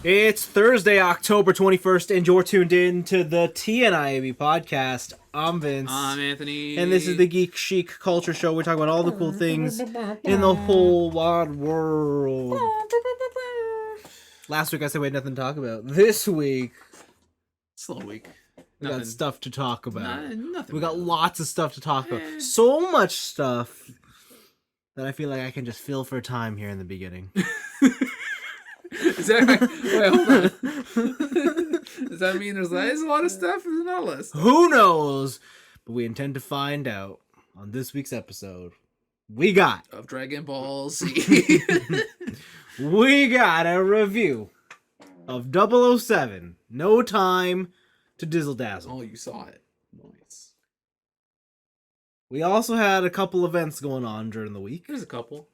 It's Thursday, October 21st, and you're tuned in to the TNIAB podcast. I'm Vince. I'm Anthony. And this is the Geek Chic Culture Show. We talk about all the cool things in the whole wide world. Last week I said we had nothing to talk about. This week, Slow week. we got stuff to talk about. Nothing. We got lots of stuff to talk about. So much stuff that I feel like I can just fill for time here in the beginning. Is that wait, hold on. Does that mean there's a lot of stuff in that list? Who knows? But we intend to find out on this week's episode. We got Of Dragon Ball Z. we got a review of 007. No Time to Dizzle Dazzle. Oh, you saw it. Nice. We also had a couple events going on during the week. There's a couple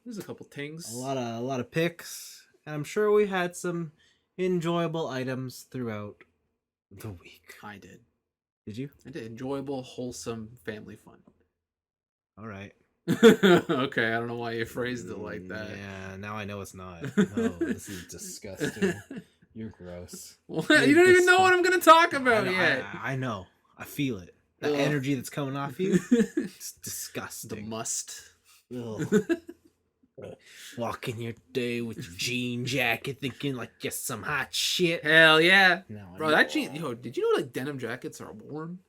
things. A lot of picks. And I'm sure we had some enjoyable items throughout the week. I did. Did you? I did. Enjoyable, wholesome family fun. All right. Okay, I don't know why you phrased it like that. Yeah, now I know it's not. No, this is disgusting. You're gross. What? You don't even know what I'm going to talk about yet. I know. I feel it. The Ugh. energy that's coming off you. It's disgusting. The must. Ugh. Walking your day with your jean jacket, thinking like you're some hot shit. Hell yeah. No, Bro, that jean, did you know like denim jackets are warm?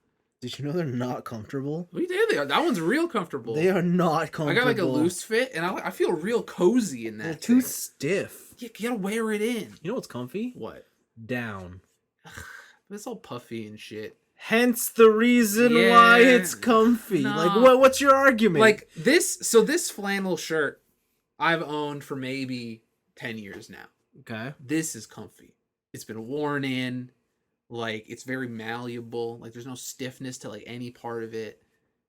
Did you know they're not comfortable? We did. They are. That one's real comfortable. They are not comfortable. I got like a loose fit, and I feel real cozy in that. They're too thing. stiff. Yeah, you gotta wear it in. You know what's comfy? What? Down. But it's all puffy and shit. Hence the reason why it's comfy. No. Like, what's your argument? Like this. So this flannel shirt, I've owned for maybe 10 years now. Okay. This is comfy. It's been worn in. Like, it's very malleable. Like, there's no stiffness to, like, any part of it,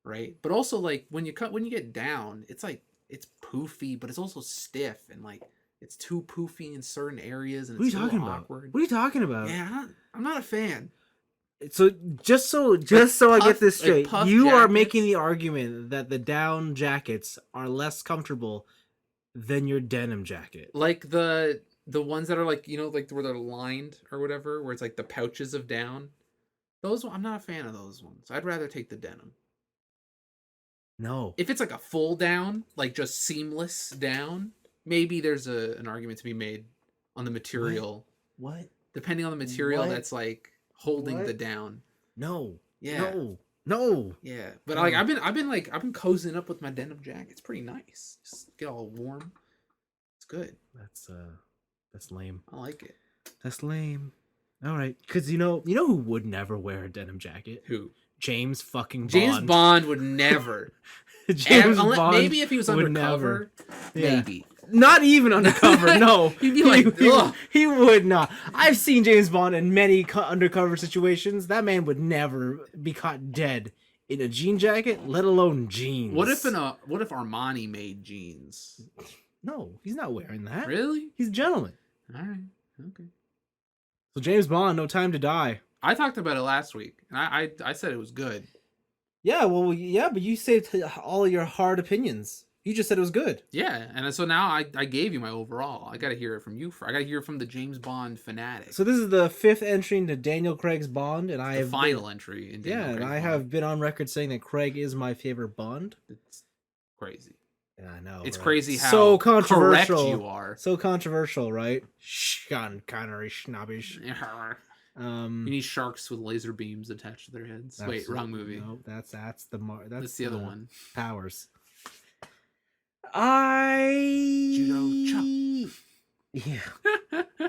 right? But also, like, when you get down, it's, like, it's poofy, but it's also stiff, and, like, it's too poofy in certain areas, and What are it's you a little talking about? awkward. What are you talking about? Yeah, I'm not a fan. So just so I get this straight, puff you are jackets. making the argument that the down jackets are less comfortable than your denim jacket. Like, the ones that are, like, like, where they're lined or whatever, where it's, like, the pouches of down. I'm not a fan of those ones. I'd rather take the denim. No. If it's like a full down, like just seamless down, maybe there's an argument to be made on the material. What? Depending on the material What? that's like holding What? the down. No. Yeah. No. Yeah. But like I've been cozying up with my denim jacket. It's pretty nice. Just get all warm. It's good. That's lame. I like it. That's lame. All right, because you know who would never wear a denim jacket? Who? James fucking Bond. James Bond would never. James Bond. Maybe if he was would undercover. Yeah. Maybe. Not even undercover. No, He'd be like, ugh. he would not. I've seen James Bond in many undercover situations. That man would never be caught dead in a jean jacket, let alone jeans. What if Armani made jeans? No, he's not wearing that. Really? He's a gentleman. All right. Okay. So James Bond, No Time to Die. I talked about it last week, and I said it was good. Yeah, well, yeah, but you saved all your hard opinions. You just said it was good. Yeah, and so now I gave you my overall. I got to hear it from you. I got to hear it from the James Bond fanatic. So this is the 5th entry into Daniel Craig's Bond, and I the have final entry in Daniel and Craig's I Bond. have been on record saying that Craig is my favorite Bond. It's crazy. Yeah, I know. It's right? crazy how so correct controversial you are. So controversial, right? Sean Connery, snobbish. You need sharks with laser beams attached to their heads. Wait, wrong movie. No, that's that's That's the other one. Powers. Judo Yeah.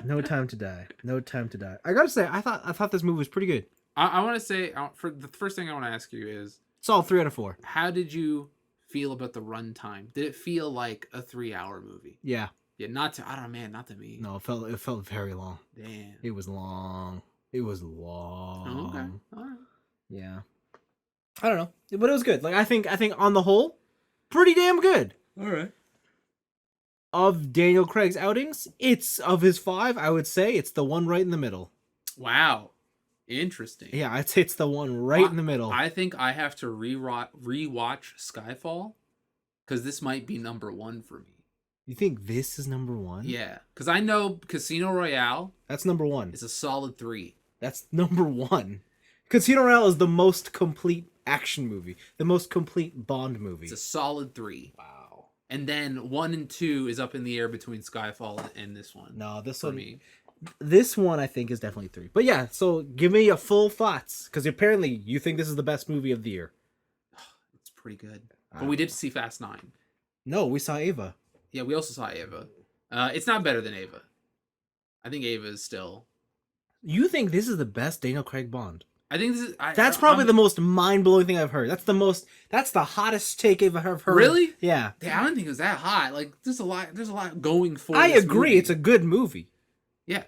No Time to Die. No Time to Die. I gotta say, I thought this movie was pretty good. I want to say for the first thing I want to ask you is, Solid 3 out of 4. how did you feel about the runtime? Did it feel like a 3-hour movie? Yeah. Yeah, not to me. No, it felt very long. Damn. It was long. It was long. Oh, okay. All right. Yeah. I don't know, but it was good. Like I think on the whole, pretty damn good. All right. Of Daniel Craig's outings, it's of his 5. I would say it's the one right in the middle. Wow. Interesting. Yeah, I'd say it's the one right in the middle. I think I have to rewatch Skyfall because this might be number 1 for me. You think this is number one? Yeah, because I know Casino Royale That's number one. is a solid 3. That's number one. Casino Royale is the most complete action movie, the most complete Bond movie. It's a solid 3. Wow. And then 1 and 2 is up in the air between Skyfall and this one. No, this for one. me. This one I think is definitely 3. But yeah, so give me your full thoughts, because apparently you think this is the best movie of the year. It's pretty good. But we did see Fast 9. No, we saw Ava. Yeah, we also saw Ava. It's not better than Ava. I think Ava is still. You think this is the best Daniel Craig Bond? I think this is. That's probably the most mind-blowing thing I've heard. That's the hottest take I've ever heard. Really? Yeah. I don't think it was that hot. Like there's a lot going for. I this agree. movie. It's a good movie. Yeah.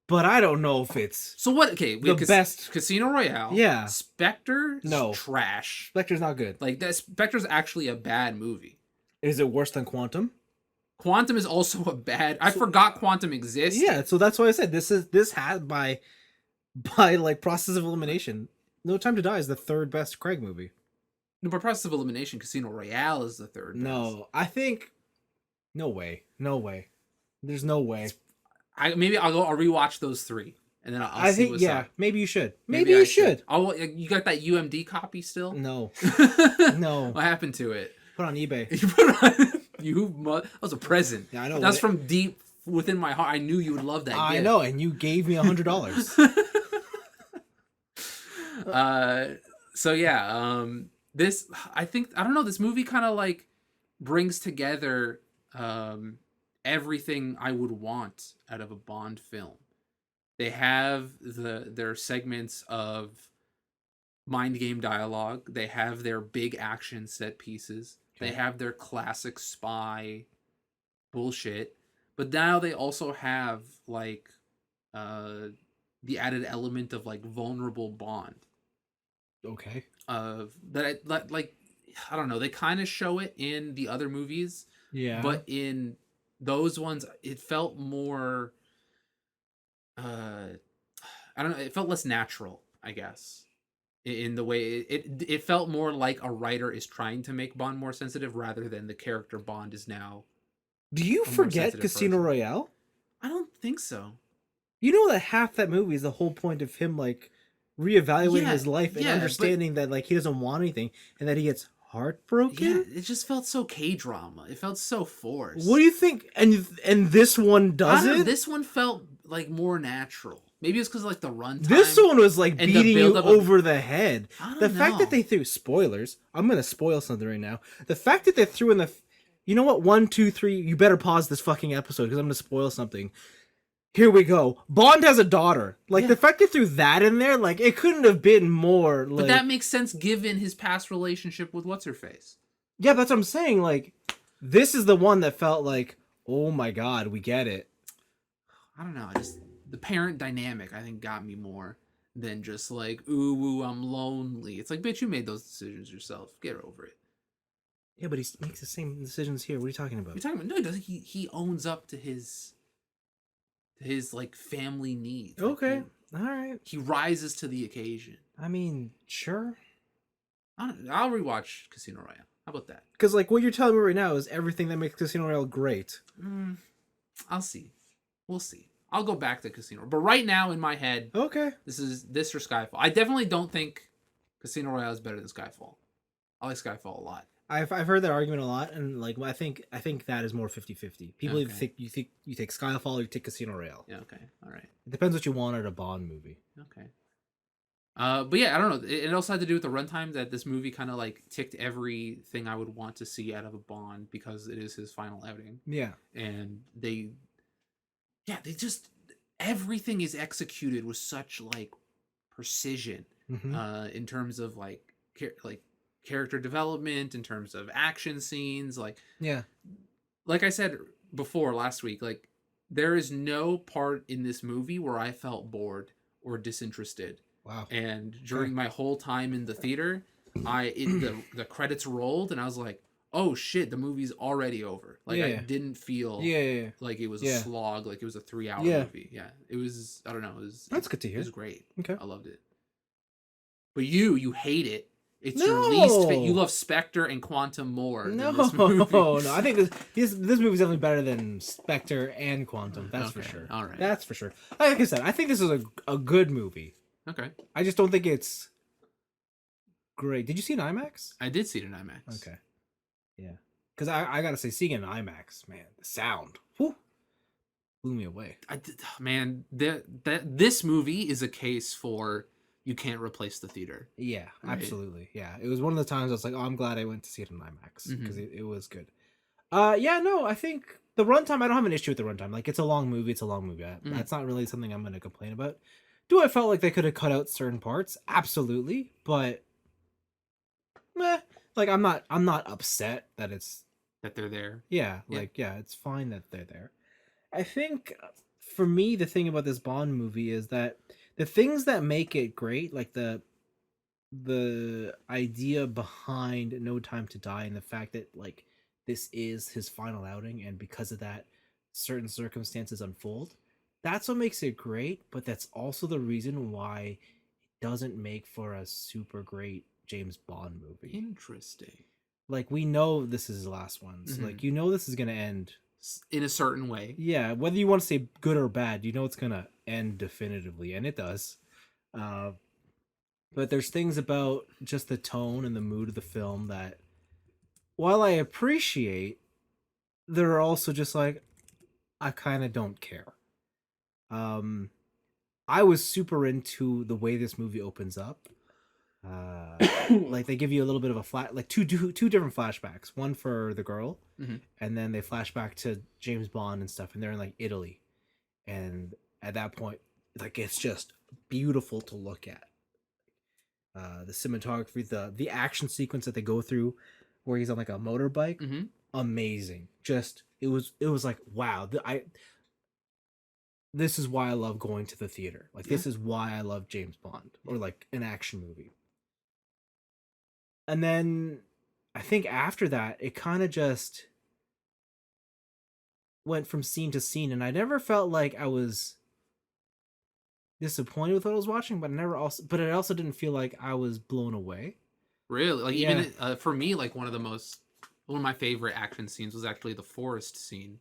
But I don't know if it's So what? Okay, we the best. Casino Royale. Yeah. Spectre. No. Trash. Spectre's not good. Like that. Spectre's actually a bad movie. Is it worse than Quantum? Quantum is also a bad. I forgot Quantum exists. Yeah, so that's why I said this had by like process of elimination. No Time to Die is the third best Craig movie. No, but process of elimination, Casino Royale is the third. No, I think no way. There's no way. I'll rewatch those 3, and then I'll I see think what's yeah, up. maybe you should. Maybe You I should. You got that UMD copy still? No. No. What happened to it? Put on eBay. You put on. That was a present. Yeah, I know. That's from deep within my heart. I knew you would love that. I gift. know, and you gave me $100. So yeah, this I don't know, this movie kind of like brings together everything I would want out of a Bond film. They have their segments of mind game dialogue. They have their big action set pieces. Okay. They have their classic spy bullshit. But now they also have like the added element of like vulnerable Bond. Okay. Like I don't know, they kind of show it in the other movies. Yeah. But in those ones it felt more I don't know, it felt less natural, I guess. In the way it felt more like a writer is trying to make Bond more sensitive rather than the character Bond is now. Do you forget Casino Royale? I don't think so. You know that half that movie is the whole point of him like reevaluating his life and understanding that like he doesn't want anything and that he gets heartbroken. Yeah, it just felt so K-drama. It felt so forced. What do you think? And this one doesn't? This one felt like more natural. Maybe it's because like the runtime. This one was like beating you over the head. The fact that they threw spoilers. I'm gonna spoil something right now. The fact that they threw in you know what? 1, 2, 3. You better pause this fucking episode because I'm gonna spoil something. Here we go. Bond has a daughter. Like the fact they threw that in there, like it couldn't have been more. Like, but that makes sense given his past relationship with what's her face. Yeah, that's what I'm saying. Like, this is the one that felt like, oh my god, we get it. I don't know. The parent dynamic, I think, got me more than just like, ooh, I'm lonely. It's like, bitch, you made those decisions yourself. Get over it. Yeah, but he makes the same decisions here. What are you talking about? You're talking about no, doesn't he owns up to his like family needs. Okay, all right. He rises to the occasion. I mean, sure. I'll rewatch Casino Royale. How about that? Because like what you're telling me right now is everything that makes Casino Royale great. I'll see. We'll see. I'll go back to Casino. But right now in my head, okay, this or Skyfall. I definitely don't think Casino Royale is better than Skyfall. I like Skyfall a lot. I've heard that argument a lot, and like I think that is more 50-50. People either think you take Skyfall or you take Casino Royale. Yeah, okay. All right. It depends what you want out of a Bond movie. Okay. But yeah, I don't know. It also had to do with the runtime that this movie kind of like ticked everything I would want to see out of a Bond because it is his final outing. Yeah. And they just everything is executed with such like precision in terms of like character development, in terms of action scenes, like I said before last week, like there is no part in this movie where I felt bored or disinterested. Wow. And during my whole time in the theater, the credits rolled and I was like, oh shit, the movie's already over. Like I didn't feel like it was a slog, like it was a 3-hour movie. Yeah. It was, I don't know, that's good to hear. It was great. Okay. I loved it. But you hate it It's your least No, you love Spectre and Quantum more no, than this movie. no. I think this movie's definitely better than Spectre and Quantum. That's for Okay, sure. all right. That's for sure. Like I said, I think this is a good movie. Okay. I just don't think it's great. Did you see it in IMAX? I did see it in IMAX. Okay. Yeah. Because I gotta say, seeing it in IMAX, man, the sound, whew, blew me away. Man, this movie is a case for you can't replace the theater. Yeah, right? absolutely. Yeah, it was one of the times I was like, oh, I'm glad I went to see it in IMAX because Mm-hmm. it was good. Yeah, no, I think the runtime. I don't have an issue with the runtime. Like, it's a long movie. It's a long movie. That's not really something I'm gonna complain about. Do I felt like they could have cut out certain parts? Absolutely, but meh. Like, I'm not upset that it's That they're there. yeah. Like, yeah, it's fine that they're there. I think for me, the thing about this Bond movie is that the things that make it great, like the idea behind No Time to Die and the fact that like this is his final outing, and because of that, certain circumstances unfold. That's what makes it great, but that's also the reason why it doesn't make for a super great James Bond movie. Interesting. Like, we know this is his last one, so like, you know this is gonna end in a certain way. Yeah, whether you want to say good or bad, you know it's gonna end definitively, and it does. But there's things about just the tone and the mood of the film that, while I appreciate, they're also just like, I kind of don't care. I was super into the way this movie opens up. Like, they give you a little bit of a flat, like two different flashbacks. One for the girl, and then they flash back to James Bond and stuff, and they're in like Italy, and at that point, like, it's just beautiful to look at. The cinematography, the action sequence that they go through, where he's on like a motorbike, amazing. Just it was like, wow, this is why I love going to the theater. Like, this is why I love James Bond, or like an action movie. And then I think after that, it kind of just went from scene to scene, and I never felt like I was disappointed with what I was watching, but it also didn't feel like I was blown away. Really? Like, even for me, like one of my favorite action scenes was actually the forest scene.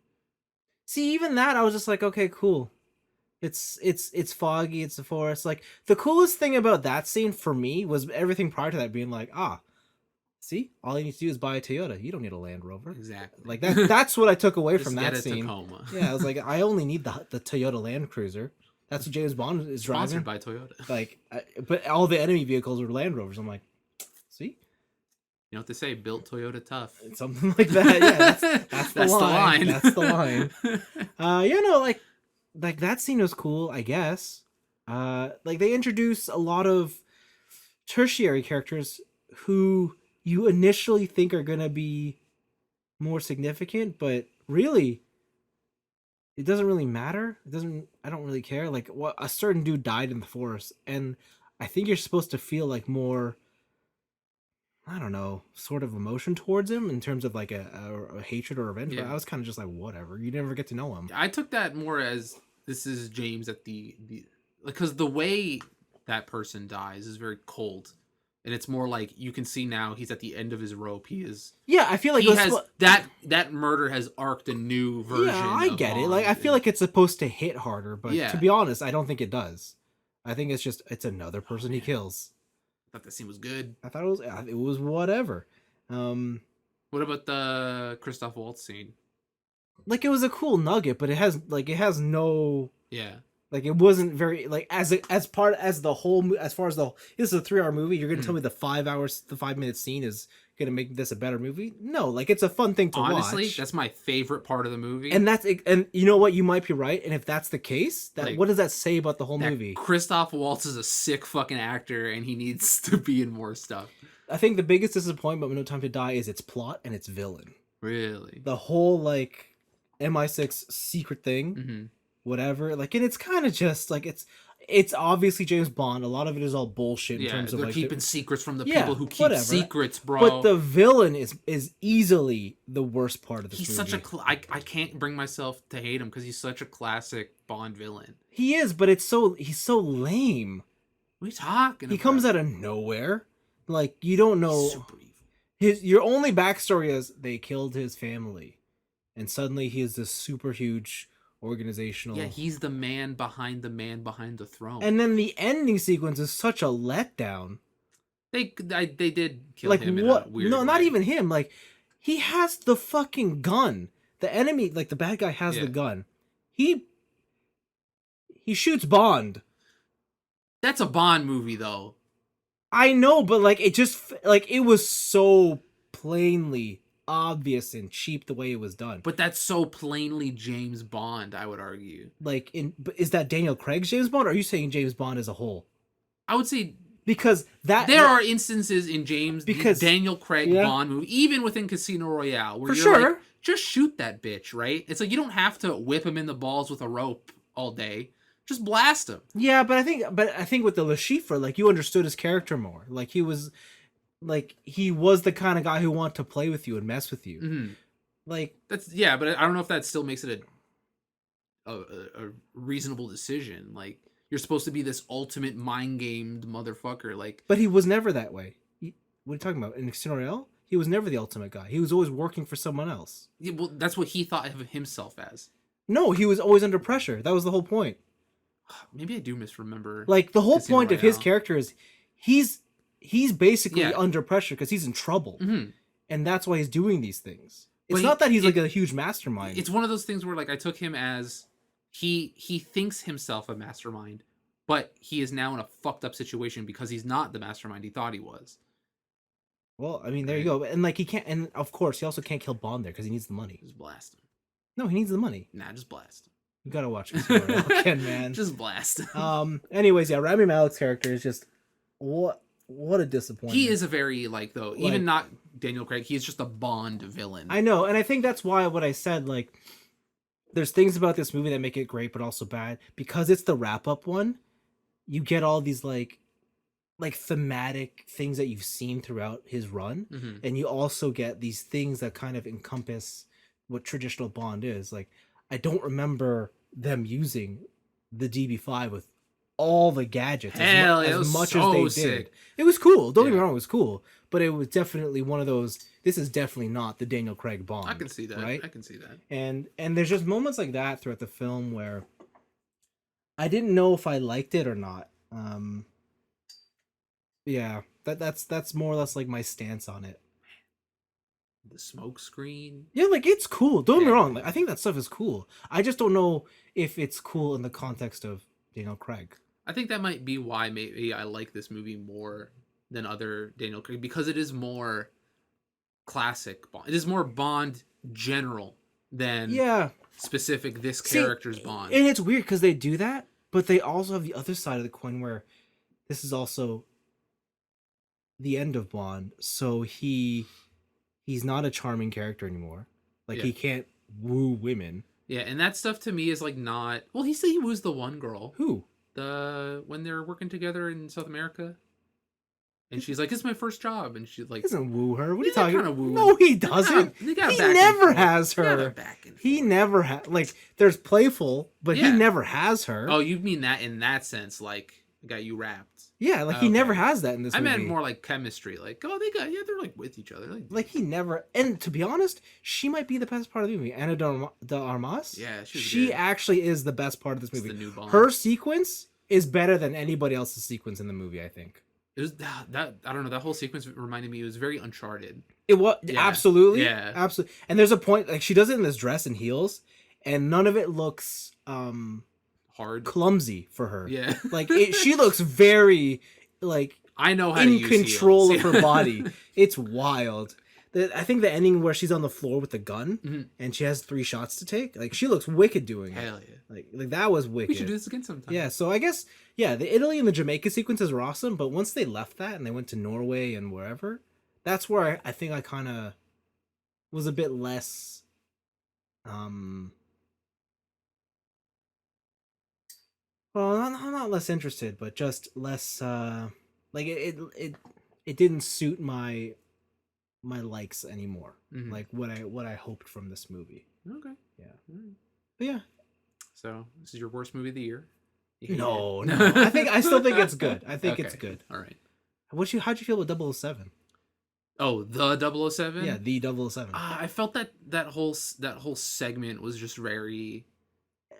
See, even that, I was just like, okay, cool. It's foggy, it's the forest. Like, the coolest thing about that scene for me was everything prior to that being like, see, all you need to do is buy a Toyota. You don't need a Land Rover. Exactly. Like, that's what I took away from Just that get a scene. Tacoma. Yeah, I was like, I only need the Toyota Land Cruiser. That's what James Bond is driving. Sponsored by Toyota. Like, but all the enemy vehicles were Land Rovers. I'm like, see? You know what they say? Built Toyota tough. Something like that. Yeah, that's the line. That's the line. Like that scene was cool, I guess. Like, they introduce a lot of tertiary characters who you initially think are gonna be more significant, but really, it doesn't really matter. I don't really care. Like, what, a certain dude died in the forest, and I think you're supposed to feel like more, I don't know, sort of emotion towards him in terms of like a hatred or revenge. But I was kind of just like, whatever. You never get to know him. I took that more as this is James at the because the way that person dies is very cold, and it's more like you can see now he's at the end of his rope. He is. Yeah, I feel like that murder has arced a new version. Yeah, I get it. Like, I feel like it's supposed to hit harder, but to be honest, I don't think it does. I think it's another person he kills. I thought that scene was good. I thought it was whatever. What about the Christoph Waltz scene? Like, it was a cool nugget, but it has no. Yeah. Like, it wasn't very, like, as far as the this is a 3-hour movie, you're gonna tell me the 5-minute scene is gonna make this a better movie? No, like, it's a fun thing to watch. Honestly, that's my favorite part of the movie. And you know what, you might be right, and if that's the case, what does that say about the whole movie? Christoph Waltz is a sick fucking actor, and he needs to be in more stuff. I think the biggest disappointment with No Time to Die is its plot and its villain. Really? The whole, like, MI6 secret thing, whatever, like, and it's kind of just like, it's obviously James Bond. A lot of it is all bullshit in terms of, like, keeping secrets from the people who keep secrets, bro. But the villain is easily the worst part of this movie. He's such I can't bring myself to hate him because he's such a classic Bond villain. He is, but he's so lame. What are you talking about? He comes out of nowhere. Like, you don't know Super evil. your only backstory is they killed his family, and suddenly he is this super huge organizational. Yeah, he's the man behind the throne. And then the ending sequence is such a letdown. They did kill Like, him what? in a weird No, way. not even him. Like, he has the fucking gun. The enemy, like the bad guy, has the gun. He shoots Bond. That's a Bond movie, though. I know, but like it just like it was so plainly obvious and cheap the way it was done. But that's so plainly James Bond, I would argue. Like, but is that Daniel Craig's James Bond, or are you saying James Bond as a whole? I would say because there are instances in Daniel Craig Bond movie, even within Casino Royale, where you're like, just shoot that bitch, right? It's like you don't have to whip him in the balls with a rope all day. Just blast him. Yeah, but I think with the Le Chiffre, like, you understood his character more. Like, he was the kind of guy who wanted to play with you and mess with you. Mm-hmm. Like, but I don't know if that still makes it a reasonable decision. Like, you're supposed to be this ultimate mind-gamed motherfucker. Like, but he was never that way. What are you talking about? In Casino Royale, he was never the ultimate guy. He was always working for someone else. Yeah, well, that's what he thought of himself as. No, he was always under pressure. That was the whole point. Maybe I do misremember. Like, the whole point of his character is he's basically under pressure because he's in trouble, and that's why he's doing these things. It's not that he's like a huge mastermind. It's one of those things where, like, I took him as he thinks himself a mastermind, but he is now in a fucked up situation because he's not the mastermind he thought he was. Well, I mean, there you go. And like, he can't, and of course, he also can't kill Bond there because he needs the money. Just blast him. No, he needs the money. Nah, just blast him. You gotta watch Casino Royale again, man. Just blast. Anyways, yeah, Rami Malek's character is just what a disappointment. He is a very even not Daniel Craig. He's just a Bond villain. I know, and I think that's why what I said, like, there's things about this movie that make it great, but also bad because it's the wrap up one. You get all these like thematic things that you've seen throughout his run, and you also get these things that kind of encompass what traditional Bond is. Like, I don't remember them using the DB5 with all the gadgets as much as they did. It was cool. Don't get me wrong, it was cool, but it was definitely one of those. This is definitely not the Daniel Craig Bond. I can see that. Right? I can see that. And there's just moments like that throughout the film where I didn't know if I liked it or not. Yeah, that's more or less like my stance on it. The smoke screen. Yeah, like, it's cool. Don't get me wrong. Like, I think that stuff is cool. I just don't know if it's cool in the context of Daniel Craig. I think that might be why maybe I like this movie more than other Daniel Craig, because it is more classic Bond. It is more Bond general than specific this character's Bond. And it's weird because they do that, but they also have the other side of the coin where this is also the end of Bond. So he's not a charming character anymore. Like, he can't woo women. Yeah, and that stuff to me is like not. Well, he said he woos the one girl. Who? When they're working together in South America, and she's like, "It's my first job," and she's like, He doesn't woo her. What are you talking about? Woo. No, he doesn't. He never has her. He never has. Like, there's playful, but he never has her. Oh, you mean that in that sense? Like, I got you wrapped. Yeah, like, he never has that in this movie. I meant more like chemistry. Like, oh, they're like with each other. Like he never. And to be honest, she might be the best part of the movie. Ana de Armas. Yeah, she actually is the best part of this movie. The new Bond. Her sequence is better than anybody else's sequence in the movie, I think. It was that I don't know, that whole sequence reminded me, it was very Uncharted. It was absolutely, absolutely. And there's a point, like, she does it in this dress and heels, and none of it looks hard, clumsy for her. Yeah, like, she looks very, like, I know how in to use control heels. of her body. It's wild. I think the ending where she's on the floor with the gun and she has 3 shots to take, like, she looks wicked doing it. Hell yeah. Like that was wicked. We should do this again sometime. Yeah, so I guess, the Italy and the Jamaica sequences were awesome, but once they left that and they went to Norway and wherever, that's where I think I kind of was a bit less, well, not less interested, but just less, like, it didn't suit my likes anymore. Like what I hoped from this movie. Okay. Yeah. But yeah. So this is your worst movie of the year? No. I still think it's good. I think it's good. All right. How'd you feel about 007? Oh, the 007? Yeah, the 007. I felt that whole segment was just very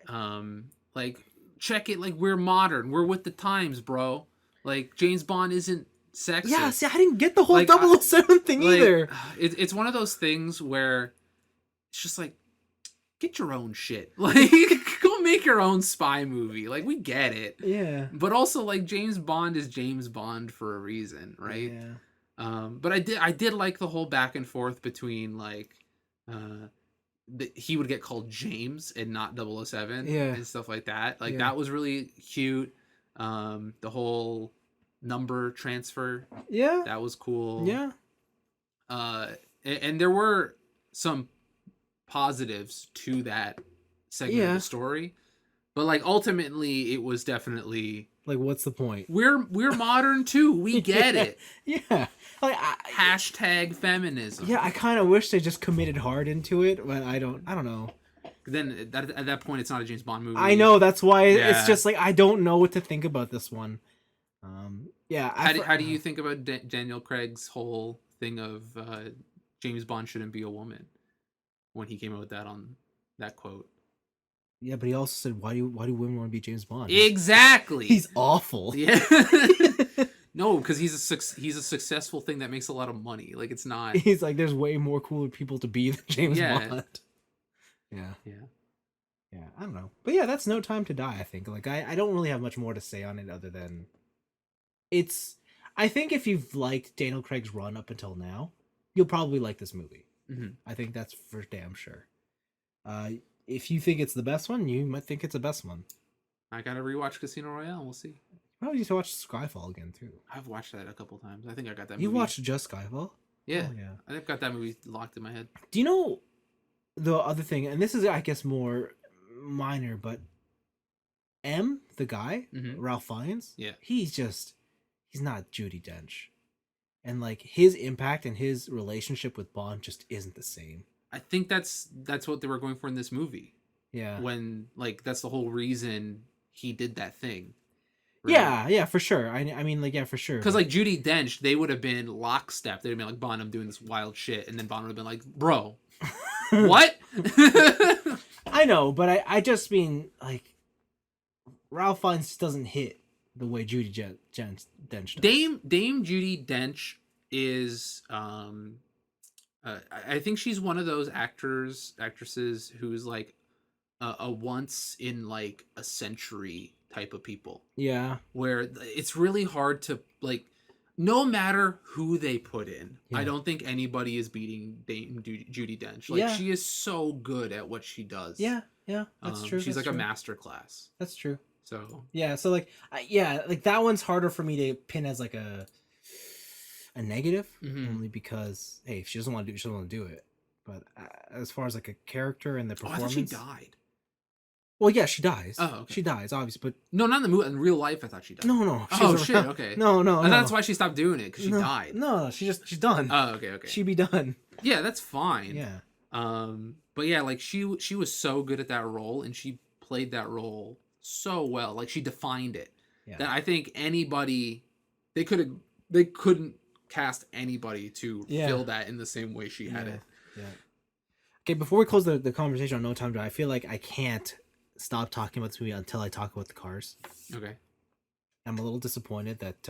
like, check it, like, we're modern, we're with the times, bro. Like, James Bond isn't sexist. Yeah, see, I didn't get the whole Like, 007 thing either. It's one of those things where it's just like, get your own shit. Like, go make your own spy movie. Like, we get it. Yeah. But also, like, James Bond is James Bond for a reason, right? Yeah. But I did like the whole back and forth between, like, he would get called James and not 007, and stuff like that. Like, that was really cute. The whole number transfer, that was cool. Yeah. And there were some positives to that segment of the story, but, like, ultimately it was definitely like, what's the point? We're modern too. We get it. Yeah. Like, hashtag feminism. Yeah, I kind of wish they just committed hard into it, but I don't know. Then at that point, it's not a James Bond movie. I know, that's why it's just like, I don't know what to think about this one. Yeah. How do you think about Daniel Craig's whole thing of James Bond shouldn't be a woman when he came out with that on that quote? Yeah, but he also said, why do women want to be James Bond? Exactly. He's awful. Yeah. No, because he's a successful thing that makes a lot of money. Like, it's not. He's like, there's way more cooler people to be than James Bond. Yeah. I don't know, but yeah, that's No Time to Die. I think, like, I don't really have much more to say on it other than I think if you've liked Daniel Craig's run up until now, you'll probably like this movie. Mm-hmm. I think that's for damn sure. If you think it's the best one, you might think it's the best one. I gotta rewatch Casino Royale. We'll see. Probably need to watch Skyfall again too. I've watched that a couple times. I think I got that. You watched just Skyfall? Yeah, I've got that movie locked in my head. Do you know the other thing? And this is, I guess, more minor, but the guy, Ralph Fiennes, he's not Judi Dench, and, like, his impact and his relationship with Bond just isn't the same. I think that's what they were going for in this movie. Yeah. When, like, that's the whole reason he did that thing. Right? Yeah, for sure. I mean, like, yeah, for sure. Because, like, Judi Dench, they would have been lockstep. They'd have been like, Bond, I'm doing this wild shit. And then Bond would have been like, bro, what? I know, but I just mean, like, Ralph Fiennes doesn't hit the way Judi Dench does. Dame Judi Dench is, I think she's one of those actresses who's, like, a once in, like, a century type of people. Yeah. Where it's really hard to, like, no matter who they put in, I don't think anybody is beating Dame Judi Dench. Like, she is so good at what she does. Yeah, that's true. She's that's like true. a master class. That's true. So yeah, so, like, like, that one's harder for me to pin as, like, a negative, only because, hey, if she doesn't want to do it, she doesn't want to do it. But as far as, like, a character and the performance, I thought she died. Well, yeah, she dies. Oh, okay. She dies, obviously, but no, not in the movie. In real life, I thought she died. No. Shit. Okay. No. And that's why she stopped doing it, because she died. No, she's done. Oh, okay. She be done. Yeah, that's fine. Yeah. But yeah, like, she was so good at that role, and she played that role so well. Like, she defined it. Yeah. That I think anybody, they couldn't cast anybody to fill that in the same way she had it. Yeah. Okay, before we close the conversation on No Time to Die, I feel like I can't stop talking about this movie until I talk about the cars. Okay. I'm a little disappointed that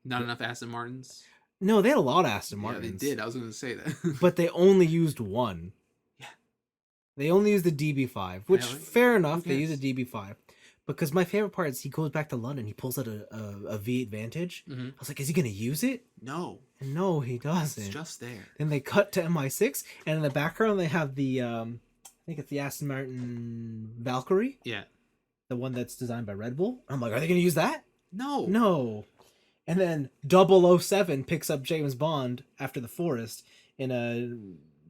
not enough Aston Martins. No, they had a lot of Aston Martins. Yeah, they did. I was going to say that. But they only used one. Yeah. They only used the DB5, which, fair enough, they used a DB5. Because my favorite part is he goes back to London, he pulls out a V8 Vantage. I was like, is he going to use it? No. And no, he doesn't. It's just there. Then they cut to MI6, and in the background they have the, I think it's the Aston Martin Valkyrie. Yeah. The one that's designed by Red Bull. I'm like, are they going to use that? No. And then 007 picks up James Bond after The Forest in a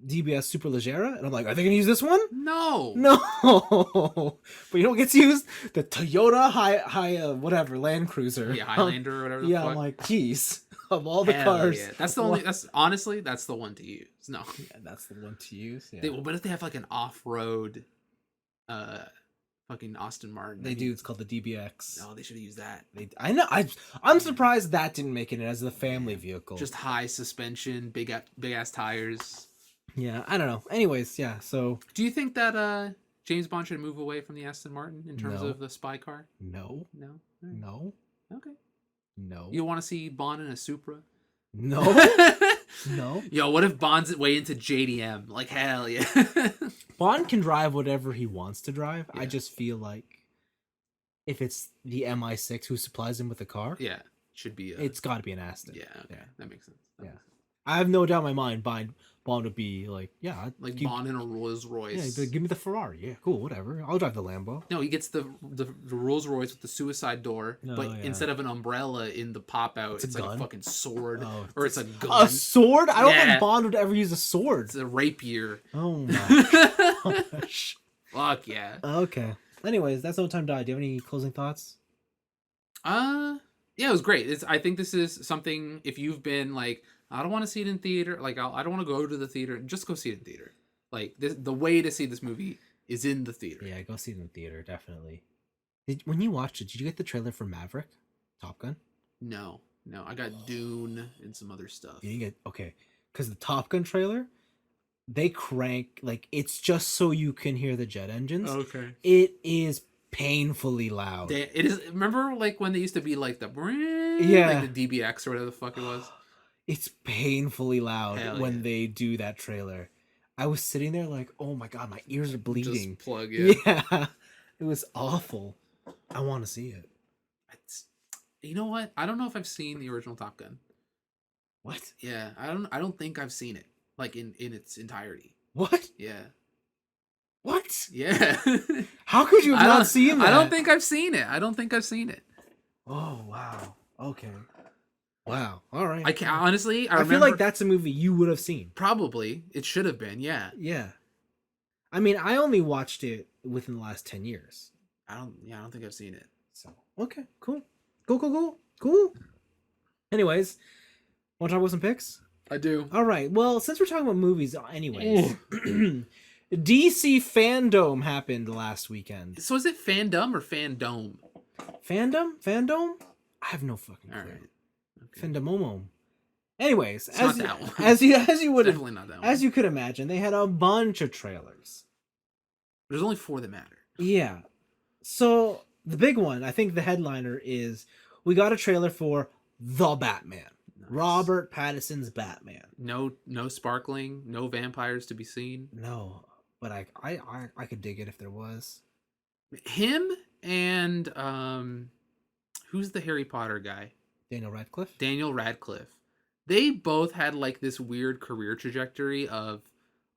DBS Superleggera, and I'm like, are they going to use this one? No. But you know what gets used? The Toyota whatever, Land Cruiser. Yeah, Highlander or whatever the fuck. I'm like, geez, of all the cars. Yeah. That's the only, honestly, that's the one to use. No. Yeah, that's the one to use. Yeah. What if they have, like, an off-road fucking Aston Martin. They do. It's called the DBX. No, they should have used that. I know. I'm surprised that didn't make it as the family vehicle. Just high suspension, big ass tires. Yeah, I don't know. Anyways, yeah. So, do you think that James Bond should move away from the Aston Martin in terms No. of the spy car? No. No. No. Okay. No. You want to see Bond in a Supra? No. No. Yo, what if Bond's way into JDM? Like, hell yeah. Bond can drive whatever he wants to drive. Yeah. I just feel like if it's the MI6 who supplies him with the car, Yeah, should be. It's got to be an Aston. Yeah, okay. That makes sense. That makes sense. I have no doubt in my mind Bond would be like, like Bond in a Rolls Royce. Yeah, he'd be like, give me the Ferrari. Yeah, cool, whatever. I'll drive the Lambo. No, he gets the Rolls Royce with the suicide door, but yeah. instead of an umbrella in the pop out, it's like a fucking sword, or it's a gun. A sword? I don't think Bond would ever use a sword. It's a rapier. Oh my gosh. Fuck yeah. Okay. Anyways, that's No Time to Die. Do you have any closing thoughts? Yeah, it was great. I think this is something, if you've been like, I don't want to see it in theater, like I don't want to go to the theater, just go see it in theater. Like the way to see this movie is in the theater. Yeah, go see it in the theater, definitely. When you watched it, did you get the trailer for Maverick? Top Gun? No, I got Dune and some other stuff. You didn't get, okay, because the Top Gun trailer, they crank, like, it's just so you can hear the jet engines. Okay. It is painfully loud. It is. Remember, like when they used to be like the like the DBX or whatever the fuck it was. It's painfully loud when yeah. they do that trailer. I was sitting there like, oh my god, my ears are bleeding. Just plug Yeah, it was awful. I want to see it. You know what? I don't know if I've seen the original Top Gun. What? Yeah, I don't think I've seen it like in its entirety. What? Yeah. What? Yeah. How could you have not seen that? I don't think I've seen it. Oh wow. Okay. Wow. All right. I can honestly. I feel like that's a movie you would have seen. Probably. It should have been. Yeah. Yeah. I mean, I only watched it within the last 10 years. I don't think I've seen it. So okay, cool. Anyways, want to talk about some picks? I do. All right. Well, since we're talking about movies, anyways, DC Fandom happened last weekend. So is it Fandom or Fandome? Fandom? I have no fucking clue. All right. Okay. Fandomomo. Anyways, it's not that one. as you would definitely not that one. As you could imagine, they had a bunch of trailers. There's only 4 that matter. Yeah. So the big one, I think the headliner is we got a trailer for The Batman. Nice. Robert Pattinson's Batman. No sparkling, no vampires to be seen. No, but I could dig it if there was. Him and who's the Harry Potter guy? Daniel Radcliffe. They both had like this weird career trajectory of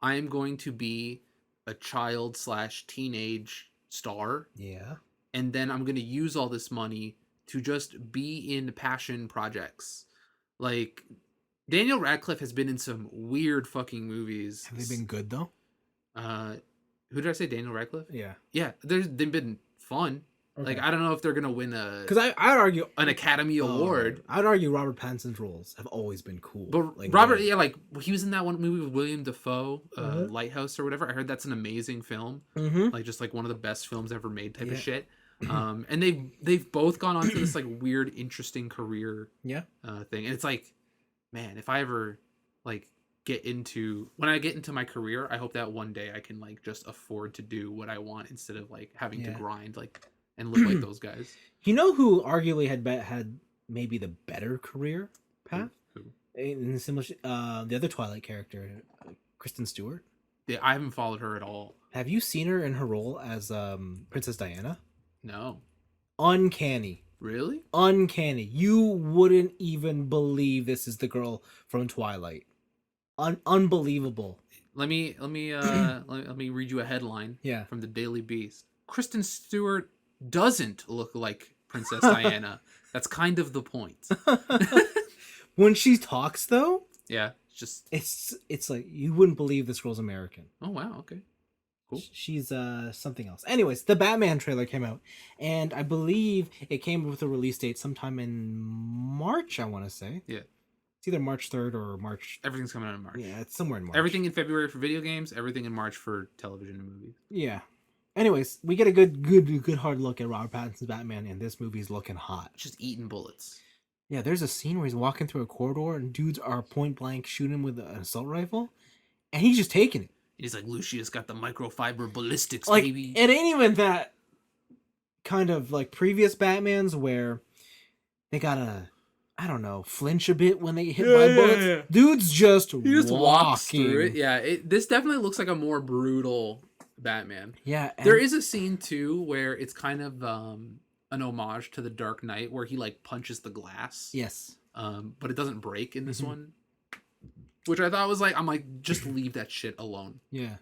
I am going to be a child/teenage star. Yeah. And then I'm going to use all this money to just be in passion projects. Like Daniel Radcliffe has been in some weird fucking movies. Have they been good though? Who did I say? Daniel Radcliffe? Yeah. Yeah, they've been fun. Okay. Like I don't know if they're gonna win because I'd argue an Academy Award. I'd argue Robert Pattinson's roles have always been cool. But like, Robert, like he was in that one movie with William Dafoe, Lighthouse or whatever. I heard that's an amazing film. Mm-hmm. Like just like one of the best films ever made type of shit. And they've both gone on to this like weird, interesting career thing. And it's like, man, if I ever like when I get into my career, I hope that one day I can like just afford to do what I want instead of like having to grind like and live like those guys. You know who arguably had maybe the better career path? Who? In the similar, the other Twilight character, Kristen Stewart. Yeah, I haven't followed her at all. Have you seen her in her role as Princess Diana? No. Uncanny. Really? Uncanny. You wouldn't even believe this is the girl from Twilight. Unbelievable. Let me read you a headline from the Daily Beast. Kristen Stewart doesn't look like Princess Diana. That's kind of the point. When she talks though, it's like you wouldn't believe this girl's American. Oh wow, okay. Cool. She's something else. Anyways, the Batman trailer came out, and I believe it came with a release date sometime in March, I want to say. Yeah. It's either March 3rd or March. Everything's coming out in March. Yeah, it's somewhere in March. Everything in February for video games, everything in March for television and movies. Yeah. Anyways, we get a good hard look at Robert Pattinson's Batman, and this movie's looking hot. Just eating bullets. Yeah, there's a scene where he's walking through a corridor and dudes are point blank shooting him with an assault rifle, and he's just taking it. He's like, Lucius got the microfiber ballistics, Like, baby. it ain't even that kind of like previous Batmans where they gotta, I don't know, flinch a bit when they get hit by bullets. Yeah. Dude's just He just walks through it. walking. Yeah, this definitely looks like a more brutal Batman. Yeah, There is a scene too where it's kind of an homage to the Dark Knight where he like punches the glass. Yes. But it doesn't break in this Mhm. one. Which I thought was like, I'm like, just leave that shit alone. Yeah.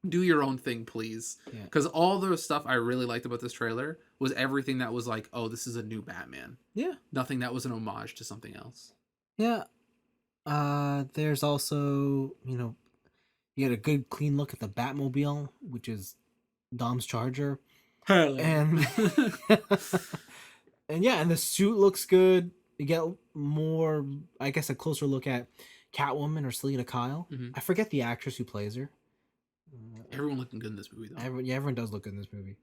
Do your own thing, please. Yeah. Because all the stuff I really liked about this trailer was everything that was like, oh, this is a new Batman. Yeah. Nothing that was an homage to something else. Yeah. There's also, you get a good clean look at the Batmobile, which is Dom's Charger. And and yeah, and the suit looks good. You get more, I guess, a closer look at Catwoman or Selena Kyle. Mhm. I forget the actress who plays her. Everyone looking good in this movie, though. Everyone does look good in this movie.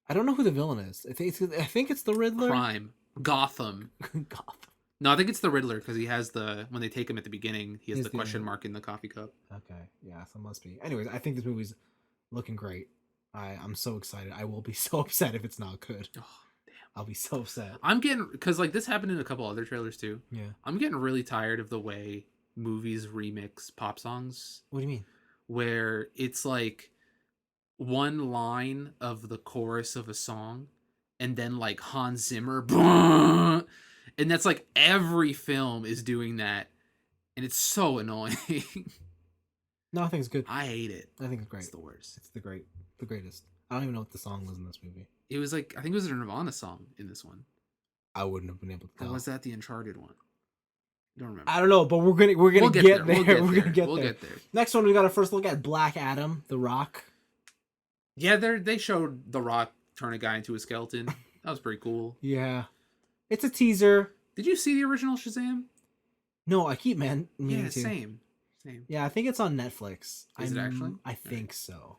I don't know who the villain is. I think it's the Riddler. Crime. Gotham. Gotham. No, I think it's the Riddler because he has when they take him at the beginning, he has He's the the- question mark in the coffee cup. Okay, yeah, so it must be. Anyways, I think this movie's looking great. I'm so excited. I will be so upset if it's not good. Oh, I'll be so upset. I'm getting, because like this happened in a couple other trailers too. Yeah. I'm getting really tired of the way movies remix pop songs, What do you mean? where it's like one line of the chorus of a song and then like Hans Zimmer, and that's like every film is doing that, and it's so annoying. No, I think it's good. I hate it. I think it's great. It's the worst. It's the greatest. I don't even know what the song was in this movie. It was like, I think it was a Nirvana song in this one. I wouldn't have been able to Or tell. was that the Uncharted one? I don't remember. I don't know, but we're gonna We'll get there. We'll We're get gonna get We'll there. get there. Next one, we got a first look at Black Adam, The Rock. Yeah, they showed The Rock turn a guy into a skeleton. That was pretty cool. Yeah, it's a teaser. Did you see the original Shazam? No, I keep meaning Yeah, to. same. Yeah, I think it's on Netflix. Is it actually? I think so.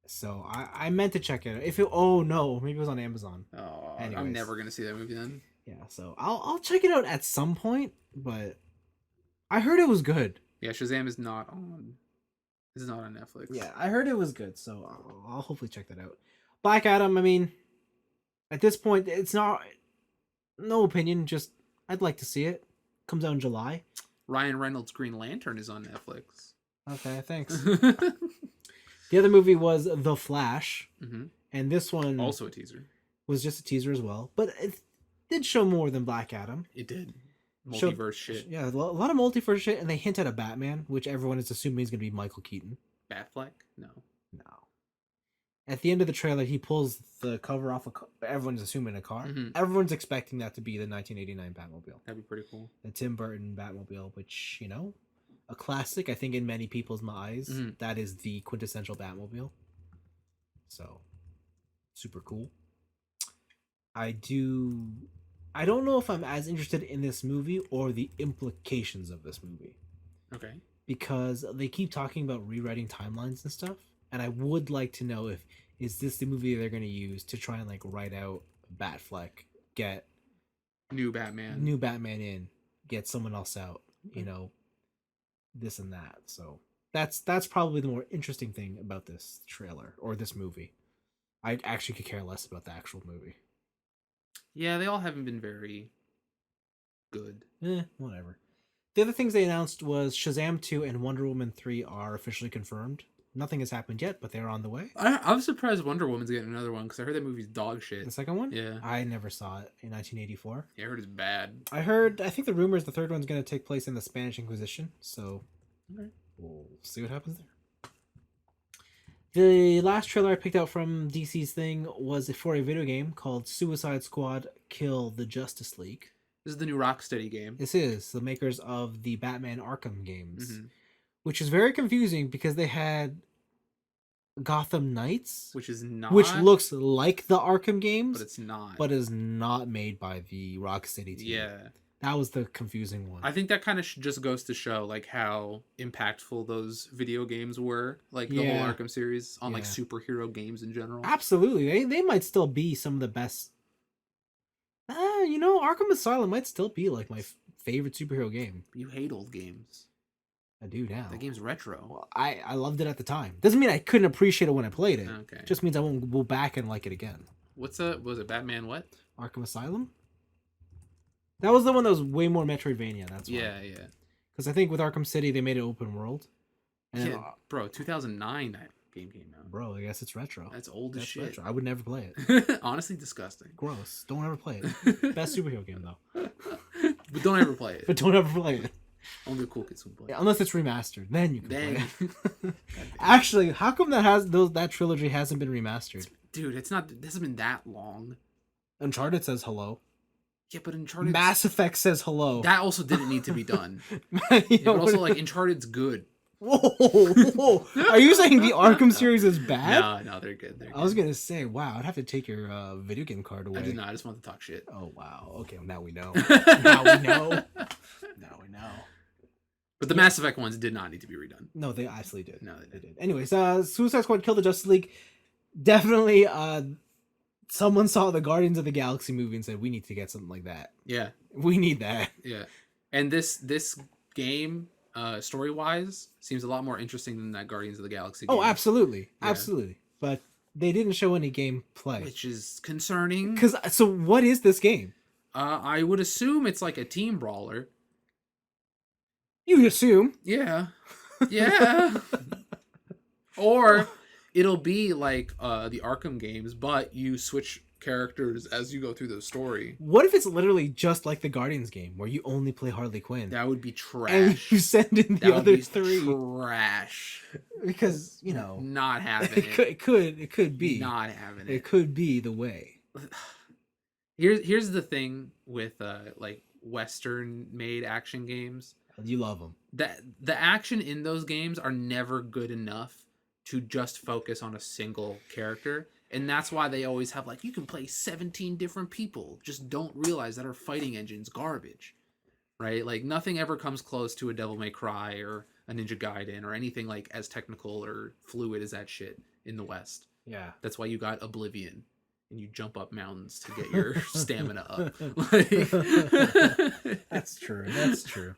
So I meant to check it out. If it, oh no, maybe it was on Amazon. Oh, Anyways. I'm never gonna see that movie then. Yeah, so I'll check it out at some point. But I heard it was good. Yeah, Shazam is not on. This is not on Netflix. Yeah, I heard it was good. So I'll hopefully check that out. Black Adam. I mean, at this point, it's not. No opinion. Just I'd like to see it. Comes out in July. Ryan Reynolds' Green Lantern is on Netflix. Okay, thanks. The other movie was The Flash, Mhm. and this one Also a teaser. was just a teaser as well. But it did show more than Black Adam. It did. Showed- Multiverse shit. Yeah, a lot of multiverse shit, and they hint at a Batman, which everyone is assuming is going to be Michael Keaton. Batfleck? No. No. At the end of the trailer, he pulls the cover off. Everyone's assuming a car. Mhm. Everyone's expecting that to be the 1989 Batmobile, That'd be pretty cool. the Tim Burton Batmobile, which a classic. I think in many people's eyes, Mhm. that is the quintessential Batmobile. So, super cool. I don't know if I'm as interested in this movie or the implications of this movie, Okay. because they keep talking about rewriting timelines and stuff, and I would like to know is this the movie they're going to use to try and like write out Batfleck, get New Batman. new Batman in, get someone else out, this and that. So that's probably the more interesting thing about this trailer or this movie. I actually could care less about the actual movie. Yeah, they all haven't been very good. Whatever. The other things they announced was Shazam 2 and Wonder Woman 3 are officially confirmed. Nothing has happened yet, but they're on the way. I'm surprised Wonder Woman's getting another one because I heard that movie's dog shit. The second one? Yeah. I never saw it in 1984. Yeah, I heard it's bad. I think the rumor is the third one's going to take place in the Spanish Inquisition, so Okay. we'll see what happens there. The last trailer I picked out from DC's thing was for a video game called Suicide Squad Kill the Justice League. This is the new Rocksteady game. This is the makers of the Batman Arkham games, Mhm. which is very confusing because they had Gotham Knights, Which is not. which looks like the Arkham games, But it's not. but is not made by the Rocksteady team. Yeah. That was the confusing one. I think that kind of just goes to show like how impactful those video games were, like the whole Arkham series on like superhero games in general. Absolutely, they might still be some of the best. Arkham Asylum might still be like my favorite superhero game. You hate old games. I do now. That game's retro. Well, I loved it at the time. Doesn't mean I couldn't appreciate it when I played it. Okay. Just means I won't go back and like it again. Was it Batman what? Arkham Asylum? That was the one that was way more Metroidvania. That's why. Yeah. Because I think with Arkham City they made it open world. And yeah, bro, 2009 that game came out. Bro, I guess it's retro. That's old as shit. Retro. I would never play it. Honestly, disgusting. Gross. Don't ever play it. Best superhero game though. But don't ever play it. But don't ever play it. Only the cool kids will play. Yeah, unless it's remastered, then you can play it. It. Actually, how come that trilogy hasn't been remastered? Dude, it hasn't been that long. Uncharted says hello. Yeah, but Uncharted. Mass Effect says hello. That also didn't need to be done. But also, like, Uncharted's good. Whoa! Are you saying the Arkham series is bad? No, they're good. I was gonna say, wow, I'd have to take your video game card away. I did not. I just want to talk shit. Oh wow. Okay, now we know. Now we know. But the Mass Effect ones did not need to be redone. No, they absolutely did. No, they did. Anyways, Suicide Squad killed the Justice League. Definitely, someone saw the Guardians of the Galaxy movie and said, "We need to get something like that. Yeah, we need that." Yeah, and this game, story wise, seems a lot more interesting than that Guardians of the Galaxy game. Oh, absolutely, absolutely. But they didn't show any gameplay, which is concerning. So what is this game? I would assume it's like a team brawler. You assume? Yeah. Or it'll be like the Arkham games, but you switch characters as you go through the story. What if it's literally just like the Guardians game, where you only play Harley Quinn? That would be trash. And you send in the other three. Trash. Because not having it. It could be not having it. It could be the way. Here's the thing with like Western made action games. You love them. The action in those games are never good enough to just focus on a single character. And that's why they always have, like, you can play 17 different people. Just don't realize that our fighting engine's garbage. Right? Like, nothing ever comes close to a Devil May Cry or a Ninja Gaiden or anything, like, as technical or fluid as that shit in the West. Yeah. That's why you got Oblivion. And you jump up mountains to get your stamina up. Like... That's true.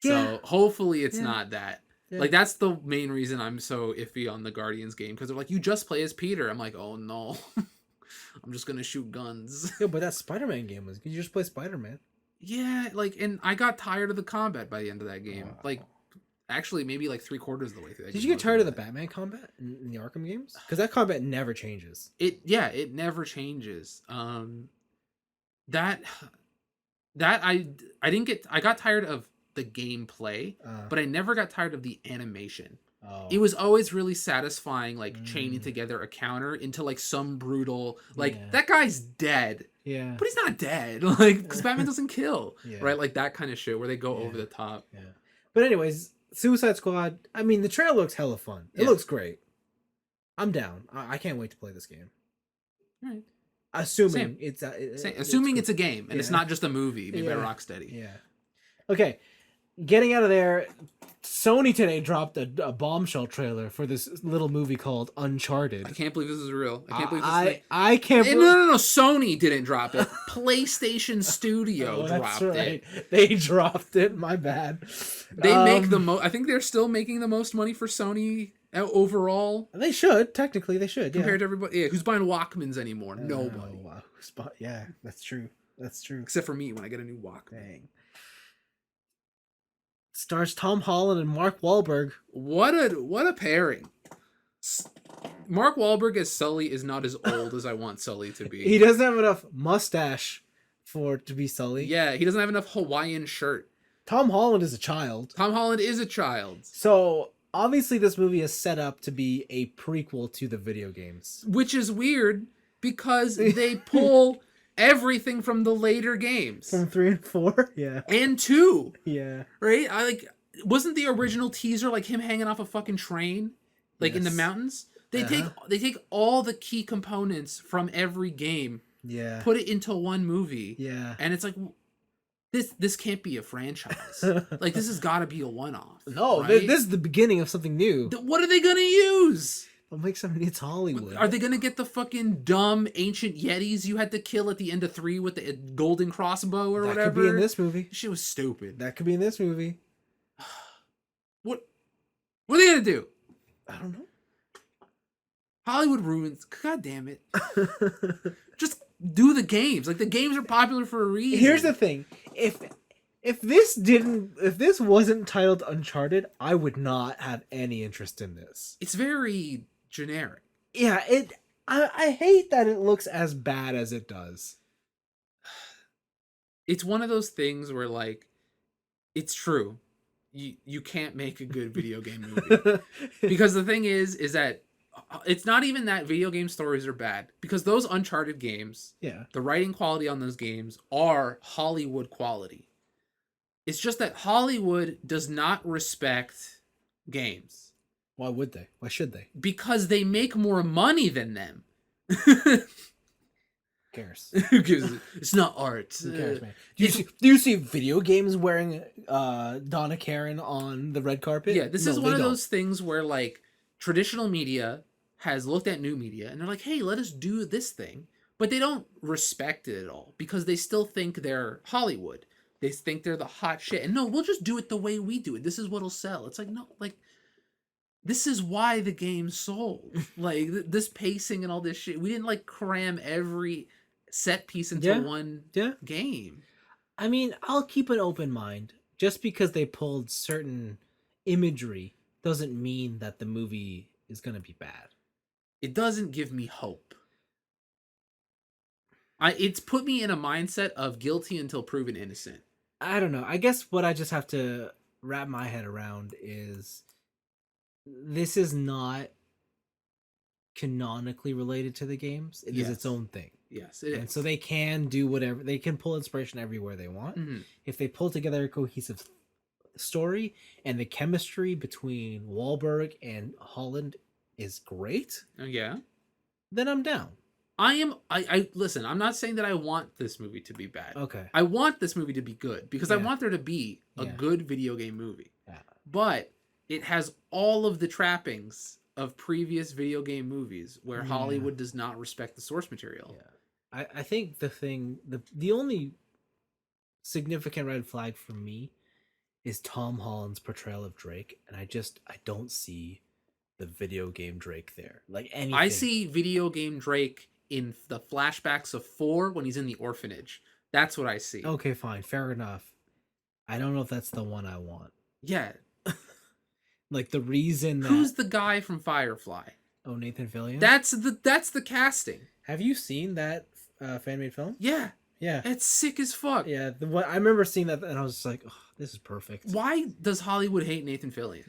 So hopefully it's not that. Yeah. Like, that's the main reason I'm so iffy on the Guardians game, because they're like, you just play as Peter. I'm like, oh no, I'm just gonna shoot guns. Yeah, but that Spider-Man game was, you just play Spider-Man. Yeah, like, and I got tired of the combat by the end of that game. Like, actually, maybe like 3/4 of the way through that. Did you get tired of the Batman combat in the Arkham games? Because that combat never changes. It never changes. That I got tired of the gameplay, but I never got tired of the animation. It was always really satisfying, like chaining together a counter into like some brutal, like that guy's dead, but he's not dead, like, because Batman doesn't kill, right? Like that kind of shit where they go over the top. But anyways, Suicide Squad, I mean, the trailer looks hella fun. It looks great. I'm down. I can't wait to play this game. All right. Assuming assuming it's a game and it's not just a movie made by Rocksteady. Yeah. Okay. Getting out of there, Sony today dropped a bombshell trailer for this little movie called Uncharted. I can't believe this is real. I can't believe this I can't believe... No. Sony didn't drop it. PlayStation Studio dropped it. They dropped it. My bad. They make the most... I think they're still making the most money for Sony overall. They should. Technically, they should. Compared to everybody. Yeah, who's buying Walkmans anymore? Nobody. Wow. Yeah, that's true. Except for me when I get a new Walkman. Dang. Stars Tom Holland and Mark Wahlberg. What a pairing. Mark Wahlberg as Sully is not as old as I want Sully to be. He doesn't have enough mustache to be Sully. Yeah, he doesn't have enough Hawaiian shirt. Tom Holland is a child. So obviously this movie is set up to be a prequel to the video games. Which is weird because they pull everything from the later games. From 3 and 4? Yeah. And 2. Yeah. Right? Wasn't the original teaser like him hanging off a fucking train? Like in the mountains? They take all the key components from every game. Yeah. Put it into one movie. Yeah. And it's like, this can't be a franchise. Like, this has got to be a one-off. No, right? this is the beginning of something new. What are they gonna use? They'll make something. It's Hollywood. Are they gonna get the fucking dumb ancient yetis you had to kill at the end of 3 with the golden crossbow or whatever? That could be in this movie. Shit was stupid. That could be in this movie. What are they gonna do? I don't know. Hollywood ruins. God damn it. Just do the games. Like, the games are popular for a reason. Here's the thing. If this wasn't titled Uncharted, I would not have any interest in this. It's very generic. Yeah, I hate that it looks as bad as it does. It's one of those things where, like, it's true. You can't make a good video game movie. Because the thing is that it's not even that video game stories are bad. Because those Uncharted games, yeah, the writing quality on those games are Hollywood quality. It's just that Hollywood does not respect games. Why would they? Why should they? Because they make more money than them. Who cares? Who gives it? It's not art. Who cares, man? Do you see video games wearing Donna Karen on the red carpet? Yeah, this is one of those things where, like, traditional media has looked at new media and they're like, hey, let us do this thing. But they don't respect it at all because they still think they're Hollywood. They think they're the hot shit. And no, we'll just do it the way we do it. This is what'll sell. It's like, no, like, this is why the game sold. Like, this pacing and all this shit. We didn't, like, cram every set piece into one game. I mean, I'll keep an open mind. Just because they pulled certain imagery doesn't mean that the movie is going to be bad. It doesn't give me hope. It's put me in a mindset of guilty until proven innocent. I don't know. I guess what I just have to wrap my head around is this is not canonically related to the games. It is its own thing. Yes, it is. And so they can do whatever. They can pull inspiration everywhere they want. Mm-hmm. If they pull together a cohesive story and the chemistry between Wahlberg and Holland is great, then I'm down. I listen, I'm not saying that I want this movie to be bad. Okay. I want this movie to be good because I want there to be a good video game movie. Yeah. But it has all of the trappings of previous video game movies where Hollywood does not respect the source material. Yeah. I think the only significant red flag for me is Tom Holland's portrayal of Drake, and I don't see the video game Drake there. Like anything. I see video game Drake in the flashbacks of 4 when he's in the orphanage. That's what I see. Okay, fine. Fair enough. I don't know if that's the one I want. Yeah. Like the reason that... Who's the guy from Firefly? Oh, Nathan Fillion? That's the casting. Have you seen that fan-made film? Yeah. Yeah. It's sick as fuck. Yeah. I remember seeing that and I was just like, oh, this is perfect. Why does Hollywood hate Nathan Fillion?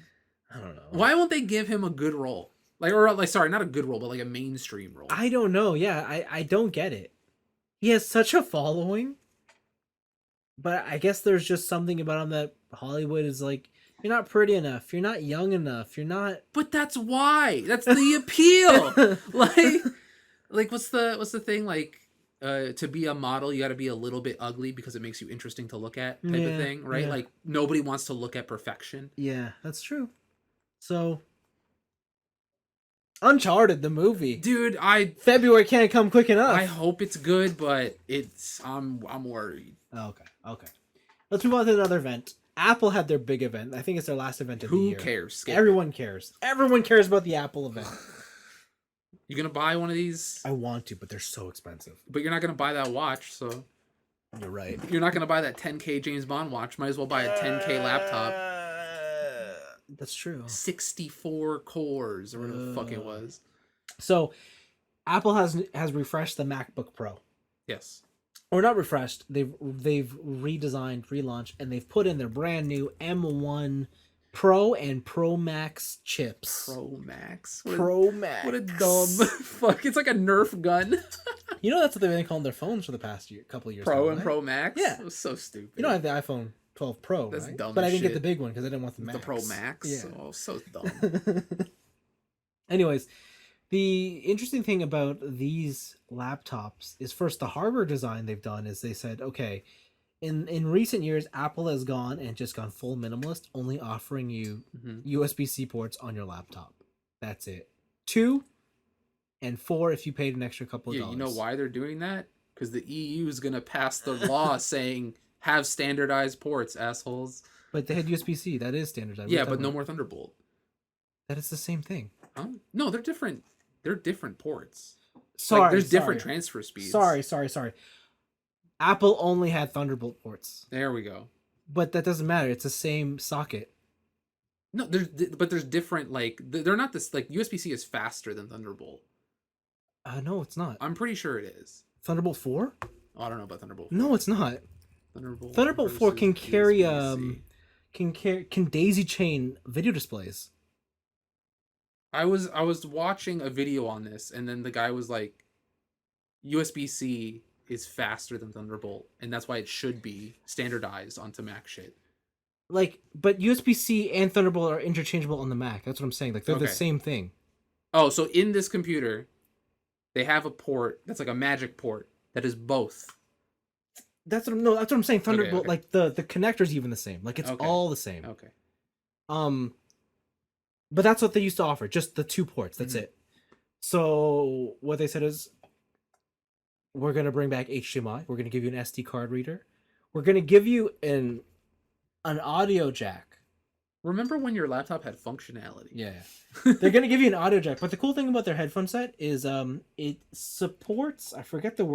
I don't know. Why won't they give him a good role? Sorry, not a good role, but like a mainstream role. I don't know. Yeah, I don't get it. He has such a following, but I guess there's just something about him that Hollywood is like, you're not pretty enough, you're not young enough, you're not. But that's why. That's the appeal. like what's the thing? Like, to be a model, you got to be a little bit ugly because it makes you interesting to look at, type of thing, right? Yeah. Like nobody wants to look at perfection. Yeah, that's true. So. Uncharted, the movie, dude. February can't come quick enough. I hope it's good, but I'm worried. Okay. Let's move on to another event. Apple had their big event. I think it's their last event of the year. Who cares? Everyone cares. Everyone cares about the Apple event. You gonna buy one of these? I want to, but they're so expensive. But you're not gonna buy that watch, so. You're right. You're not gonna buy that 10K James Bond watch. Might as well buy a 10K laptop. That's true. 64 cores or whatever the fuck it was. So, Apple has refreshed the MacBook Pro. Yes. Or not refreshed. They've redesigned, relaunched, and they've put in their brand new M1 Pro and Pro Max chips. Pro Max. Max. What a dumb fuck. It's like a Nerf gun. You know that's what they've been calling their phones for the past couple of years. Pro and Pro Max? Yeah. It was so stupid. You don't have the iPhone 12 Pro, that's right? dumb. But I didn't shit. get the big one because I didn't want the Max. The Pro Max? Yeah. Oh, so dumb. Anyways, the interesting thing about these laptops is first the hardware design they've done is they said, okay, in recent years, Apple has gone and just gone full minimalist, only offering you USB-C ports on your laptop. That's it. 2 and 4 if you paid an extra couple of dollars. You know why they're doing that? Because the EU is gonna pass the law saying have standardized ports, assholes. But they had USB-C. That is standardized. Yeah, but no more Thunderbolt. That is the same thing. No, they're different. They're different ports. Sorry, there's different transfer speeds. Sorry. Apple only had Thunderbolt ports. There we go. But that doesn't matter. It's the same socket. No, there's different, like, they're not this, like, USB-C is faster than Thunderbolt. No, it's not. I'm pretty sure it is. Thunderbolt 4? Oh, I don't know about Thunderbolt 4. No, it's not. Thunderbolt 4 can carry can daisy chain video displays. I was watching a video on this, and then the guy was like, USB-C is faster than Thunderbolt, and that's why it should be standardized onto Mac shit. Like, but USB-C and Thunderbolt are interchangeable on the Mac. That's what I'm saying. Like, they're the same thing. Oh, so in this computer, they have a port that's like a magic port that is both. That's what I'm saying. Thunderbolt, like the connector's even the same. Like, it's all the same. Okay. But that's what they used to offer, just the 2 ports. That's it. So what they said is, we're gonna bring back HDMI. We're gonna give you an SD card reader. We're gonna give you an audio jack. Remember when your laptop had functionality? Yeah. They're gonna give you an audio jack. But the cool thing about their headphone set is it supports, I forget the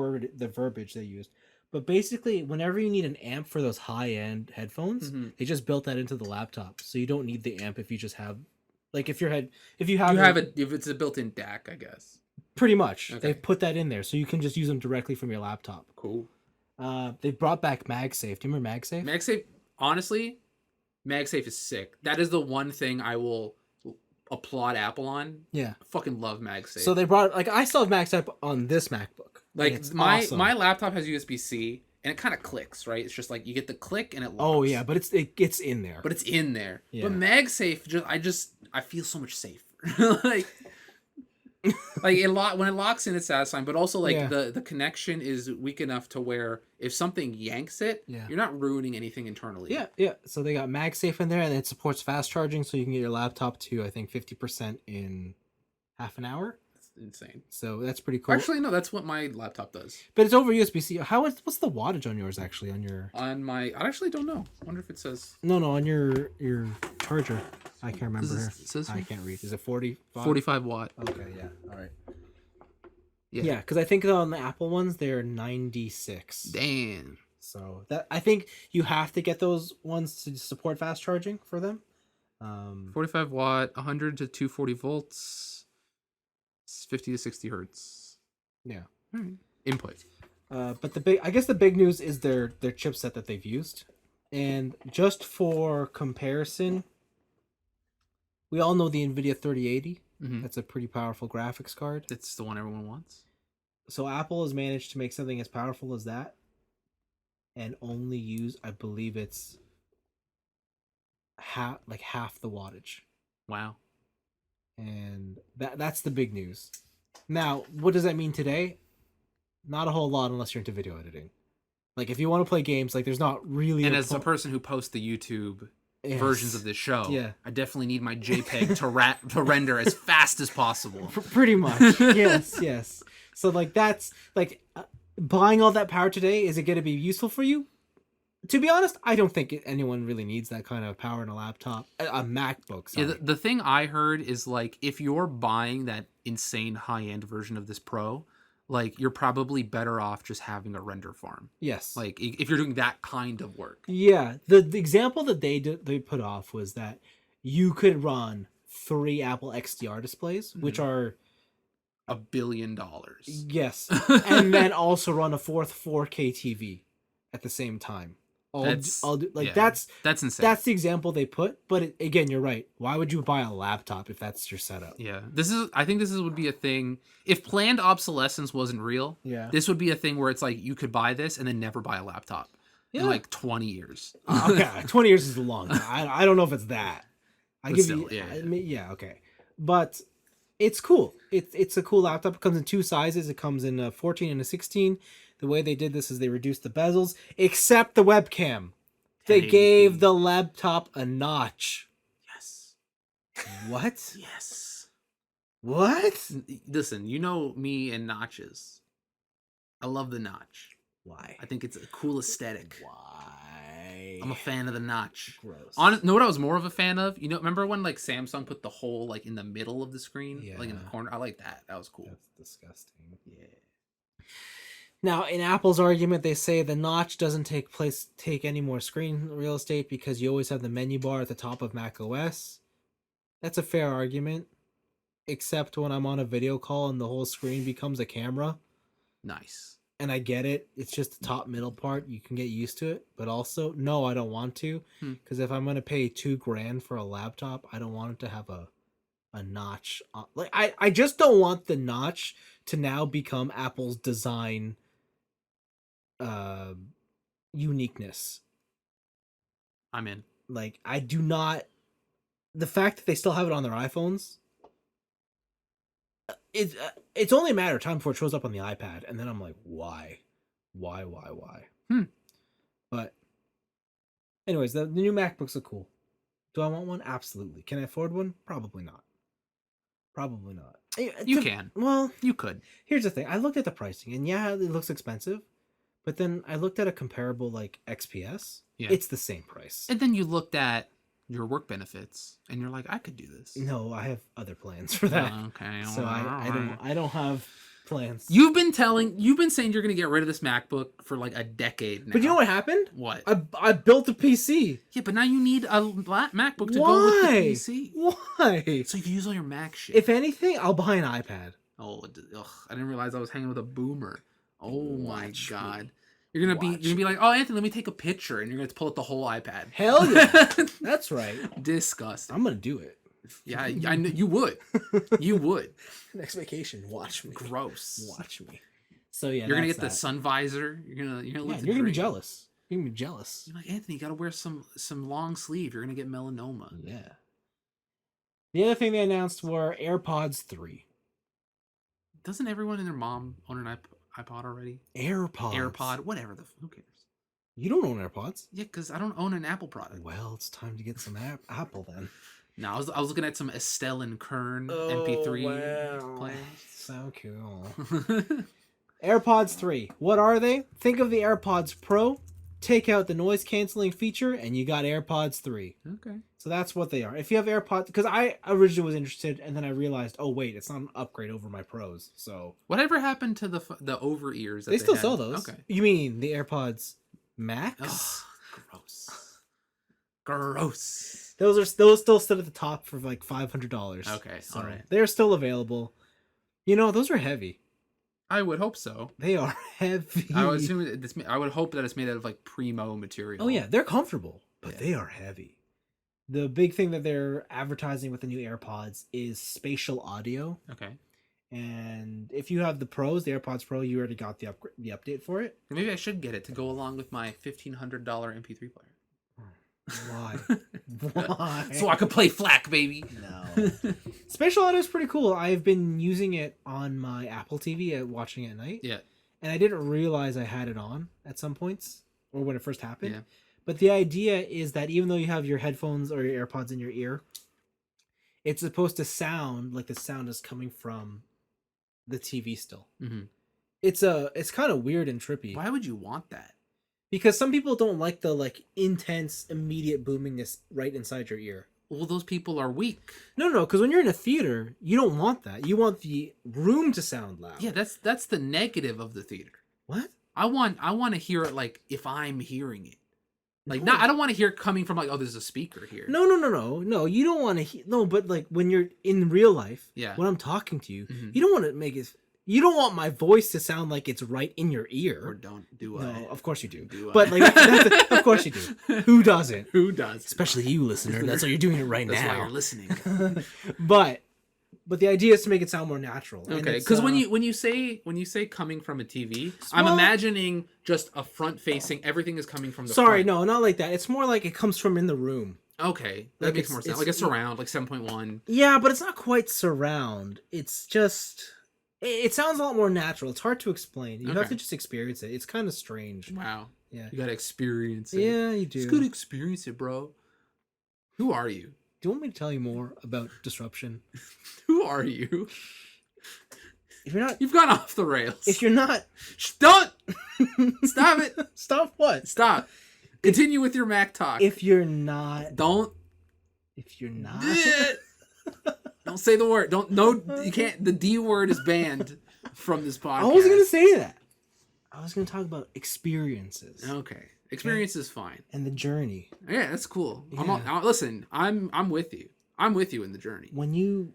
verbiage they used, but basically whenever you need an amp for those high-end headphones, they just built that into the laptop. So you don't need the amp if you just have, like, if it's a built-in DAC, I guess. Pretty much. Okay. They've put that in there, so you can just use them directly from your laptop. Cool. They brought back MagSafe. Do you remember MagSafe? MagSafe, honestly, MagSafe is sick. That is the one thing I will applaud Apple on. Yeah. I fucking love MagSafe. So they brought, like, I still have MagSafe on this MacBook. Like, my laptop has USB-C, and it kind of clicks, right? It's just like, you get the click, and it locks. Oh, yeah, but it gets in there. But it's in there. Yeah. But MagSafe, I feel so much safer. like when it locks in, it's satisfying, but also the connection is weak enough to where if something yanks it, you're not ruining anything internally. Yeah. So they got MagSafe in there, and it supports fast charging, so you can get your laptop to, I think, 50% in half an hour. That's insane. So that's pretty cool. Actually, no, that's what my laptop does. But it's over USB-C. What's the wattage on yours actually? I actually don't know. I wonder if it says. No, on your charger. I can't remember. I can't read. Is it 45 watt? Okay, yeah. All right. Yeah, because I think on the Apple ones they're 96. Damn. So that, I think you have to get those ones to support fast charging for them. 45 watt, 100 to 240 volts, 50 to 60 hertz. Yeah. Input. But the big news is their chipset that they've used, and just for comparison. We all know the NVIDIA 3080. That's a pretty powerful graphics card. It's the one everyone wants. So Apple has managed to make something as powerful as that and only use, I believe it's half the wattage. Wow. And that's the big news. Now, what does that mean today? Not a whole lot unless you're into video editing. Like, if you want to play games, like, there's not really... And as a person who posts the YouTube... versions of this show. Yeah, I definitely need my JPEG to render as fast as possible. Pretty much. Yes. So like that's like buying all that power today. Is it going to be useful for you? To be honest, I don't think anyone really needs that kind of power in a laptop, a MacBook. Sorry. Yeah, the thing I heard is like if you're buying that insane high end version of this Pro, like you're probably better off just having a render farm. Yes. Like if you're doing that kind of work. Yeah. The example that they put off was that you could run 3 Apple XDR displays, which are $1 billion. Yes. And then also run a 4K TV at the same time. That's insane. That's the example they put, but again, you're right. Why would you buy a laptop if that's your setup? Yeah, I think this would be a thing if planned obsolescence wasn't real. Yeah, this would be a thing where it's like you could buy this and then never buy a laptop in like 20 years. Okay, 20 years is long. I don't know if it's that. Okay, but it's cool. It's a cool laptop. It comes in 2 sizes. It comes in a 14 and a 16. The way they did this is they reduced the bezels, except the webcam. They gave the laptop a notch. Yes. What? Yes. What? Listen, you know me and notches. I love the notch. Why? I think it's a cool aesthetic. Why? I'm a fan of the notch. Gross. Know what I was more of a fan of? You know, remember when like Samsung put the hole like in the middle of the screen, like in the corner? I like that. That was cool. That's disgusting. Yeah. Now, in Apple's argument, they say the notch doesn't take any more screen real estate because you always have the menu bar at the top of Mac OS. That's a fair argument, except when I'm on a video call and the whole screen becomes a camera. Nice. And I get it. It's just the top middle part. You can get used to it. But also, no, I don't want to. Because if I'm going to pay $2,000 for a laptop, I don't want it to have a notch. Like I just don't want the notch to now become Apple's design uniqueness. I'm in. Like, I do not... The fact that they still have it on their iPhones... It's only a matter of time before it shows up on the iPad, and then I'm like, why? But anyways, the new MacBooks look cool. Do I want one? Absolutely. Can I afford one? Probably not. You can. Well, you could. Here's the thing. I looked at the pricing, and yeah, it looks expensive, but then I looked at a comparable like XPS. Yeah. It's the same price. And then you looked at your work benefits, and you're like, I could do this. No, I have other plans for that. Okay. So I don't have plans. You've been saying you're gonna get rid of this MacBook for like a decade now. But you know what happened? What? I built a PC. Yeah, but now you need a MacBook to go with the PC. Why? So you can use all your Mac shit. If anything, I'll buy an iPad. Oh, I didn't realize I was hanging with a boomer. Oh my god. You're gonna be like, oh, Anthony, let me take a picture, and you're gonna pull out the whole iPad. Hell yeah, that's right. Disgusting. I'm gonna do it. Yeah, I know you would. You would. Next vacation, watch me. Gross. Watch me. So yeah, you're gonna get the sun visor. You're gonna live the you're dream. gonna be jealous. You're gonna be jealous. You're like, Anthony, you gotta wear some long sleeve. You're gonna get melanoma. Yeah. The other thing they announced were AirPods 3. Doesn't everyone and their mom own an iPod already? AirPod, whatever. Who cares? You don't own AirPods? Yeah, because I don't own an Apple product. Well, it's time to get some Apple then. No, I was looking at some Estelle and Kern MP3 players. So cool. AirPods 3. What are they? Think of the AirPods Pro. Take out the noise canceling feature, and you got AirPods 3. Okay. So that's what they are. If you have AirPods, because I originally was interested, and then I realized, oh wait, it's not an upgrade over my Pros. So whatever happened to the over ears? They still sell those. Okay. You mean the AirPods Max? Oh, gross. Those still stood at the top for like $500. Okay, so all right. They're still available. You know, those are heavy. I would hope so. They are heavy. I would hope that it's made out of like primo material. Oh yeah, they're comfortable, but they are heavy. The big thing that they're advertising with the new AirPods is spatial audio. Okay. And if you have the Pros, the AirPods Pro, you already got the update for it. Maybe I should get it to go along with my $1,500 MP3 player. Why? Why? So I could play FLAC, baby. No. Spatial audio is pretty cool. I've been using it on my Apple TV watching it at night. Yeah. And I didn't realize I had it on at some points or when it first happened. Yeah. But the idea is that even though you have your headphones or your AirPods in your ear, it's supposed to sound like the sound is coming from the TV still. Mm-hmm. It's kind of weird and trippy. Why would you want that? Because some people don't like the intense, immediate boomingness right inside your ear. Well, those people are weak. No, because when you're in a theater, you don't want that. You want the room to sound loud. Yeah, that's the negative of the theater. What? I want to hear it like if I'm hearing it. Like, no. I don't want to hear it coming from like, oh, there's a speaker here. No. You don't want to hear. No, but like when you're in real life, when I'm talking to you, you don't want to make it. You don't want my voice to sound like it's right in your ear. Or don't do I? No, of course you do. But like, of course you do. Who doesn't? Who does? Especially you, listener. That's why you're doing it right now. That's why you're listening. But the idea is to make it sound more natural. Okay, because when you say coming from a TV, I'm imagining just a front facing. Everything is coming from the. Sorry, front. no, not like that. It's more like it comes from in the room. Okay, that makes more sense. Like a surround, like 7.1. Yeah, but it's not quite surround. It's just. It sounds a lot more natural. It's hard to explain. You have Okay. to just experience it. It's kind of strange. Wow. Yeah. You gotta experience it. Yeah, you do. Just gotta experience it, bro. Who are you? Do you want me to tell you more about disruption? Who are you? If you're not, You've gone off the rails. if you're not, Don't stop it. stop what? Stop. Continue with your Mac talk. If you're not, Don't. if you're not, Don't say the word. Don't. No, you can't. The D word is banned from this podcast. I wasn't gonna say that. I was gonna talk about experiences Okay. Experience is fine. and the journey. Yeah, that's cool. Yeah. Listen, I'm with you. I'm with you in the journey. When you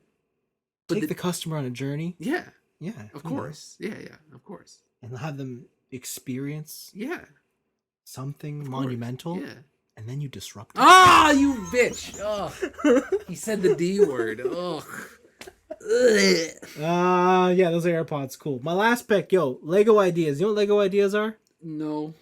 But take the customer on a journey, Yeah, yeah, of you know, course. Yeah, of course. and have them experience Yeah. something Of course. monumental, Yeah. and then you disrupt it. Ah, you bitch. Ugh. He said the D word. Ugh. Yeah, those are AirPods. Cool. My last pick, Lego ideas. You know what Lego ideas are? No.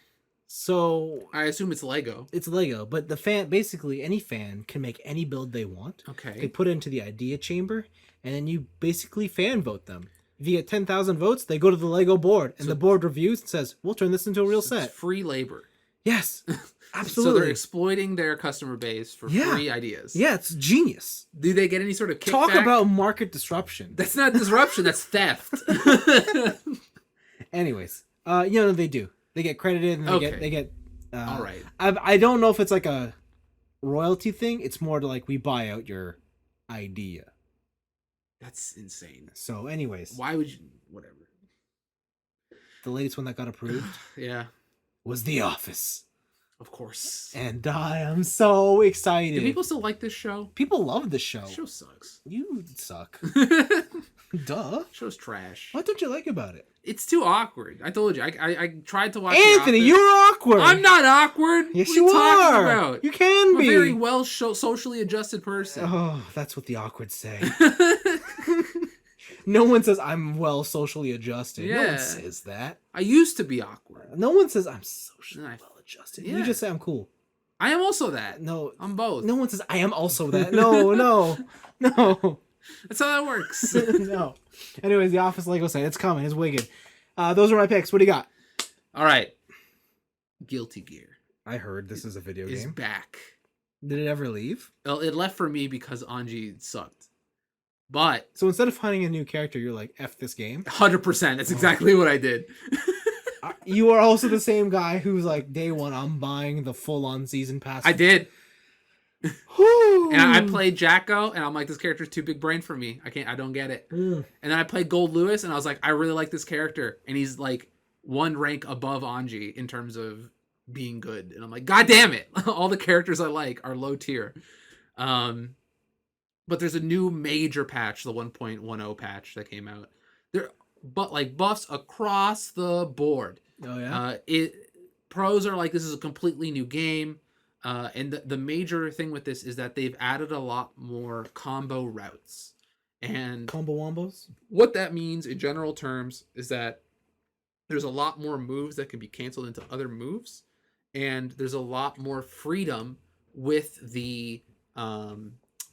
So I assume it's Lego. it's Lego, but basically any fan can make any build they want. They Okay. put it into the idea chamber, and then you basically fan vote them. If you get 10,000 votes, they go to the Lego board, and the board reviews and says, "We'll turn this into a real So it's set." free labor. Yes, So absolutely. they're exploiting their customer base for free ideas. Yeah, it's genius. Do they get any sort of kickback? Talk about market disruption. That's not disruption. That's theft. Anyways, they do. They get credited, and Okay. they get. All right. I don't know if it's like a royalty thing. It's more to like we buy out your idea. That's insane. So, anyways, Why would you? Whatever. the latest one that got approved Yeah. was The Office, Of course. and I am so excited. Do people still like this show? People love the show. The show sucks. You suck. Duh. Show's trash. What don't you like about it? It's too awkward. I told you. I tried to watch. Anthony, The you're Office. awkward. I'm not awkward. Yes, what you are you talking are. about? You can I'm be. a very well socially adjusted person. Oh, that's what the awkward say. No one says I'm well socially adjusted. No Yeah. one says that. I used to be awkward. No one says I'm socially I- well adjusted. Yeah. You just say I'm cool. I am also that. No, I'm both. no one says I am also that. No, no, no, That's how that works. no. Anyways, the Office Lego set. It's coming. It's wicked. Those are my picks. What do you got? All right. Guilty Gear I heard this is a video is game. back. Did it ever leave? Well, it left for me because Anji sucked. But So instead of finding a new character, you're like, F this game. 100%. That's exactly what I did. You are also the same guy who's like, day one, I'm buying the full-on season pass. I did. Whew. And I played Jacko, and I'm like, this character's too big brain for me. I don't get it. Mm. And then I played Gold Lewis, and I was like, I really like this character. And he's like one rank above Anji in terms of being good. And I'm like, God damn it. All the characters I like are low tier. But there's a new major patch, the 1.10 patch that came out. But like buffs across the board. Oh yeah. Pros are like, this is a completely new game. And the major thing with this is that they've added a lot more combo routes. And Combo wombos. what that means in general terms is that there's a lot more moves that can be canceled into other moves. And there's a lot more freedom with the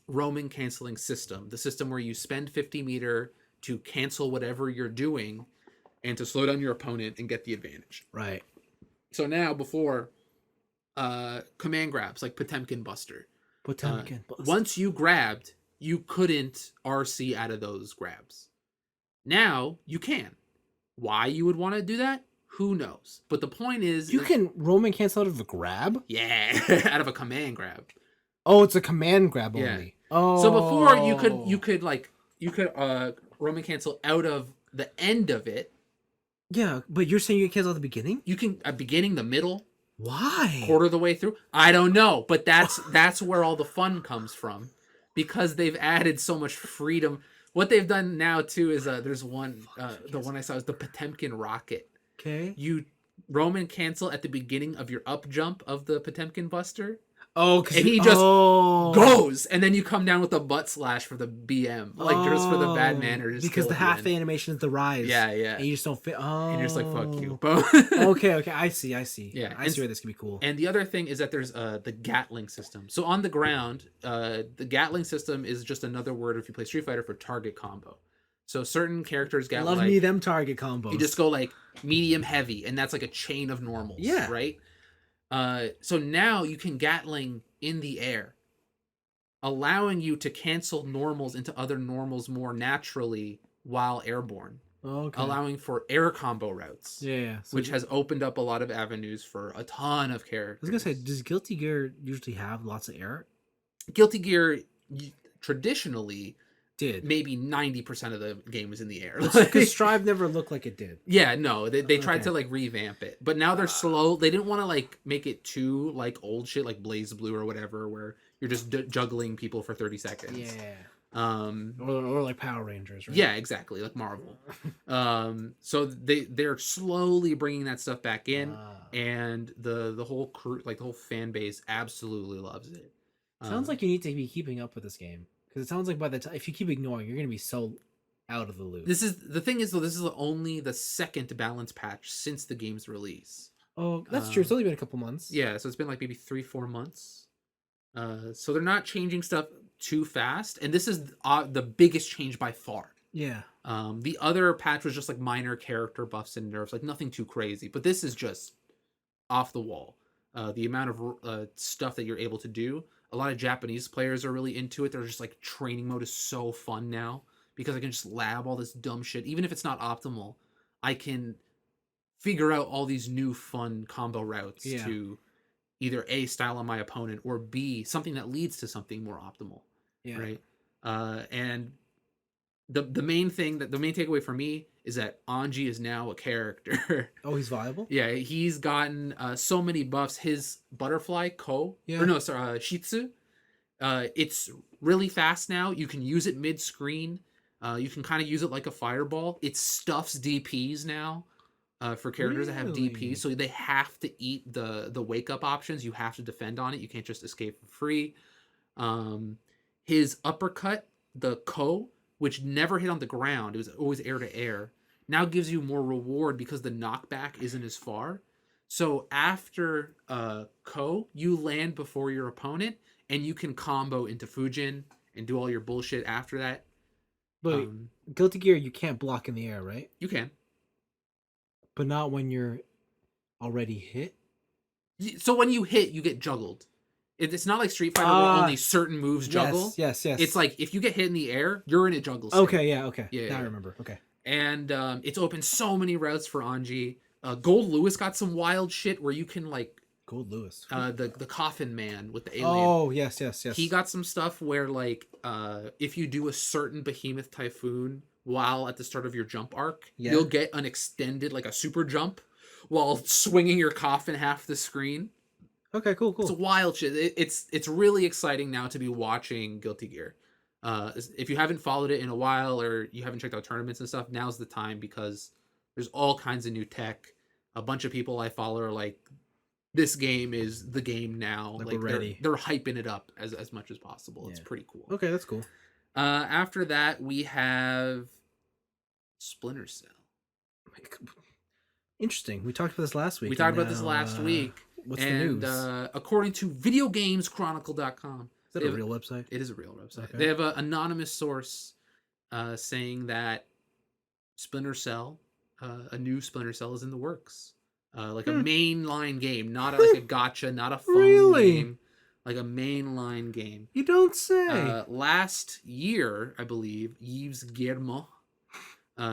roaming canceling system. The system where you spend 50 meter to cancel whatever you're doing and to slow down your opponent and get the advantage. Right. So now before command grabs like Potemkin Buster. Potemkin. Once you grabbed, you couldn't RC out of those grabs. Now you can. Why you would want to do that? Who knows? But the point is, You can roam and cancel out of the grab? yeah, out of a command grab. Oh, it's a command grab Yeah. only. Oh. So before you could roam and cancel out of the end of it. Yeah, but you're saying you can cancel at the beginning? You can beginning, the middle, Why? quarter of the way through. I don't know, but that's where all the fun comes from, because they've added so much freedom. What they've done now too is there's one the one I saw is the Potemkin rocket. Okay. You roam and cancel at the beginning of your up jump of the Potemkin Buster. Oh, because And he just goes, and then you come down with a butt slash for the BM, like just for the bad manners. Because the half animation is the rise. Yeah, yeah. And you just don't fit. Oh. And you're just like, fuck you. Okay, I see. Yeah, I see where this could be cool. And the other thing is that there's the Gatling system. So on the ground, the Gatling system is just another word if you play Street Fighter for target combo. So certain characters get Love like me them target combos. you just go like medium heavy, and that's like a chain of normals. Yeah. Right. So now you can Gatling in the air, allowing you to cancel normals into other normals more naturally while airborne. Okay. Allowing for air combo routes. Yeah. So which has opened up a lot of avenues for a ton of characters. I was gonna say, does Guilty Gear usually have lots of air? Guilty Gear traditionally Did maybe 90% of the game was in the air. Because Strive never looked like it did. Yeah, no, they tried to like revamp it, but now they're slow. They didn't want to like make it too like old shit like Blaze Blue or whatever, where you're just juggling people for 30 seconds. Yeah. Or like Power Rangers, right? Yeah, exactly, like Marvel. So they're slowly bringing that stuff back in, and the whole crew, like the whole fan base, absolutely loves it. Sounds like you need to be keeping up with this game, because it sounds like by the time if you keep ignoring, you're gonna be so out of the loop. This is the thing is though. This is only the second balance patch since the game's release. Oh, that's true. It's only been a couple months. Yeah, so it's been like maybe 3-4 months. So they're not changing stuff too fast, and this is the biggest change by far. Yeah. The other patch was just like minor character buffs and nerfs, like nothing too crazy, but this is just off the wall. The amount of stuff that you're able to do. A lot of Japanese players are really into it. They're just like training mode is so fun now because I can just lab all this dumb shit, even if it's not optimal. I can figure out all these new fun combo routes to either A, style on my opponent, or B, something that leads to something more optimal. Yeah. Right. And the main takeaway for me is that Anji is now a character. Oh, he's viable? Yeah, he's gotten so many buffs. His butterfly, Shitsu, it's really fast now. You can use it mid-screen. You can kind of use it like a fireball. It stuffs DPs now for characters that have DP. So they have to eat the wake-up options. You have to defend on it. You can't just escape for free. His uppercut, the which never hit on the ground, it was always air to air, now gives you more reward because the knockback isn't as far. So after you land before your opponent, and you can combo into Fujin and do all your bullshit after that. But Guilty Gear, you can't block in the air, right? You can. But not when you're already hit? So when you hit, you get juggled. It's not like Street Fighter where only certain moves juggle. Yes. It's like if you get hit in the air, you're in a juggle state. Okay. Yeah, now I remember. Okay. And it's opened so many routes for Anji. Gold Lewis got some wild shit where you can like Gold Lewis, the coffin man with the alien. Oh yes. He got some stuff where like if you do a certain behemoth typhoon while at the start of your jump arc, you'll get an extended like a super jump while swinging your coffin half the screen. Okay, cool. It's wild shit. It's really exciting now to be watching Guilty Gear. If you haven't followed it in a while or you haven't checked out tournaments and stuff, now's the time because there's all kinds of new tech. A bunch of people I follow are like, this game is the game now. Like we're ready. They're hyping it up as much as possible. It's pretty cool. Okay, that's cool. After that, we have Splinter Cell. Interesting. We talked about this last week. What's the news? According to VideoGamesChronicle.com. Is that a real website? It is a real website. Okay. They have an anonymous source saying that Splinter Cell, a new Splinter Cell is in the works. Like a mainline game, not like a gacha, not a phone game. Like a mainline game. You don't say. Last year, I believe, Yves Guillemot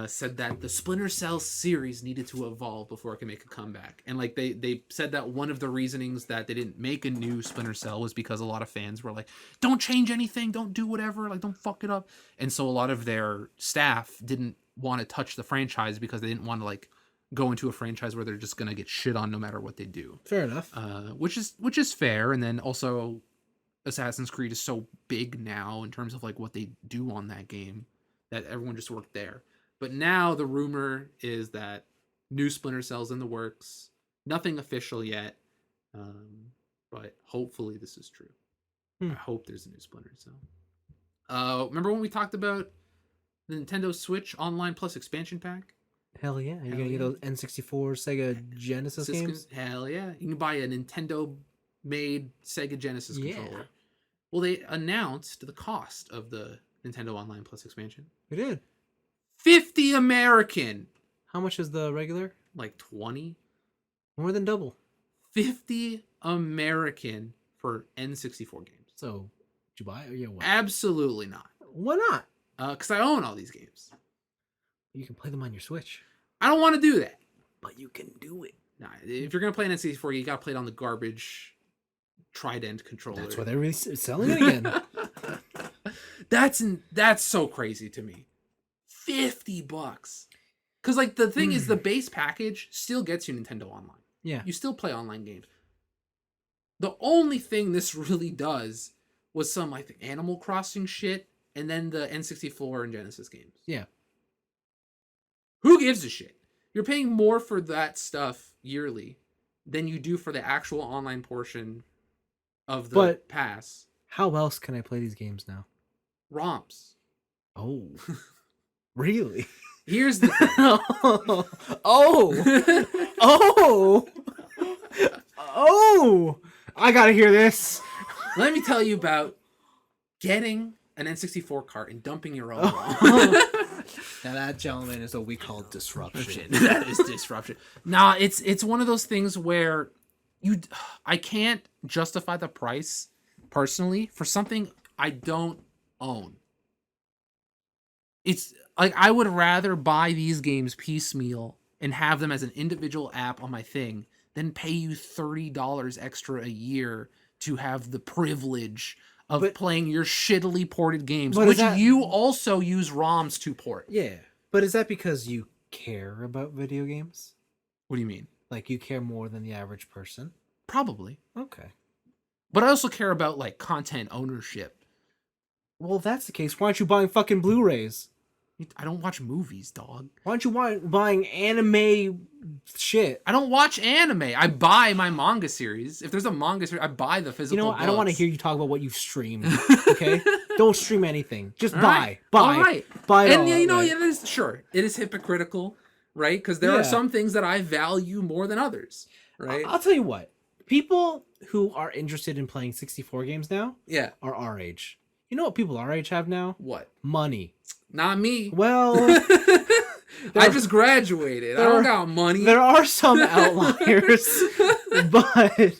said that the Splinter Cell series needed to evolve before it can make a comeback. And like they said that one of the reasonings that they didn't make a new Splinter Cell was because a lot of fans were like, don't change anything, don't do whatever, like don't fuck it up. And so a lot of their staff didn't want to touch the franchise because they didn't want to like go into a franchise where they're just gonna get shit on no matter what they do. Fair enough. Which is fair. And then also Assassin's Creed is so big now in terms of like what they do on that game that everyone just worked there. But now the rumor is that new Splinter Cell's in the works. Nothing official yet, but hopefully this is true. I hope there's a new Splinter Cell. Remember when we talked about the Nintendo Switch Online Plus expansion pack? Hell yeah. You're going to get those N64 Sega Genesis games? Hell yeah. You can buy a Nintendo-made Sega Genesis controller. Well, they announced the cost of the Nintendo Online Plus expansion. They did. $50 American. How much is the regular? Like 20. More than double. $50 American for N64 games. So, did you buy it or you what? Absolutely not. Why not? Because I own all these games. You can play them on your Switch. I don't want to do that. But you can do it. Nah, if you're going to play an N64, you got to play it on the garbage Trident controller. That's why they're selling it again. That's so crazy to me. $50. Because like the thing is, the base package still gets you Nintendo Online. Yeah. You still play online games. The only thing this really does was some like the Animal Crossing shit and then the N64 and Genesis games. Yeah. Who gives a shit? You're paying more for that stuff yearly than you do for the actual online portion of the pass. How else can I play these games now? ROMs. Oh. Really? Here's the thing. Oh! I gotta hear this. Let me tell you about getting an N64 cart and dumping your own ROM. Now that, gentlemen, is what we call disruption. That is disruption. Nah, it's one of those things where I can't justify the price personally for something I don't own. It's like I would rather buy these games piecemeal and have them as an individual app on my thing than pay you $30 extra a year to have the privilege of playing your shittily ported games, which you also use ROMs to port. Yeah, but is that because you care about video games? What do you mean? Like you care more than the average person? Probably. Okay. But I also care about like content ownership. Well, if that's the case, why aren't you buying fucking Blu-rays? I don't watch movies, dog. Why aren't you buying anime shit? I don't watch anime. I buy my manga series. If there's a manga series, I buy the physical. You know what? books. I don't want to hear you talk about what you've streamed. Okay, don't stream anything. Just buy. All right. Buy. And you know, it is hypocritical, right? Because there are some things that I value more than others, right? I'll tell you what. People who are interested in playing 64 games now, are our age. You know what people our age have now? What? Money. Not me. Well, I just graduated. I don't got money. There are some outliers, but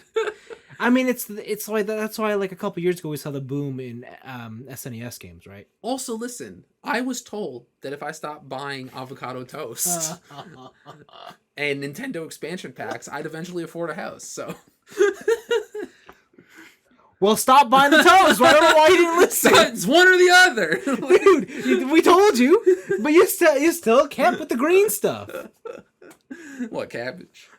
I mean, it's like that's why like a couple years ago we saw the boom in SNES games, right? Also, listen, I was told that if I stopped buying avocado toast and Nintendo expansion packs, I'd eventually afford a house. So. Well, stop buying the toast. I don't know why you didn't listen. It's one or the other. Dude, we told you, but you still can't put the green stuff. What, cabbage?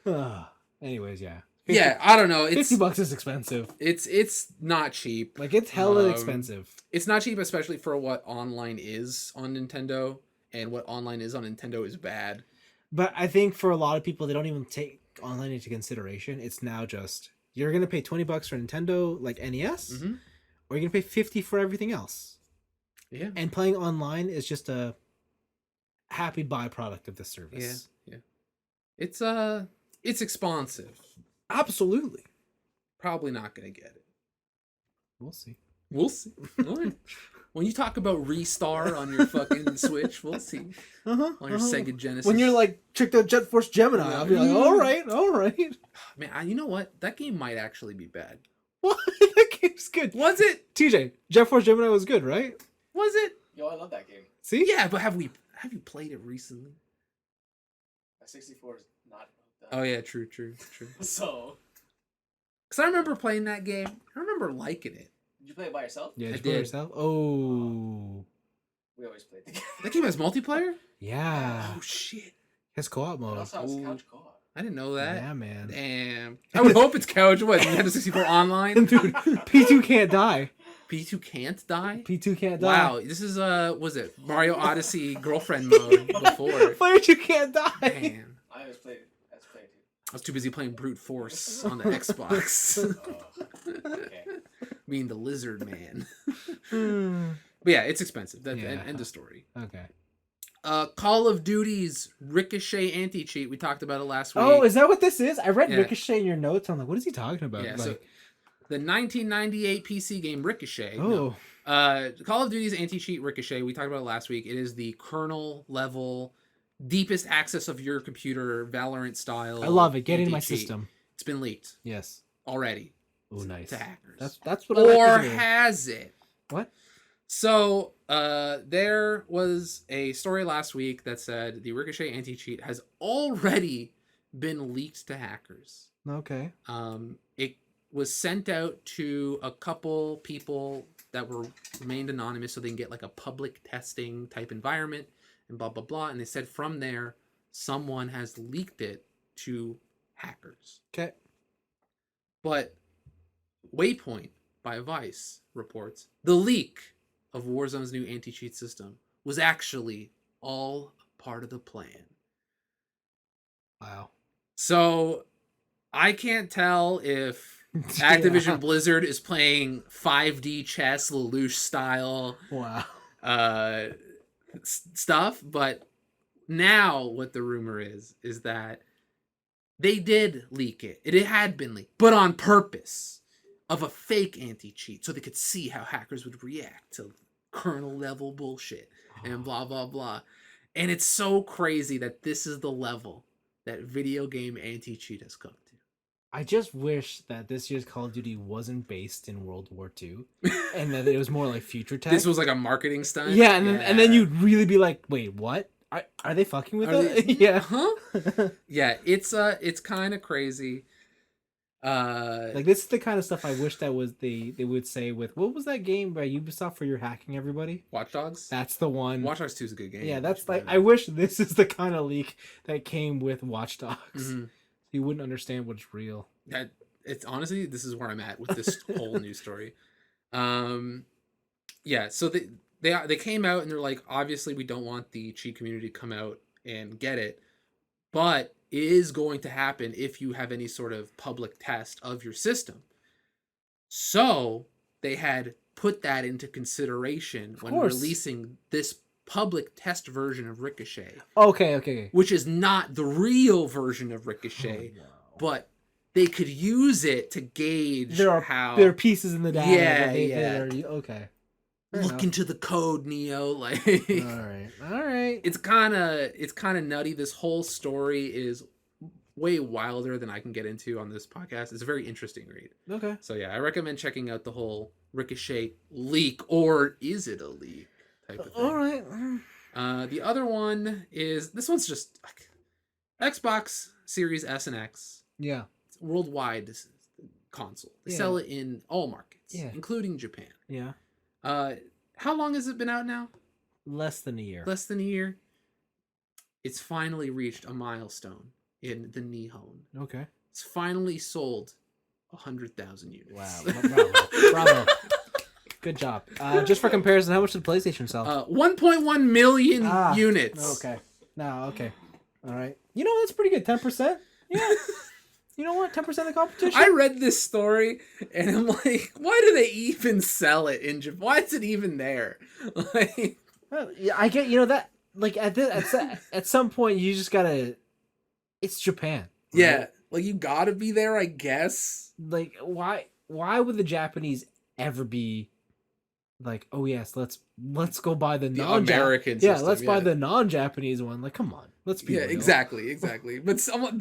Anyways, yeah. Yeah, I don't know. $50 is expensive. It's not cheap. Like, it's hella expensive. It's not cheap, especially for what online is on Nintendo, and what online is on Nintendo is bad. But I think for a lot of people, they don't even take online into consideration. It's now just... You're going to pay $20 for Nintendo, like NES, or you're going to pay $50 for everything else. Yeah. And playing online is just a happy byproduct of the service. Yeah. It's expensive. Absolutely. Probably not going to get it. We'll see. All right. When you talk about Restar on your fucking Switch, we'll see. On your Sega Genesis. When you're like, check out Jet Force Gemini, I'll be like, all right. Man, you know what? That game might actually be bad. What? That game's good. Was it? TJ, Jet Force Gemini was good, right? Was it? Yo, I love that game. See? Yeah, but have you played it recently? My 64 is not done. Oh yeah, true. So, because I remember playing that game. I remember liking it. did you play it by yourself? Yeah, I did you play did. yourself? Oh. We always played together. That game has multiplayer? Yeah. Oh shit. Has co-op It mode. also has couch co-op. I didn't know that. Yeah, man. Damn. I would hope it's couch. What? Nintendo 64 online? Dude, P2 can't die. P2 can't die? P2 can't die. Wow, this is was it Mario Odyssey girlfriend mode before? But you can't die. Damn. I always played it. That's played too. I was too busy playing brute force on the Xbox. Oh, okay. Being the lizard man. Hmm. But yeah, it's expensive. That's Yeah. end of story. Okay. Call of Duty's Ricochet anti-cheat. We talked about it last week. Oh, is that what this is? I read Yeah. Ricochet in your notes. I'm like, what is he talking about? Yeah, like, so the 1998 PC game Ricochet. Oh. No. Call of Duty's anti-cheat Ricochet. We talked about it last week. It is the kernel level, deepest access of your computer, Valorant style. I love it. Get in my anti-cheat. system. It's been leaked. Yes. Already. Oh, nice. To hackers. That's what I like or to hear. has it? What? So there was a story last week that said the Ricochet anti-cheat has already been leaked to hackers. Okay. It was sent out to a couple people that remained anonymous so they can get like a public testing type environment and blah, blah, blah. And they said from there, someone has leaked it to hackers. Okay. But Waypoint by Vice reports the leak of Warzone's new anti-cheat system was actually all part of the plan. Wow. So I can't tell if Activision Blizzard is playing 5D chess, Lelouch style stuff, but now what the rumor is that they did leak it. It had been leaked, but on purpose, of a fake anti-cheat, so they could see how hackers would react to kernel level bullshit and blah, blah, blah. And it's so crazy that this is the level that video game anti-cheat has come to. I just wish that this year's Call of Duty wasn't based in World War II, and that it was more like future tech. This was like a marketing stunt. Yeah, and then you'd really be like, wait, what? Are they fucking with it? Yeah. Huh? Yeah, it's kind of crazy. Like this is the kind of stuff I wish that was they would say with what was that game by Ubisoft where you're hacking everybody? Watch Dogs. That's the one. Watch Dogs 2 is a good game. Yeah, that's like I wish this is the kind of leak that came with Watch Dogs. Mm-hmm. You wouldn't understand what's real. It's honestly, this is where I'm at with this whole news story. Yeah, so they came out and they're like, obviously we don't want the cheat community to come out and get it, but it is going to happen if you have any sort of public test of your system. So they had put that into consideration when releasing this public test version of Ricochet. Okay. Which is not the real version of Ricochet, but they could use it to gauge there are pieces in the data. Yeah. Okay. Look into the code, Neo. Like, all right. It's kind of nutty. This whole story is way wilder than I can get into on this podcast. It's a very interesting read. Okay. So yeah, I recommend checking out the whole Ricochet leak, or is it a leak type of thing. All right. The other one is, this one's just like Xbox Series S and X. Yeah. It's a worldwide console. They sell it in all markets, including Japan. Yeah. How long has it been out now? Less than a year. Less than a year. It's finally reached a milestone in the Nihon. Okay. It's finally sold 100,000 units. Wow. Bravo. Good job. Just for comparison, how much did PlayStation sell? 1.1 million units. Okay. Okay. All right. You know, that's pretty good. 10%? Yeah. You know what? 10% of the competition? I read this story and I'm like, why do they even sell it in Japan? Why is it even there? Like, yeah, I get, that, like, at some point, you just gotta, it's Japan. Right? Yeah. Like, you gotta be there, I guess. Like, why would the Japanese ever be like, oh yes, let's go buy the American system. Yeah, let's buy the non-Japanese one. Like, come on, let's be real. Exactly. But someone,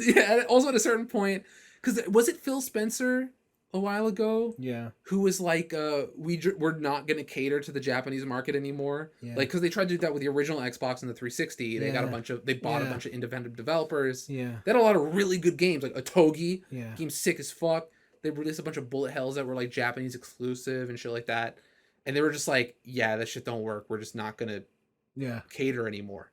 also at a certain point, because was it Phil Spencer a while ago? Yeah, who was like, we're not gonna cater to the Japanese market anymore. Yeah. Like, because they tried to do that with the original Xbox and the 360. They got they bought a bunch of independent developers. Yeah, they had a lot of really good games, like Otogi. Yeah, game's sick as fuck. They released a bunch of bullet hells that were like Japanese exclusive and shit like that. And they were just like, yeah, that shit don't work. We're just not going to cater anymore.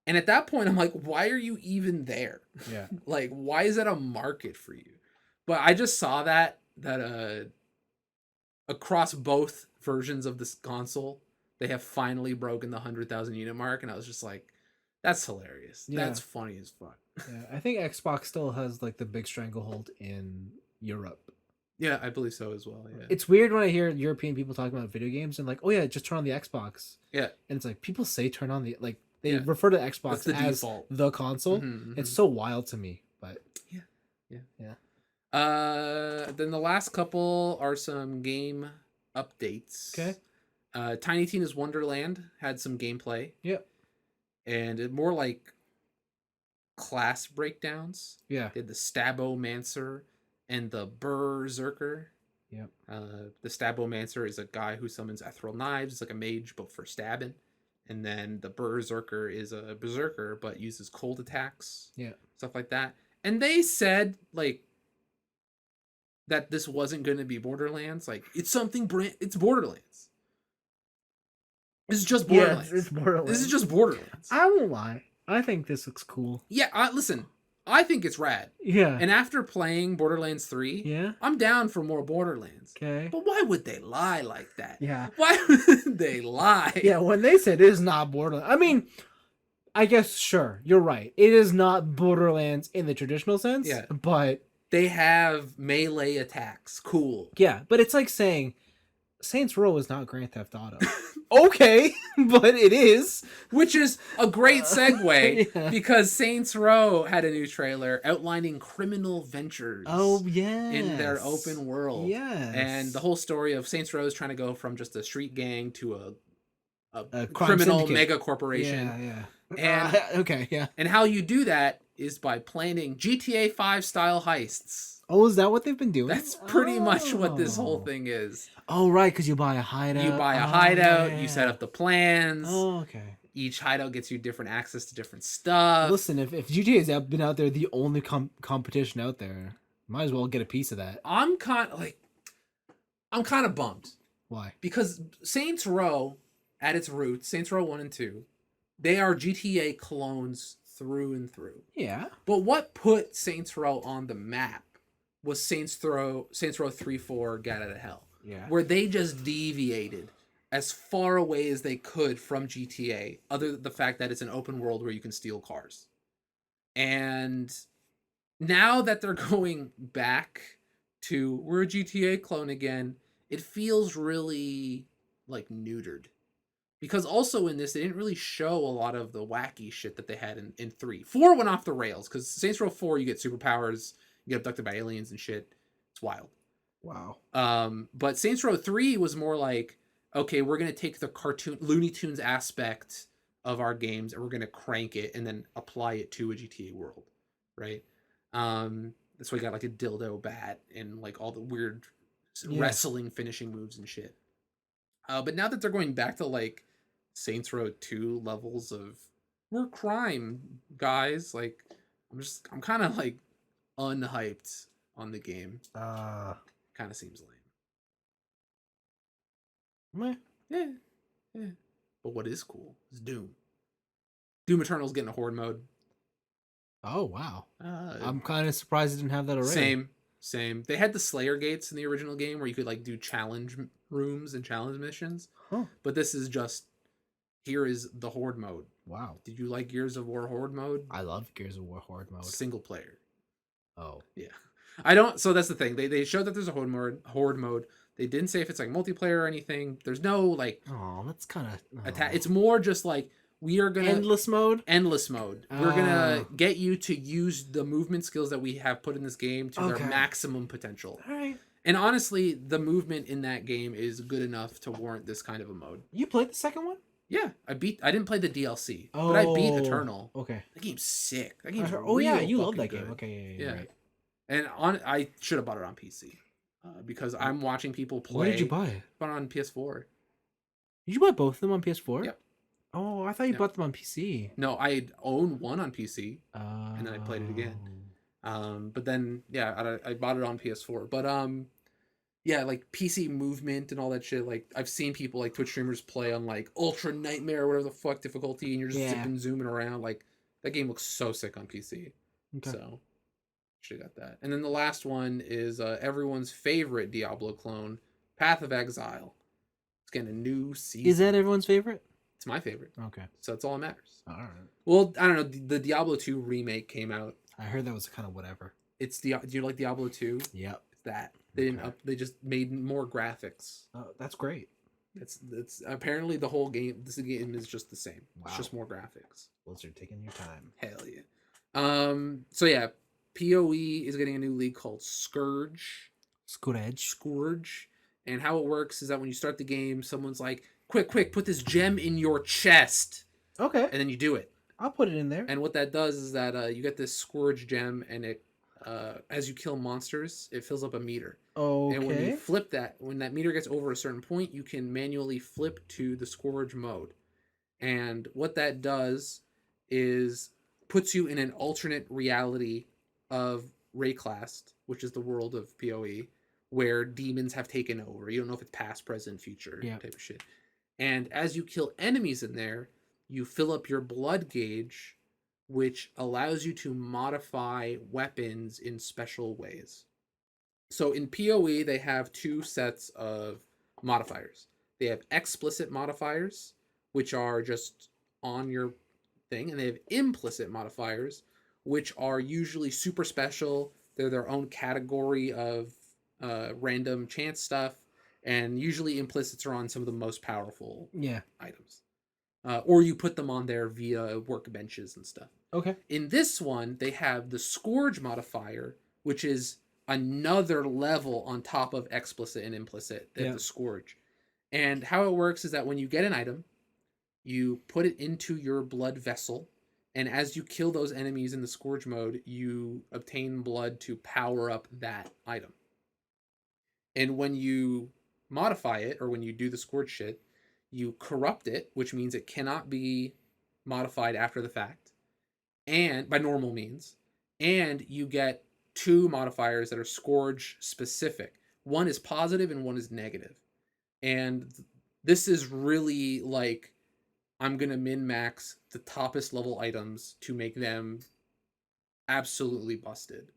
And at that point, I'm like, why are you even there? Yeah. Like, why is that a market for you? But I just saw that across both versions of this console, they have finally broken the 100,000 unit mark. And I was just like, that's hilarious. Yeah. That's funny as fuck. Yeah, I think Xbox still has like the big stranglehold in Europe. Yeah, I believe so as well. Yeah. It's weird when I hear European people talking about video games and like, oh yeah, just turn on the Xbox. Yeah. And it's like people say turn on they refer to Xbox as default. the console. Mm-hmm. It's so wild to me, but yeah. Then the last couple are some game updates. Okay. Tiny Tina's Wonderland had some gameplay. Yep. And it more like class breakdowns. Yeah. They had the Stabomancer and the Berserker. Yep. The Stabomancer is a guy who summons ethereal knives. It's like a mage, but for stabbing. And then the Berserker is a berserker, but uses cold attacks. Yeah. Stuff like that. And they said, like, that this wasn't going to be Borderlands. Like, it's something it's Borderlands. This is just Borderlands. Yeah, it's Borderlands. This is just Borderlands. I won't lie. I think this looks cool. Yeah, listen, I think it's rad. Yeah. And after playing Borderlands 3, Yeah. I'm down for more Borderlands. Okay. But why would they lie like that? Yeah. Why would they lie? Yeah, when they said it is not Borderlands, I mean, I guess, sure, you're right. It is not Borderlands in the traditional sense. Yeah. But They have melee attacks. Cool. yeah, but it's like saying Saints Row is not Grand Theft Auto. Okay, but it is. Which is a great segue Yeah. because Saints Row had a new trailer outlining criminal ventures. Oh, yeah. In their open world. Yes. And the whole story of Saints Row is trying to go from just a street gang to a crime criminal syndicate. mega corporation. Yeah. And okay, yeah. And how you do that is by planning GTA 5 style heists. Oh, is that what they've been doing? That's pretty much what this Oh. whole thing is. Oh, right, because you buy a hideout. You buy a Oh, hideout, yeah. you set up the plans. Oh, okay. Each hideout gets you different access to different stuff. Listen, if GTA has been out there, the only competition out there, might as well get a piece of that. I'm kind of bummed Why? because Saints Row, at its roots, Saints Row 1 and 2, they are GTA clones through and through. Yeah. But what put Saints Row on the map was Saints Row 3-4 Get Out of Hell. Yeah. Where they just deviated as far away as they could from GTA, other than the fact that it's an open world where you can steal cars. And now that they're going back to we're a GTA clone again, it feels really like neutered. Because also in this, they didn't really show a lot of the wacky shit that they had in 3. 4 went off the rails, because Saints Row 4, you get superpowers, you get abducted by aliens and shit. It's wild. Wow. But Saints Row 3 was more like, okay, we're going to take the cartoon Looney Tunes aspect of our games and we're going to crank it and then apply it to a GTA world, right? That's why you got like a dildo bat and like all the weird wrestling finishing moves and shit. But now that they're going back to like Saints Row 2 levels of we're crime guys, like I'm kind of like unhyped on the game. Kind of seems lame. Meh. Yeah. But what is cool is Doom. Doom Eternal's getting a horde mode. Oh, wow. I'm I'm kind of surprised it didn't have that already. Same. They had the Slayer gates in the original game where you could like do challenge rooms and challenge missions. Huh. But this is just here is the horde mode. Wow. Did you like Gears of War horde mode? I love Gears of War horde mode. Single player. Oh. Yeah. I don't. So that's the thing. They showed that there's a horde mode. They didn't say if it's like multiplayer or anything. There's no like Oh, that's kind of attack. It's more just like we are gonna endless mode. We're gonna get you to use the movement skills that we have put in this game to their maximum potential. All right. And honestly, the movement in that game is good enough to warrant this kind of a mode. You played the second one? Yeah, I didn't play the DLC, but I beat Eternal. Okay. That game's sick. That game's yeah, you love that fucking game. good. Okay, Yeah. Right. And I should have bought it on PC because I'm watching people play. Where did you buy it? Bought it on PS4. Did you buy both of them on PS4? Yep. Oh, I thought you Yep. bought them on PC. No, I own one on PC, and then I played it again. But then I bought it on PS4. But yeah, like PC movement and all that shit. Like I've seen people like Twitch streamers play on like Ultra Nightmare or whatever the fuck difficulty, and you're just zipping, zooming around. Like that game looks so sick on PC. Okay. So should have got that. And then the last one is everyone's favorite Diablo clone, Path of Exile. It's getting a new season. Is that everyone's favorite? It's my favorite. Okay. So that's all that matters. All right. Well, I don't know. The Diablo 2 remake came out. I heard that was kind of whatever. It's do you like Diablo 2? Yep. It's that. They didn't they just made more graphics. Oh, that's great. That's apparently the whole game. This game is just the same. Wow. It's just more graphics. Blizzard taking your time. Hell yeah. So yeah, PoE is getting a new league called Scourge. Scourge. And how it works is that when you start the game, someone's like, quick, put this gem in your chest. Okay. And then you do it. I'll put it in there. And what that does is that you get this Scourge gem, and it, as you kill monsters, it fills up a meter. Okay. And when you flip that, when that meter gets over a certain point, you can manually flip to the Scourge mode. And what that does is puts you in an alternate reality of Rayclast, which is the world of PoE, where demons have taken over. You don't know if it's past, present, future type of shit. And as you kill enemies in there, you fill up your blood gauge, which allows you to modify weapons in special ways. So in PoE, they have two sets of modifiers. They have explicit modifiers, which are just on your thing, and they have implicit modifiers, which are usually super special. They're their own category of random chance stuff, and usually implicits are on some of the most powerful items. Or you put them on there via workbenches and stuff. Okay. In this one, they have the Scourge Modifier, which is another level on top of explicit and implicit at the Scourge. And how it works is that when you get an item, you put it into your blood vessel, and as you kill those enemies in the Scourge mode, you obtain blood to power up that item. And when you modify it, or when you do the Scourge shit, you corrupt it, which means it cannot be modified after the fact, and by normal means, and you get two modifiers that are Scourge specific. One is positive and one is negative. And this is really like, I'm going to min-max the toppest level items to make them absolutely busted.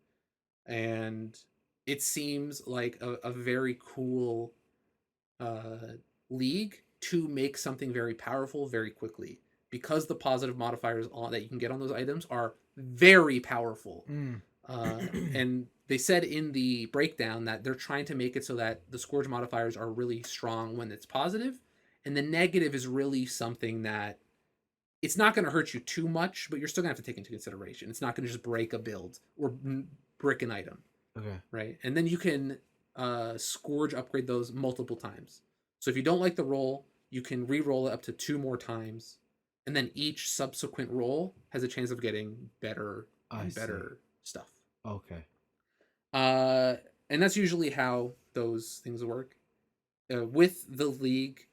And it seems like a very cool league to make something very powerful very quickly. Because the positive modifiers that you can get on those items are very powerful. And they said in the breakdown that they're trying to make it so that the Scourge modifiers are really strong when it's positive, and the negative is really something that it's not going to hurt you too much, but you're still going to have to take into consideration. It's not going to just break a build or brick an item. Okay. Right? And then you can Scourge upgrade those multiple times. So if you don't like the roll, you can re-roll it up to 2 more times. And then each subsequent roll has a chance of getting better and better stuff. Okay. And that's usually how those things work. With the league,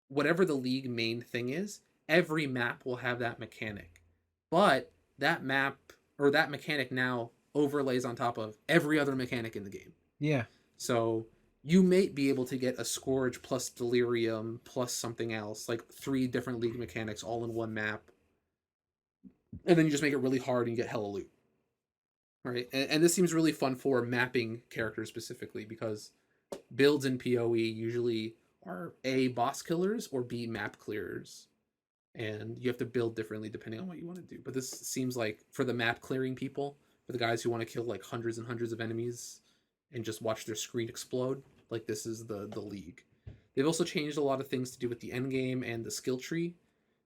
whatever the league main thing is, every map will have that mechanic. But that map, or that mechanic now, overlays on top of every other mechanic in the game. Yeah. So you may be able to get a Scourge plus Delirium plus something else, like 3 different league mechanics all in one map. And then you just make it really hard and you get hella loot. Right? And this seems really fun for mapping characters specifically, because builds in PoE usually are A, boss killers, or B, map clearers. And you have to build differently depending on what you want to do. But this seems like, for the map clearing people, for the guys who want to kill like hundreds and hundreds of enemies and just watch their screen explode, like, this is the league. They've also changed a lot of things to do with the end game and the skill tree.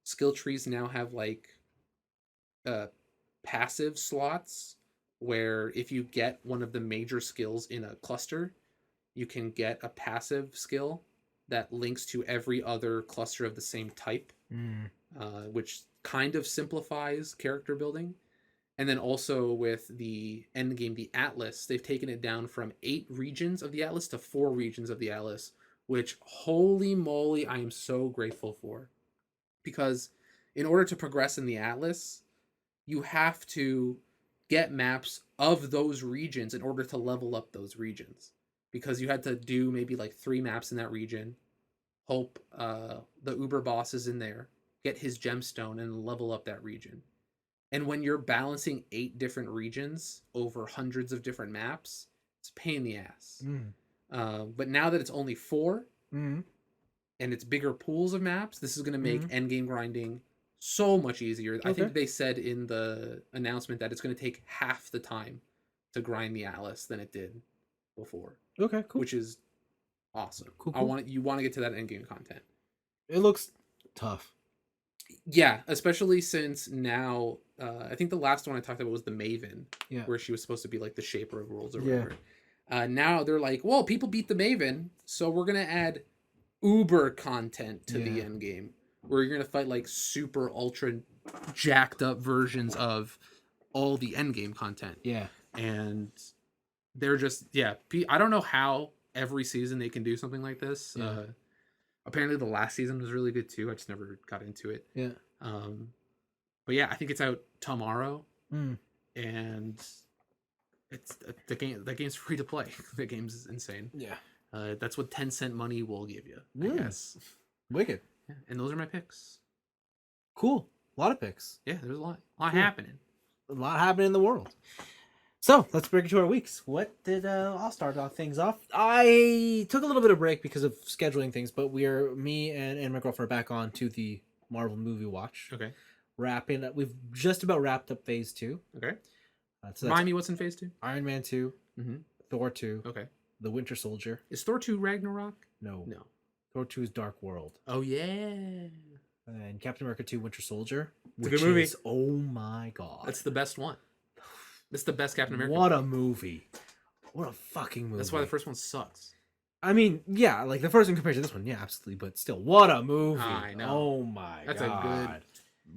Skill trees now have like passive slots, where if you get one of the major skills in a cluster, you can get a passive skill that links to every other cluster of the same type, which kind of simplifies character building. And then also with the end game, the Atlas, they've taken it down from 8 regions of the Atlas to 4 regions of the Atlas, which, holy moly, I am so grateful for. Because in order to progress in the Atlas, you have to get maps of those regions in order to level up those regions. Because you had to do maybe like 3 maps in that region, hope the Uber boss is in there, get his gemstone, and level up that region. And when you're balancing 8 different regions over hundreds of different maps, it's a pain in the ass. But now that it's only 4, and it's bigger pools of maps, this is going to make endgame grinding so much easier. Okay. I think they said in the announcement that it's going to take half the time to grind the Atlas than it did before. Okay, cool. Which is awesome. Cool. You want to get to that endgame content. It looks tough. Yeah, especially since now I think the last one I talked about was the Maven, Yeah. where she was supposed to be like the shaper of worlds or Yeah. whatever. Now they're like, well, people beat the Maven, so we're gonna add uber content to the end game, where you're gonna fight like super ultra jacked up versions of all the end game content. Yeah. And they're just I don't know how every season they can do something like this. Yeah. Apparently the last season was really good too. I just never got into it. Yeah. But yeah, I think it's out tomorrow, Mm. and it's the game. That game's free to play. The game's insane. Yeah. That's what 10-cent money will give you, I Mm. guess. Wicked. Yeah, and those are my picks. Cool. A lot of picks. Yeah, there's a lot Cool. happening. A lot happening in the world. So let's break into our weeks. What did I'll start off things off. I took a little bit of break because of scheduling things, but me and my girlfriend are back on to the Marvel movie watch. Okay. Wrapping up. We've just about wrapped up phase 2. Okay. So Remind me what's in phase 2? Iron Man 2, Mm-hmm. Thor 2, Okay. The Winter Soldier. Is Thor 2 Ragnarok? No. No. Thor 2 is Dark World. Oh yeah. And Captain America 2 Winter Soldier. It's a Which good movie. is, oh my god. That's the best one. That's the best Captain America. What a movie. What a fucking movie. That's why the first one sucks. I mean, yeah, like the first one compared to this one, yeah, absolutely, but still, what a movie. I know. Oh my That's god. a good...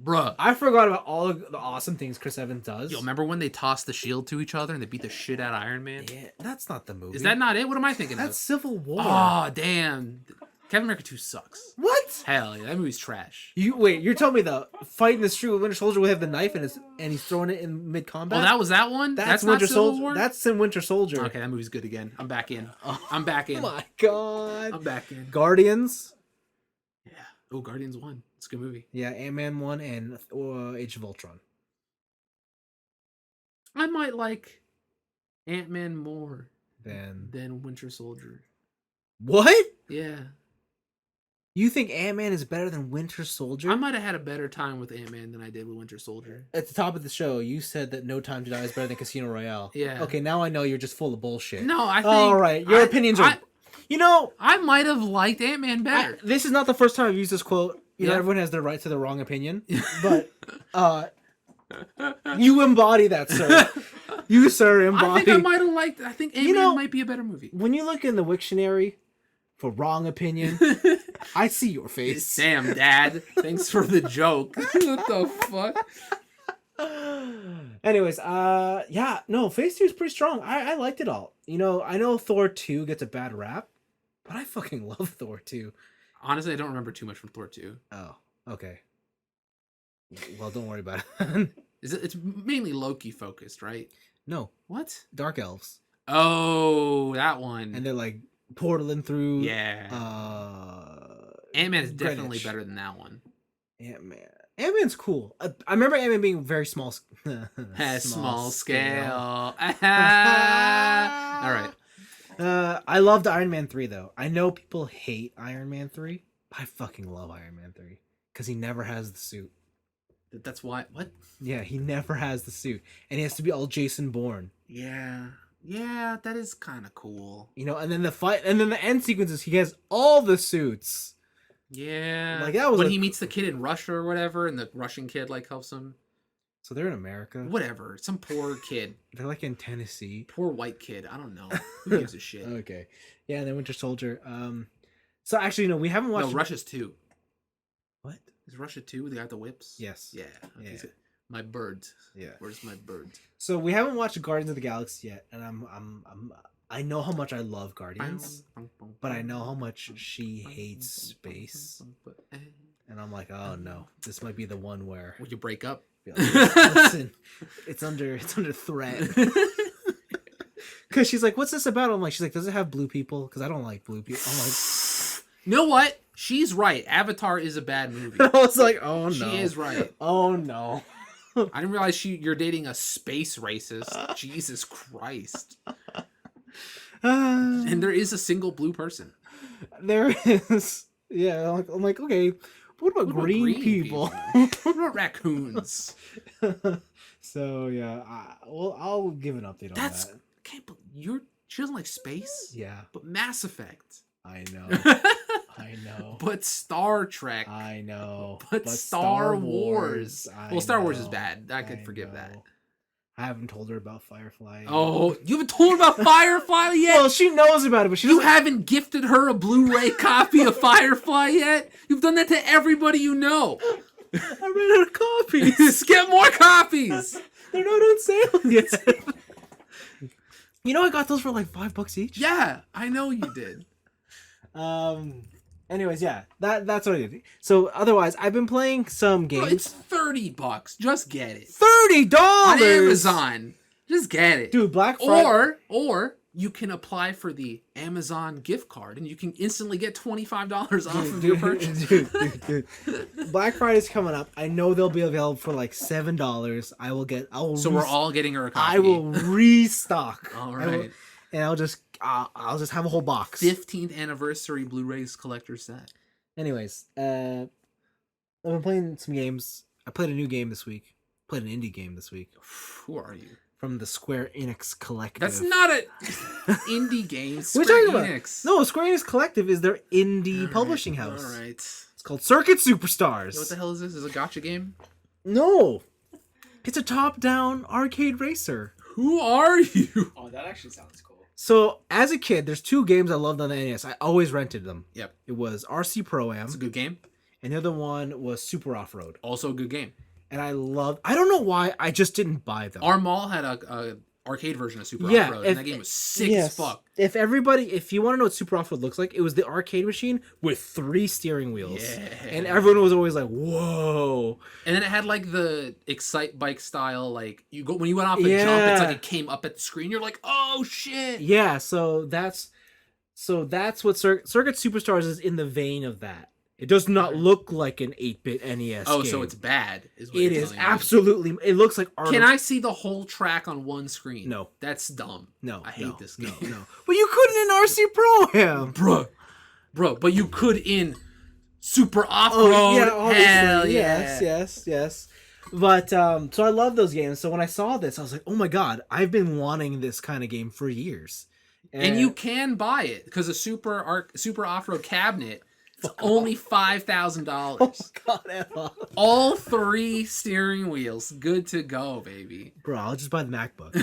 Bruh. I forgot about all of the awesome things Chris Evans does. Yo, remember when they tossed the shield to each other and they beat the shit out of Iron Man? Yeah, that's not the movie. Is that not it? What am I thinking That's of? Civil War. Oh, damn. Captain America 2 sucks. What? Hell yeah, that movie's trash. You're telling me the fight in the street with Winter Soldier will have the knife and he's throwing it in mid combat? Oh, that was that one? That's not Winter Civil Soldier. War? That's in Winter Soldier. Okay, that movie's good again. I'm back in. I'm back in. Oh my god. I'm back in. Guardians. Yeah. Oh, Guardians 1. It's a good movie. Yeah, Ant-Man 1 and Age of Ultron. I might like Ant-Man more Then than Winter Soldier. what? Yeah. You think Ant-Man is better than Winter Soldier? I might have had a better time with Ant-Man than I did with Winter Soldier. At the top of the show, you said that No Time to Die is better than Casino Royale. Yeah. Okay, now I know you're just full of bullshit. No, I think... All right, your opinions are... I might have liked Ant-Man better. This is not the first time I've used this quote. You know, Yeah. everyone has their right to their wrong opinion. But you embody that, sir. You, sir, embody... I think I might have liked... I think Ant-Man might be a better movie. When you look in the Wiktionary for wrong opinion, I see your face. Damn, Dad. Thanks for the joke. What the fuck? Anyways, yeah, no, Phase 2 is pretty strong. I liked it all. You know, I know Thor 2 gets a bad rap, but I fucking love Thor 2. Honestly, I don't remember too much from Thor 2. Oh, okay. Well, don't worry about it. It's mainly Loki focused, right? No, What? Dark Elves. Oh, that one. And they're like portaling through. Yeah. Ant-Man is definitely Greenwich. better than that one. Ant-Man. Ant-Man's cool. I remember Ant-Man being very small. Small scale. All right. I loved Iron Man 3, though. I know people hate Iron Man 3, but I fucking love Iron Man 3. Because he never has the suit. That's why. What? Yeah, he never has the suit. And he has to be all Jason Bourne. Yeah. Yeah, that is kind of cool. You know, and then the fight, and then the end sequences, he has all the suits. Yeah. Like, that was when he meets the kid in Russia or whatever, and the Russian kid, like, helps him. So they're in America. Whatever. Some poor kid. They're like in Tennessee. Poor white kid. I don't know. Who gives a shit? Okay. Yeah, and then Winter Soldier. So actually, no, we haven't watched... No, Russia's 2. What? Is Russia 2? They got the whips? Yes. Yeah. Yeah. Okay, so my birds. Yeah. Where's my birds? So we haven't watched Guardians of the Galaxy yet, and I know how much I love Guardians, but I know how much she hates space, and I'm like, oh no, this might be the one where Will you break up? listen, it's under threat. Because she's like, what's this about? I'm like, she's like, does it have blue people? Because I don't like blue people. I'm like, You know what? She's right. Avatar is a bad movie. I was like, oh no, She is right. Oh no. I didn't realize you're dating a space racist. Jesus Christ. And there is a single blue person. There is. Yeah, I'm like, okay, what about green people? What about raccoons? So yeah, I'll give an update on That's that. can't believe she doesn't like space. Yeah, But Mass Effect. I know. I know. But Star Trek. I know. But Star Wars. Well, Star Wars is know. bad. I could forgive that. know. I haven't told her about Firefly. Oh, you haven't told her about Firefly yet? Well, she knows about it, but You haven't gifted her a Blu-ray copy of Firefly yet? You've done that to everybody you know. I ran out of copies. Just get more copies. They're not on sale yet. You know, I got those for like $5 each. Yeah, I know you did. Anyways, yeah, that's what I did. So otherwise, I've been playing some games. Bro, it's $30. Just get it. $30 on Amazon. Just get it. Dude, Black Friday. Or you can apply for the Amazon gift card and you can instantly get $25 off of your purchase. Dude. Black Friday's coming up. I know they'll be available for like $7. So we're all getting her a copy. I will restock. All right. And I'll just have a whole box. 15th anniversary Blu-rays collector set. Anyways, I've been playing some games. I played a new game this week. Played an indie game this week. Who are you? From the Square Enix Collective. That's not an indie game. What are you talking about? No, Square Enix Collective is their indie publishing house. All right. It's called Circuit Superstars. What the hell is this? Is it a gacha game? No. It's a top-down arcade racer. Who are you? Oh, that actually sounds cool. So, as a kid, there's two games I loved on the NES. I always rented them. Yep. It was RC Pro-Am. It's a good game. And the other one was Super Off-Road. Also a good game. And I don't know why, I just didn't buy them. Our mall had a arcade version of Super Off-Road, and that game was sick as fuck. If you want to know what Super Off-Road looks like, it was the arcade machine with 3 steering wheels. Yeah. And everyone was always like, whoa. And then it had like the Excite Bike style, like when you went off the jump, it's like it came up at the screen. You're like, oh shit. Yeah, so that's what Circuit Superstars is in the vein of that. It does not look like an 8-bit NES Oh, game. so it's bad. It is absolutely. It looks like art. Can I see the whole track on one screen? No. That's dumb. No. I hate this game. No. But you couldn't in RC Pro-Am. Bro, but you could in Super Off-Road. Oh, yeah, obviously. Hell yeah. Yes. But, so I love those games. So when I saw this, I was like, oh my god, I've been wanting this kind of game for years. And you can buy it, because a Super Off-Road cabinet... It's only $5,000. Oh god, Emma. All 3 steering wheels, good to go, baby. Bro, I'll just buy the MacBook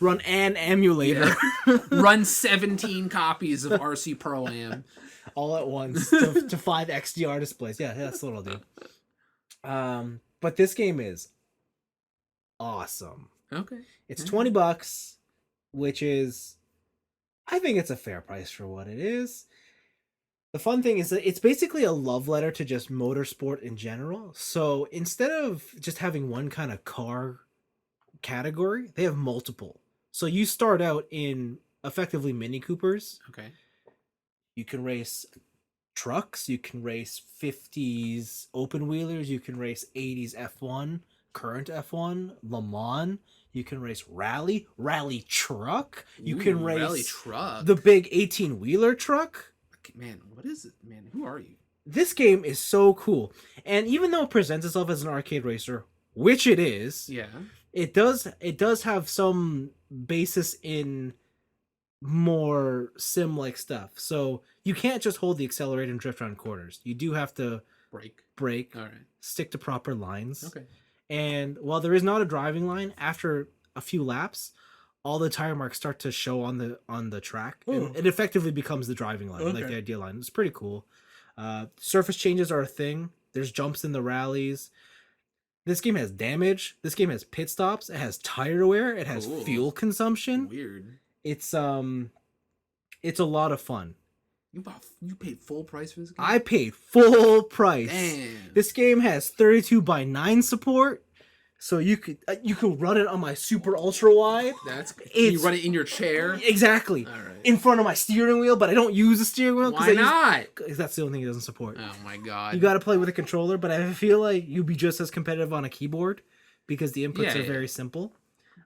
run an emulator. Yeah. Run 17 copies of RC Pro-Am all at once to 5 XDR displays. Yeah, that's what I'll do. But this game is awesome. Okay. It's $20, which is, I think it's a fair price for what it is. The fun thing is that it's basically a love letter to just motorsport in general. So instead of just having one kind of car category, they have multiple. So you start out in effectively Mini Coopers. Okay. You can race trucks. You can race 50s open wheelers. You can race 80s F1, current F1, Le Mans. You can race rally truck. You can race rally truck. The big 18-wheeler truck. Man, what is it, man? Who are you? This game is so cool. And even though it presents itself as an arcade racer, which it is, yeah, it does have some basis in more sim-like stuff. So you can't just hold the accelerator and drift around corners. You do have to brake, all right, stick to proper lines. Okay. And while there is not a driving line, after a few laps, all the tire marks start to show on the track. And it effectively becomes the driving line, like the ideal line. It's pretty cool. Surface changes are a thing. There's jumps in the rallies. This game has damage. This game has pit stops. It has tire wear. It has fuel consumption. Weird. It's a lot of fun. You paid full price for this game? I paid full price. Damn. This game has 32:9 support, so you could run it on my super ultra wide. You run it in your chair? Exactly. All right. In front of my steering wheel, but I don't use the steering wheel. Why not? Because that's the only thing it doesn't support. Oh my god. You got to play with a controller, but I feel like you'd be just as competitive on a keyboard because the inputs are very simple.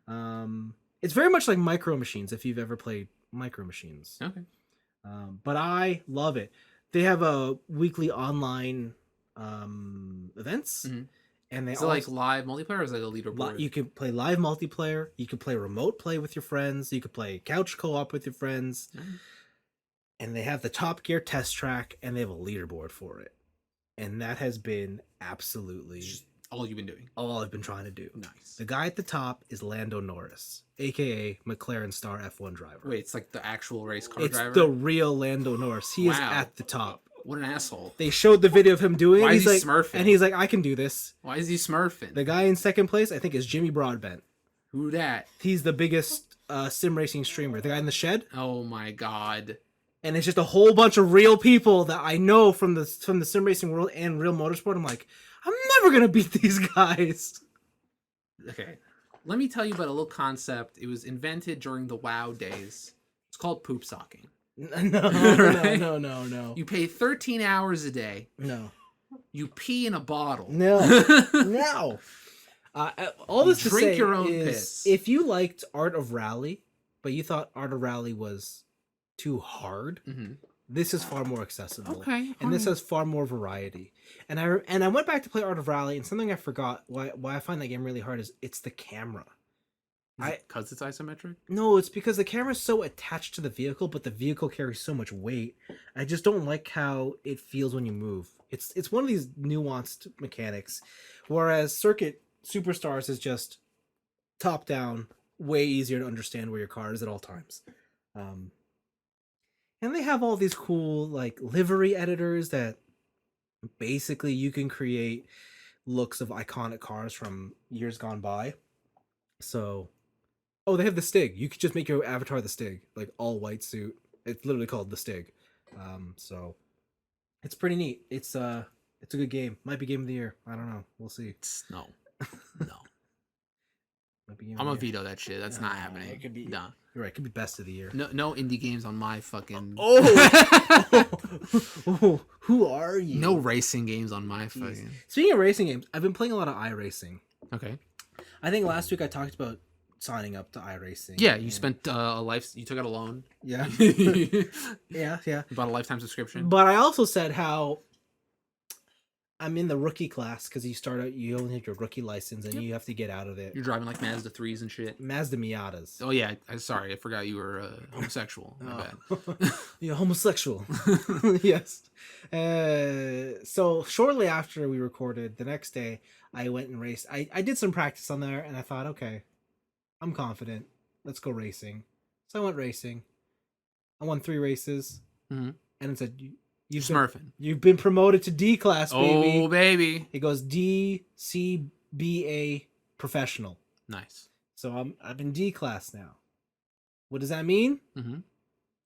It's very much like Micro Machines if you've ever played Micro Machines. Okay. But I love it. They have a weekly online events, and they also like live multiplayer. Or is it like a leaderboard? You can play live multiplayer. You can play remote play with your friends. You can play couch co-op with your friends. and they have the Top Gear test track, and they have a leaderboard for it. And that has been absolutely all you've been doing. All I've been trying to do. Nice. The guy at the top is Lando Norris, aka McLaren Star F1 driver. Wait, it's like the actual race car driver? It's the real Lando Norris. He is at the top. What an asshole. They showed the video of him doing it. Why is he like, smurfing? And he's like, I can do this. Why is he smurfing? The guy in second place, I think, is Jimmy Broadbent. Who that? He's the biggest sim racing streamer. The guy in the shed. Oh my god. And it's just a whole bunch of real people that I know from the sim racing world and real motorsport. I'm like, I'm never going to beat these guys. Okay. Let me tell you about a little concept. It was invented during the WoW days. It's called poop socking. No. You pay 13 hours a day. No. You pee in a bottle. No. All this to say your own is, piss. if you liked Art of Rally, but you thought Art of Rally was too hard, this is far more accessible. Okay. And this has far more variety. And I went back to play Art of Rally, and something I forgot why I find that game really hard is it's the camera. Because it's isometric? No, it's because the camera's so attached to the vehicle, but the vehicle carries so much weight. I just don't like how it feels when you move. It's one of these nuanced mechanics, whereas Circuit Superstars is just top down, way easier to understand where your car is at all times. And they have all these cool like livery editors that basically you can create looks of iconic cars from years gone by. So, they have the Stig. You could just make your avatar the Stig, like all white suit. It's literally called the Stig. So it's pretty neat. It's a good game. Might be game of the year. I don't know. We'll see. No. I'm gonna veto that shit. That's not happening. It could be. No. You're right. It could be best of the year. No indie games on my fucking. Who are you? No racing games on my fucking. Speaking of racing games, I've been playing a lot of iRacing. Okay. I think last week I talked about signing up to iRacing. Yeah, you spent you took out a loan. Yeah. Yeah. You bought a lifetime subscription. But I also said how I'm in the rookie class because you only have your rookie license and you have to get out of it. You're driving like Mazda 3s and shit. Mazda Miatas. Oh yeah, sorry, I forgot you were homosexual. My bad. You're homosexual. Yes. So shortly after we recorded, the next day I went and raced. I did some practice on there and I thought, okay, I'm confident. Let's go racing. So I went racing. I won 3 races. And it said, You've been promoted to D class, baby. Oh, baby. It goes DCBA professional. Nice. So I'm in D class now. What does that mean? Mm-hmm.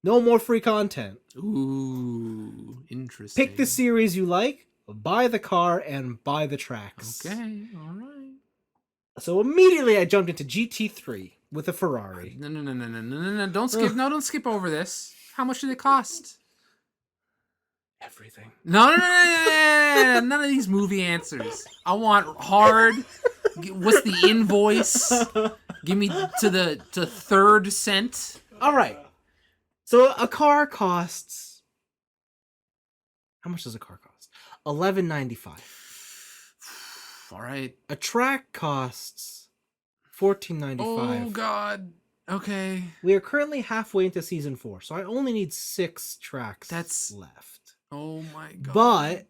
No more free content. Ooh, interesting. Pick the series you like, buy the car, and buy the tracks. Okay, all right. So immediately I jumped into GT3 with a Ferrari. No. Don't skip over this. How much did it cost? Everything. No. None of these movie answers. I want hard. What's the invoice? Give me to third cent. All right. So a car costs. How much does a car cost? $11.95. All right. A track costs $14.95. Oh God. Okay. We are currently halfway into season 4, so I only need 6 tracks left. Oh my God. But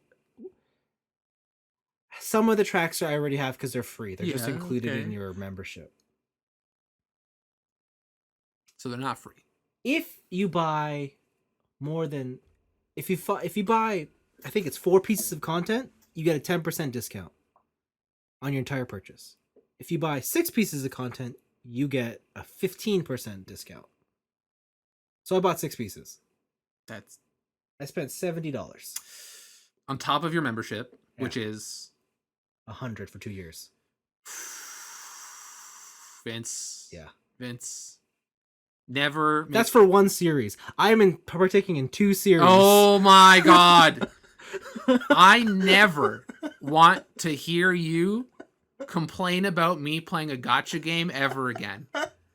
some of the tracks I already have because they're free. They're just included in your membership. So they're not free. If you buy if you buy, I think it's 4 pieces of content, you get a 10% discount on your entire purchase. If you buy 6 pieces of content, you get a 15% discount. So I bought 6 pieces. I spent $70 on top of your membership, which is $100 for 2 years. Vince. Yeah. Vince. Never. That's for 1 series. I'm partaking in 2 series. Oh my God. I never want to hear you complain about me playing a gacha game ever again.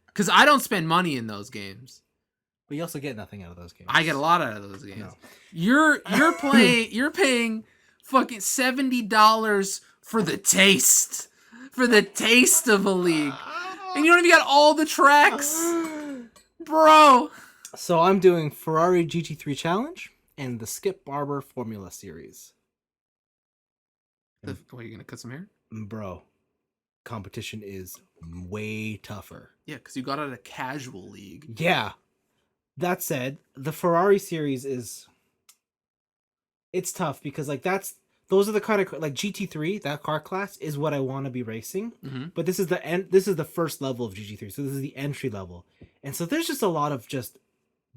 Because I don't spend money in those games. But you also get nothing out of those games. I get a lot out of those games. No. You're paying fucking $70 for the taste. For the taste of a league. And you don't even got all the tracks. Bro. So I'm doing Ferrari GT3 Challenge and the Skip Barber Formula Series. What, are you gonna cut some hair? Bro, competition is way tougher. Yeah, because you got out of a casual league. Yeah. That said, the Ferrari series it's tough because like those are the kind of like GT3, that car class is what I want to be racing. Mm-hmm. But this is the first level of GT3, so this is the entry level. And so there's just a lot of just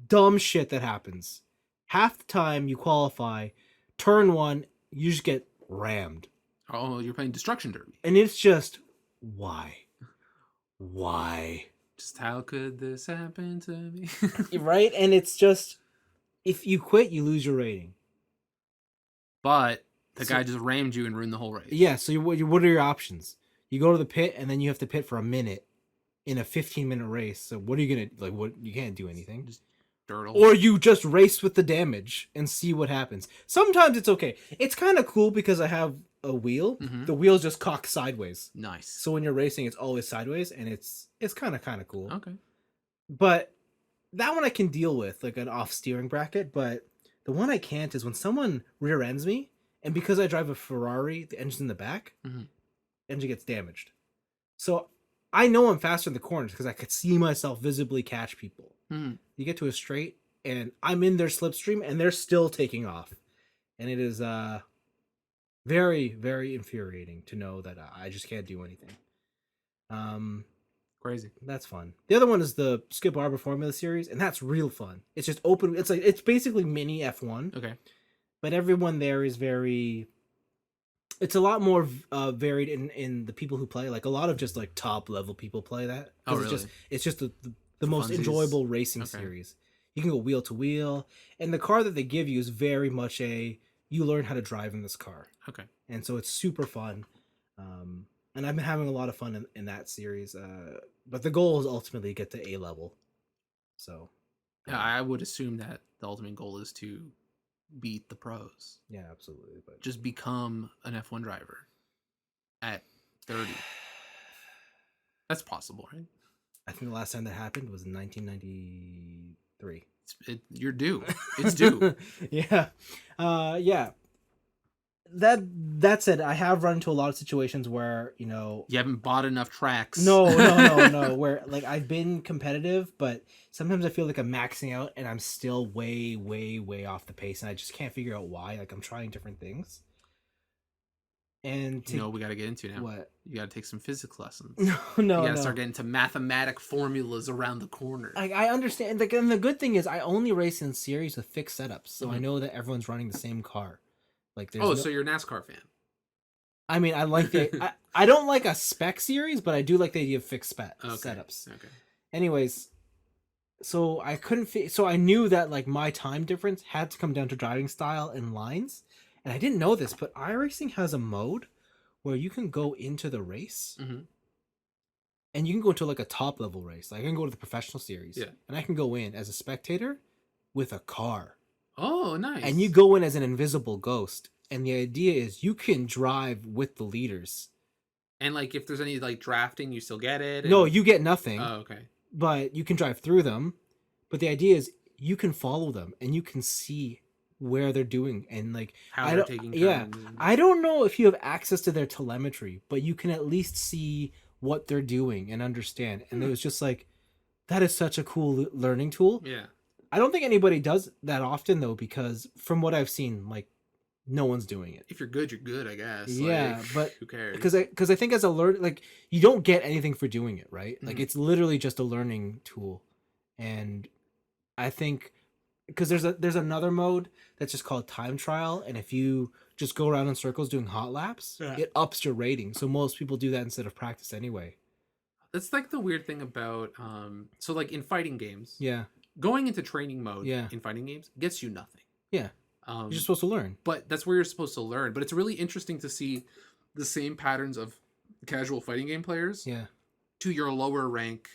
dumb shit that happens. Half the time you qualify, turn 1, you just get rammed. Oh, you're playing Destruction Derby. And it's just why? Why? Just how could this happen to me? Right? And it's just if you quit, you lose your rating. But the guy just rammed you and ruined the whole race. Yeah, so what are your options? You go to the pit and then you have to pit for a minute in a 15-minute race. So what are you going to like what you can't do anything. Just dirtle. Or you just race with the damage and see what happens. Sometimes it's okay. It's kind of cool because I have a wheel. Mm-hmm. The wheel's just cocked sideways. Nice. So when you're racing it's always sideways and it's kind of cool. Okay. But that one I can deal with, like an off steering bracket, but the one I can't is when someone rear ends me, and because I drive a Ferrari, the engine's in the back, engine gets damaged. So I know I'm faster in the corners because I could see myself visibly catch people. You get to a straight, and I'm in their slipstream, and they're still taking off. And it is very, very infuriating to know that I just can't do anything. Crazy. That's fun. The other one is the Skip Barber Formula Series, and that's real fun. It's just open. It's basically mini F1. Okay. But everyone there is very. It's a lot more varied in the people who play. Like a lot of just like top level people play that. Oh, really? It's just the most enjoyable racing series. You can go wheel to wheel, and the car that they give you is very much you learn how to drive in this car. Okay. And so it's super fun. And I've been having a lot of fun in that series. But the goal is ultimately to get to A level. So, yeah, I would assume that the ultimate goal is to beat the pros. Yeah, absolutely. But just become an F1 driver at 30. That's possible, right? I think the last time that happened was in 1993. You're due. It's due. Yeah. Yeah. That said, I have run into a lot of situations where, you haven't bought enough tracks. No. Where like I've been competitive, but sometimes I feel like I'm maxing out and I'm still way, way, way off the pace, and I just can't figure out why. Like I'm trying different things. And you know what we got to get into now? What? You got to take some physics lessons. No. You got to start getting to mathematic formulas around the corner. I understand. And the good thing is I only race in series with fixed setups, so I know that everyone's running the same car. Like so you're a NASCAR fan. I mean, I like I don't like a spec series, but I do like the idea of fixed setups. Okay. Anyways, so I couldn't so I knew that like my time difference had to come down to driving style and lines. And I didn't know this, but iRacing has a mode where you can go into the race. And you can go into like a top level race. Like I can go to the professional series. Yeah. And I can go in as a spectator with a car. Oh, nice. And you go in as an invisible ghost. And the idea is you can drive with the leaders. And like if there's any like drafting, you still get it? No, you get nothing. Oh, okay. But you can drive through them. But the idea is you can follow them and you can see where they're doing and like how they're taking turns. Yeah. I don't know if you have access to their telemetry, but you can at least see what they're doing and understand. And it was just like, that is such a cool learning tool. Yeah. I don't think anybody does that often though, because from what I've seen, like no one's doing it. If you're good, you're good, I guess. Yeah, like, but who cares? Because I think as a learn, like you don't get anything for doing it, right? Like it's literally just a learning tool, and I think because there's another mode that's just called time trial, and if you just go around in circles doing hot laps, it ups your rating. So most people do that instead of practice anyway. That's like the weird thing about so like in fighting games, going into training mode Yeah. in fighting games gets you nothing. Yeah. You're just supposed to learn. But that's where you're supposed to learn. But it's really interesting to see the same patterns of casual fighting game players to your lower rank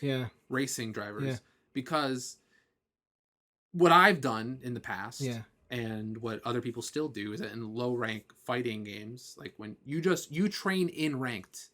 racing drivers. Because what I've done in the past and what other people still do is that in low rank fighting games, like when you train in ranked,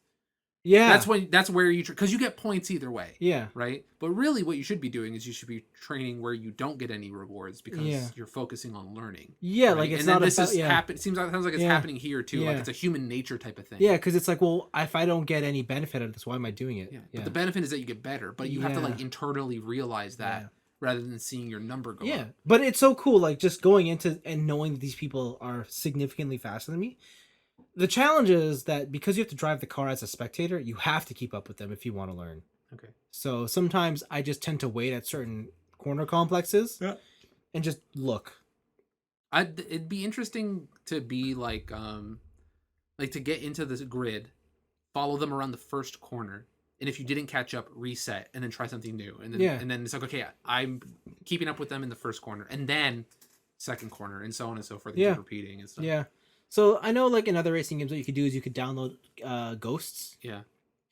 Yeah. That's where you because you get points either way. Yeah. Right. But really, what you should be doing is you should be training where you don't get any rewards because you're focusing on learning. Yeah, right? like it's and not then this about, is happen. Sounds like it's happening here too. Like Yeah. it's a human nature type of thing. Yeah, because it's like, well, if I don't get any benefit out of this, why am I doing it? Yeah. But the benefit is that you get better, but you have to like internally realize that rather than seeing your number go up. But it's so cool, like just going into and knowing that these people are significantly faster than me. The challenge is that because you have to drive the car as a spectator, you have to keep up with them if you want to learn. Okay. So sometimes I just tend to wait at certain corner complexes and just look. It'd be interesting to be like to get into this grid, follow them around the first corner, and if you didn't catch up, reset and then try something new, and then it's like, okay, I'm keeping up with them in the first corner, and then second corner, and so on and so forth. Keep repeating and stuff. Yeah. So I know, like in other racing games, what you could do is you could download Ghosts. Yeah.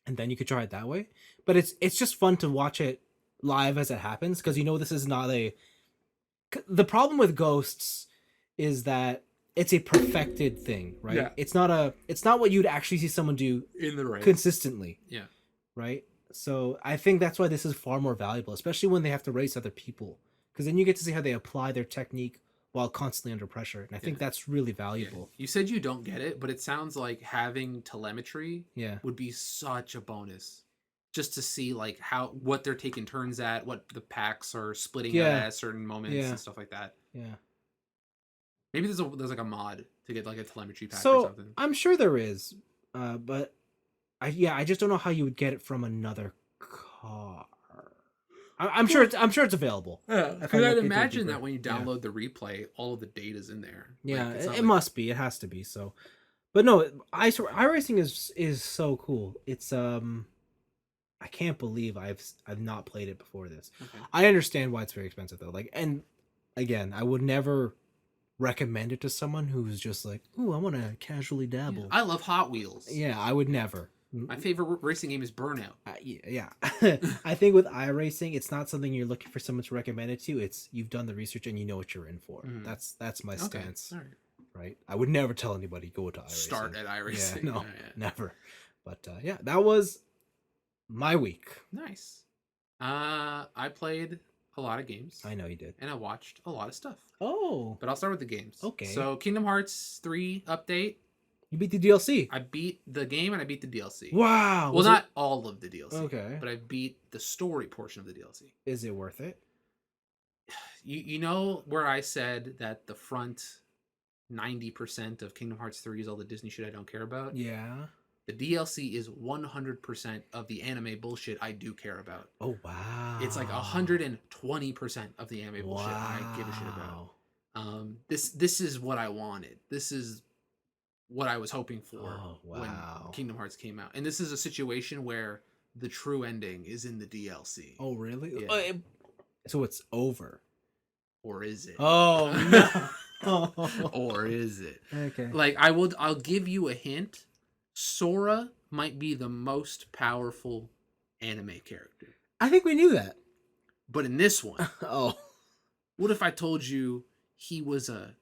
And then you could try it that way. But it's just fun to watch it live as it happens, because this is not a. The problem with Ghosts is that it's a perfected thing, right? Yeah. It's not what you'd actually see someone do in the race consistently. Yeah. Right. So I think that's why this is far more valuable, especially when they have to race other people, because then you get to see how they apply their technique while constantly under pressure. And I think that's really valuable. Yeah. You said you don't get it, but it sounds like having telemetry would be such a bonus. Just to see like what they're taking turns at, what the packs are splitting at certain moments and stuff like that. Yeah. Maybe there's like a mod to get like a telemetry pack or something. I'm sure there is. But I just don't know how you would get it from another car. I'm sure it's available. Yeah, because I'd imagine that when you download the replay, all of the data's in there. Yeah, like, it must be. It has to be. So, but no, iRacing is so cool. It's I can't believe I've not played it before this. Okay. I understand why it's very expensive though. Like, and again, I would never recommend it to someone who's just like, "Ooh, I want to casually dabble." Yeah, I love Hot Wheels. Yeah, I would never. My favorite racing game is Burnout. Yeah. I think with iRacing, it's not something you're looking for someone to recommend it to. It's you've done the research and you know what you're in for. Mm-hmm. That's my stance. All right. I would never tell anybody go to iRacing. Start at iRacing. Yeah, no, never. But that was my week. Nice. I played a lot of games. I know you did. And I watched a lot of stuff. Oh. But I'll start with the games. Okay. So Kingdom Hearts 3 update. You beat the DLC. I beat the game and I beat the DLC. Wow. Well, not all of the DLC. Okay. But I beat the story portion of the DLC. Is it worth it? You know where I said that the front 90% of Kingdom Hearts 3 is all the Disney shit I don't care about? Yeah. The DLC is 100% of the anime bullshit I do care about. Oh, wow. It's like 120% of the anime bullshit I give a shit about. This is what I wanted. This is what I was hoping for when Kingdom Hearts came out. And this is a situation where the true ending is in the DLC. Oh, really? Yeah. So it's over. Or is it? Oh, no. Or is it? Okay. Like, I'll give you a hint. Sora might be the most powerful anime character. I think we knew that. But in this one, what if I told you he was a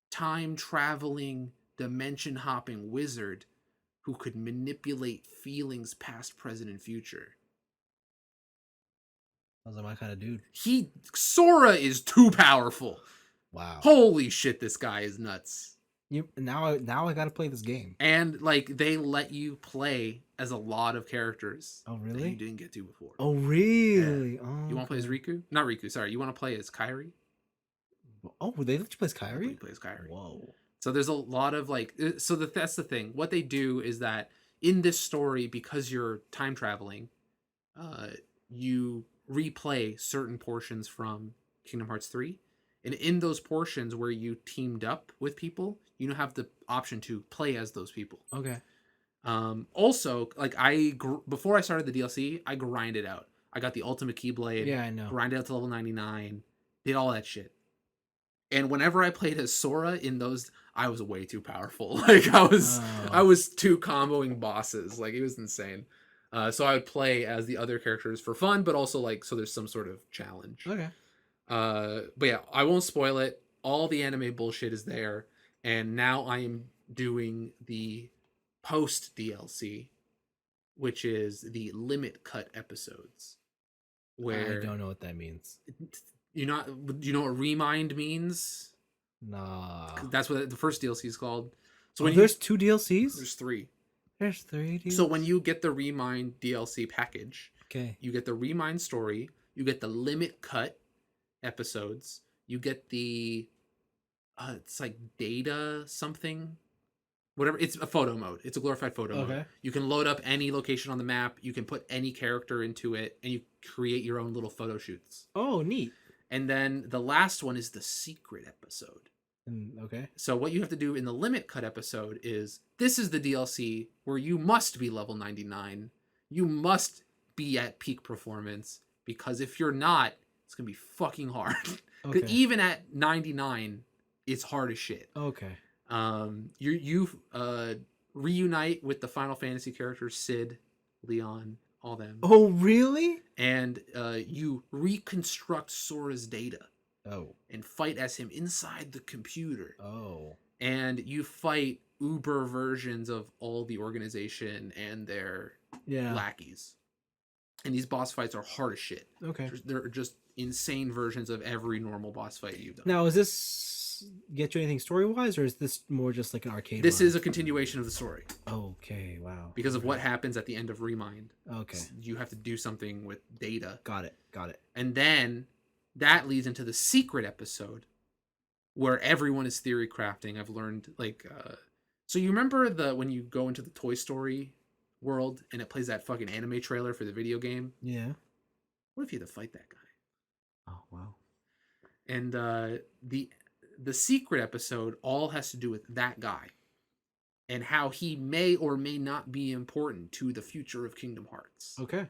time-traveling, dimension-hopping wizard who could manipulate feelings past, present, and future? Sounds like my kind of dude. Sora is too powerful. Wow. Holy shit, this guy is nuts. Now I gotta play this game. And like they let you play as a lot of characters. Oh really? That you didn't get to before. Oh really? Yeah. You want to play as Riku? Not Riku. Sorry. You want to play as Kairi? Oh, they let you play as Kairi? You play as Kairi. Whoa. So there's a lot of like. So that's the thing. What they do is that in this story, because you're time traveling, you replay certain portions from Kingdom Hearts 3. And in those portions where you teamed up with people, you now have the option to play as those people. Okay. Also, like before I started the DLC, I grinded out. I got the ultimate Keyblade. Yeah, I know. Grinded out to level 99. Did all that shit. And whenever I played as Sora in those, I was way too powerful. Like I was too comboing bosses. Like it was insane. So I would play as the other characters for fun, but also like so there's some sort of challenge. Okay. But yeah, I won't spoil it. All the anime bullshit is there, and now I am doing the post DLC, which is the limit cut episodes. Where I don't know what that means. Do you know what Remind means? Nah. That's what the first DLC is called. So when there's 2 DLCs? There's 3. There's 3 DLCs? So when you get the Remind DLC package, okay, you get the Remind story, you get the limit cut episodes, you get the it's like data something, whatever. It's a photo mode. It's a glorified photo mode. You can load up any location on the map. You can put any character into it, and you create your own little photo shoots. Oh, neat. And then the last one is the secret episode. Okay. So what you have to do in the limit cut episode is, this is the DLC where you must be level 99. You must be at peak performance, because if you're not, it's going to be fucking hard. Because even at 99, it's hard as shit. Okay. You reunite with the Final Fantasy characters, Sid, Leon, all them. Oh, really? And you reconstruct Sora's data. Oh. And fight as him inside the computer. Oh. And you fight Uber versions of all the organization and their lackeys. And these boss fights are hard as shit. Okay. They're just insane versions of every normal boss fight you've done. Now, is this get you anything story-wise, or is this more just like an arcade? This is a continuation of the story. Okay, wow. Because of what happens at the end of Remind. Okay. You have to do something with data. Got it. And then that leads into the secret episode, where everyone is theory crafting. I've learned, like, so you remember when you go into the Toy Story world and it plays that fucking anime trailer for the video game? Yeah. What if you had to fight that guy? Oh, wow. And the secret episode all has to do with that guy and how he may or may not be important to the future of Kingdom Hearts. Okay.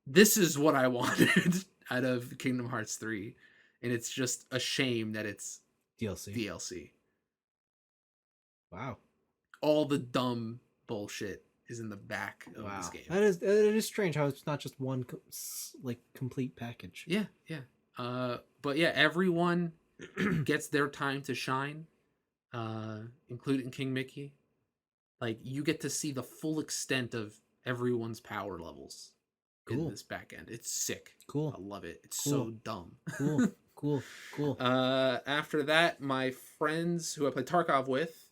This is what I wanted out of Kingdom Hearts 3, and it's just a shame that it's DLC. Wow. All the dumb bullshit is in the back of this game. It is strange how it's not just one like complete package. Yeah. But yeah, everyone gets their time to shine, including King Mickey. Like, you get to see the full extent of everyone's power levels in this back end. It's sick. Cool. I love it. It's so dumb. Cool. After that, my friends who I played Tarkov with,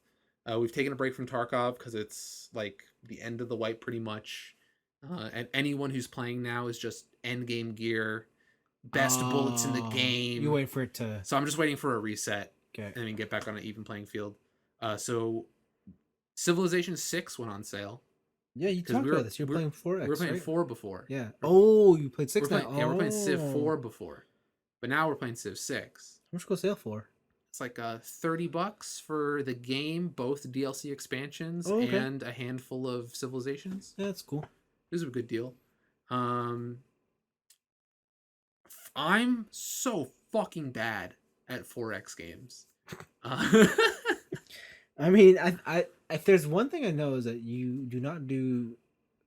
we've taken a break from Tarkov because it's like the end of the wipe pretty much. And anyone who's playing now is just end game gear, best bullets in the game. You wait for it to... So I'm just waiting for a reset. Okay. And then get back on an even playing field. So Civilization 6 went on sale. Yeah, you talked about this. You were playing 4X, We were playing 4 before. Yeah. Oh, you played 6 now? Yeah, we're playing Civ 4 before. But now we're playing Civ 6. How much go sale for? It's like $30 for the game, both DLC expansions and a handful of civilizations. Yeah, that's cool. This is a good deal. I'm so fucking bad at 4X games. I mean, I if there's one thing I know is that you do not do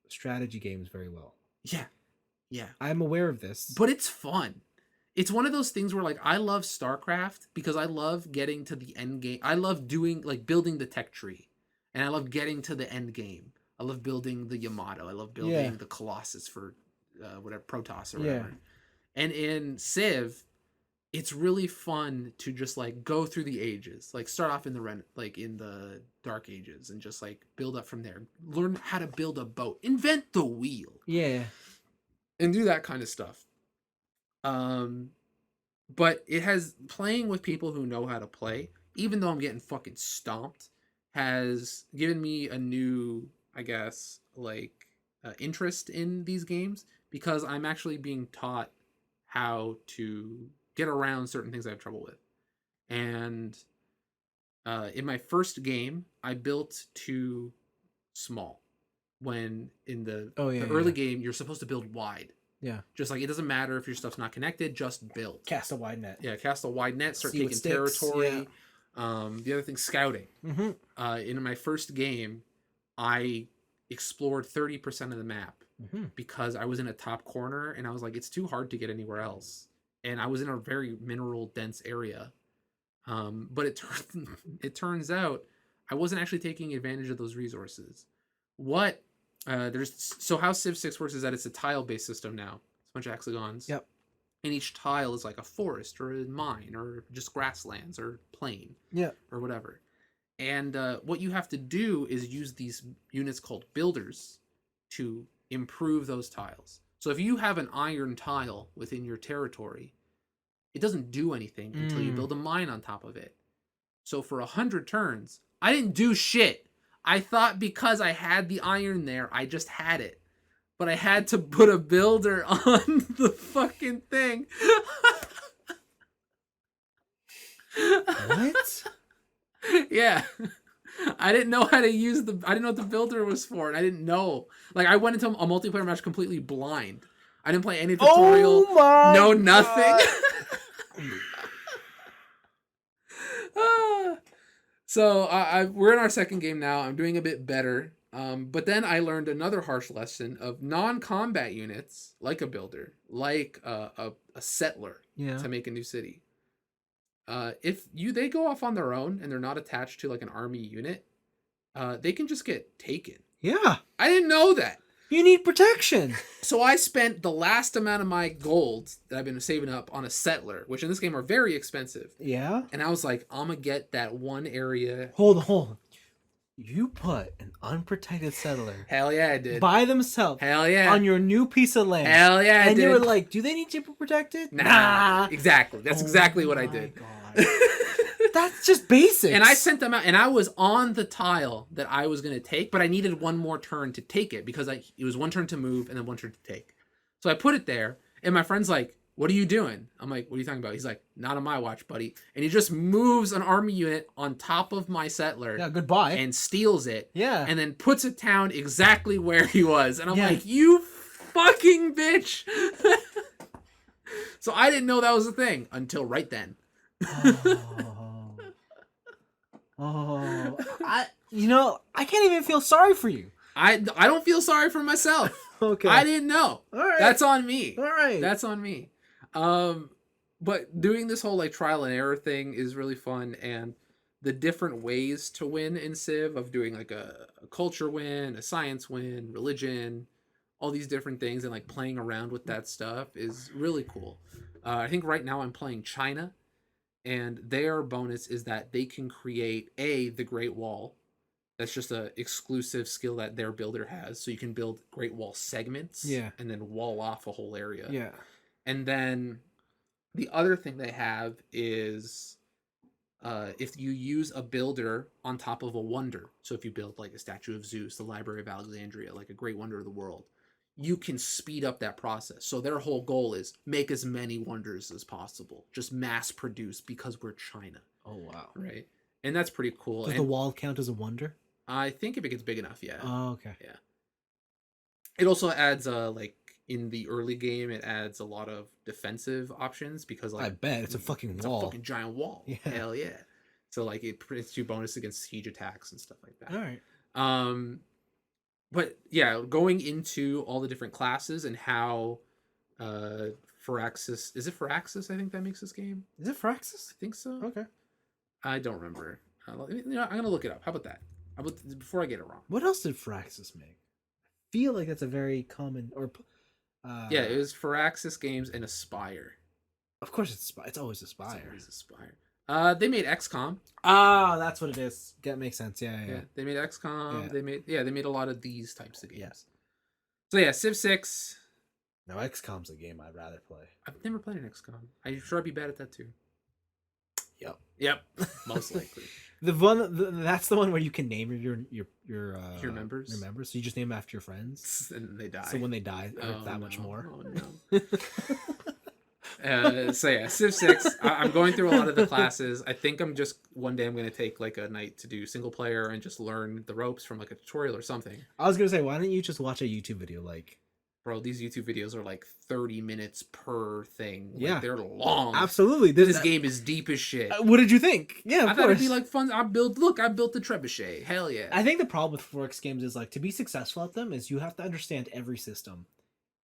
strategy games very well. Yeah. I'm aware of this. But it's fun. It's one of those things where, like, I love StarCraft because I love getting to the end game. I love doing, like, building the tech tree. And I love getting to the end game. I love building the Yamato. I love building the Colossus for whatever, Protoss or whatever. And in Civ, it's really fun to just, like, go through the ages. Like, start off in the Dark Ages and just, like, build up from there. Learn how to build a boat. Invent the wheel. Yeah. And do that kind of stuff. But it has, playing with people who know how to play, even though I'm getting fucking stomped, has given me a new, I guess, like, interest in these games, because I'm actually being taught how to get around certain things I have trouble with. And in my first game, I built too small. When in the early game, you're supposed to build wide. Yeah. Just like, it doesn't matter if your stuff's not connected, just build. Cast a wide net. Yeah, cast a wide net, start See taking territory. Yeah. The other thing, scouting. Mm-hmm. In my first game, I explored 30% of the map because I was in a top corner and I was like, it's too hard to get anywhere else. And I was in a very mineral dense area. But it turns out I wasn't actually taking advantage of those resources. What So how Civ 6 works is that it's a tile based system now. It's a bunch of hexagons. Yep. And each tile is like a forest or a mine or just grasslands or plain. Yeah. Or whatever. And what you have to do is use these units called builders to improve those tiles. So if you have an iron tile within your territory, it doesn't do anything until you build a mine on top of it. So for 100 turns, I didn't do shit. I thought because I had the iron there, I just had it. But I had to put a builder on the fucking thing. What? Yeah. I didn't know how to use I didn't know what the builder was for, and I didn't know. Like, I went into a multiplayer match completely blind. I didn't play any tutorial. Oh my no nothing. So we're in our second game now. I'm doing a bit better. But then I learned another harsh lesson of non-combat units, like a builder, like a settler, to make a new city. If they go off on their own and they're not attached to like an army unit, they can just get taken. Yeah. I didn't know that. You need protection. So I spent the last amount of my gold that I've been saving up on a settler, which in this game are very expensive. Yeah. And I was like, I'm gonna get that one area. Hold on. You put an unprotected settler. Hell yeah, I did. By themselves. Hell yeah. On your new piece of land. Hell yeah, I and did. you were like, do they need to be protected? Nah. Exactly. That's exactly what I did. God. That's just basic. And I sent them out, and I was on the tile that I was going to take, but I needed one more turn to take it because it was one turn to move and then one turn to take. So I put it there, and my friend's like, what are you doing? I'm like, what are you talking about? He's like, not on my watch, buddy. And he just moves an army unit on top of my settler. Yeah, goodbye. And steals it. Yeah. And then puts it down exactly where he was. And I'm like, you fucking bitch. So I didn't know that was a thing until right then. I can't even feel sorry for you. I don't feel sorry for myself. Okay. I didn't know. All right. That's on me. All right. That's on me. But doing this whole like trial and error thing is really fun, and the different ways to win in Civ of doing like a culture win, a science win, religion, all these different things, and like playing around with that stuff is really cool. I think right now I'm playing China, and their bonus is that they can create the Great Wall. That's just a exclusive skill that their builder has. So you can build Great Wall segments, and then wall off a whole area. Yeah. And then the other thing they have is if you use a builder on top of a wonder. So if you build like a statue of Zeus, the Library of Alexandria, like a great wonder of the world, you can speed up that process. So their whole goal is make as many wonders as possible. Just mass produce because we're China. Oh, wow. Right. And that's pretty cool. Does the wall count as a wonder? I think if it gets big enough, yeah. Oh, okay. Yeah. It also adds like in the early game, it adds a lot of defensive options because like I bet it's a fucking wall. It's a fucking giant wall. Yeah. Hell yeah. So like it provides you bonus against siege attacks and stuff like that. All right. But yeah, going into all the different classes and how Firaxis, is it Firaxis? I think that makes this game. Is it Firaxis? I think so. Okay. I don't remember. I'm gonna look it up. How about that? Before I get it wrong. What else did Firaxis make? I feel like that's a very common yeah, it was Firaxis Games and Aspire. Of course, it's always Aspire. It's always Aspire. They made XCOM. Ah, that's what it is. That makes sense. Yeah. They made XCOM. Yeah. They made a lot of these types of games. Yeah. So yeah, Civ 6. No, XCOM's a game I'd rather play. I've never played an XCOM. I'm sure I'd be bad at that too. Yep. Most likely. That's the one where you can name your members. Your members. So you just name them after your friends, and they die. So when they die, that much more. Oh no. So yeah, Civ 6. I'm going through a lot of the classes. I think one day I'm going to take like a night to do single player and just learn the ropes from like a tutorial or something. I was going to say, why don't you just watch a YouTube video like... Bro, these YouTube videos are like 30 minutes per thing. Like, yeah. They're long. Absolutely. This game is deep as shit. What did you think? Yeah, I thought it'd be like fun. I built the trebuchet. Hell yeah. I think the problem with Forex games is like to be successful at them is you have to understand every system.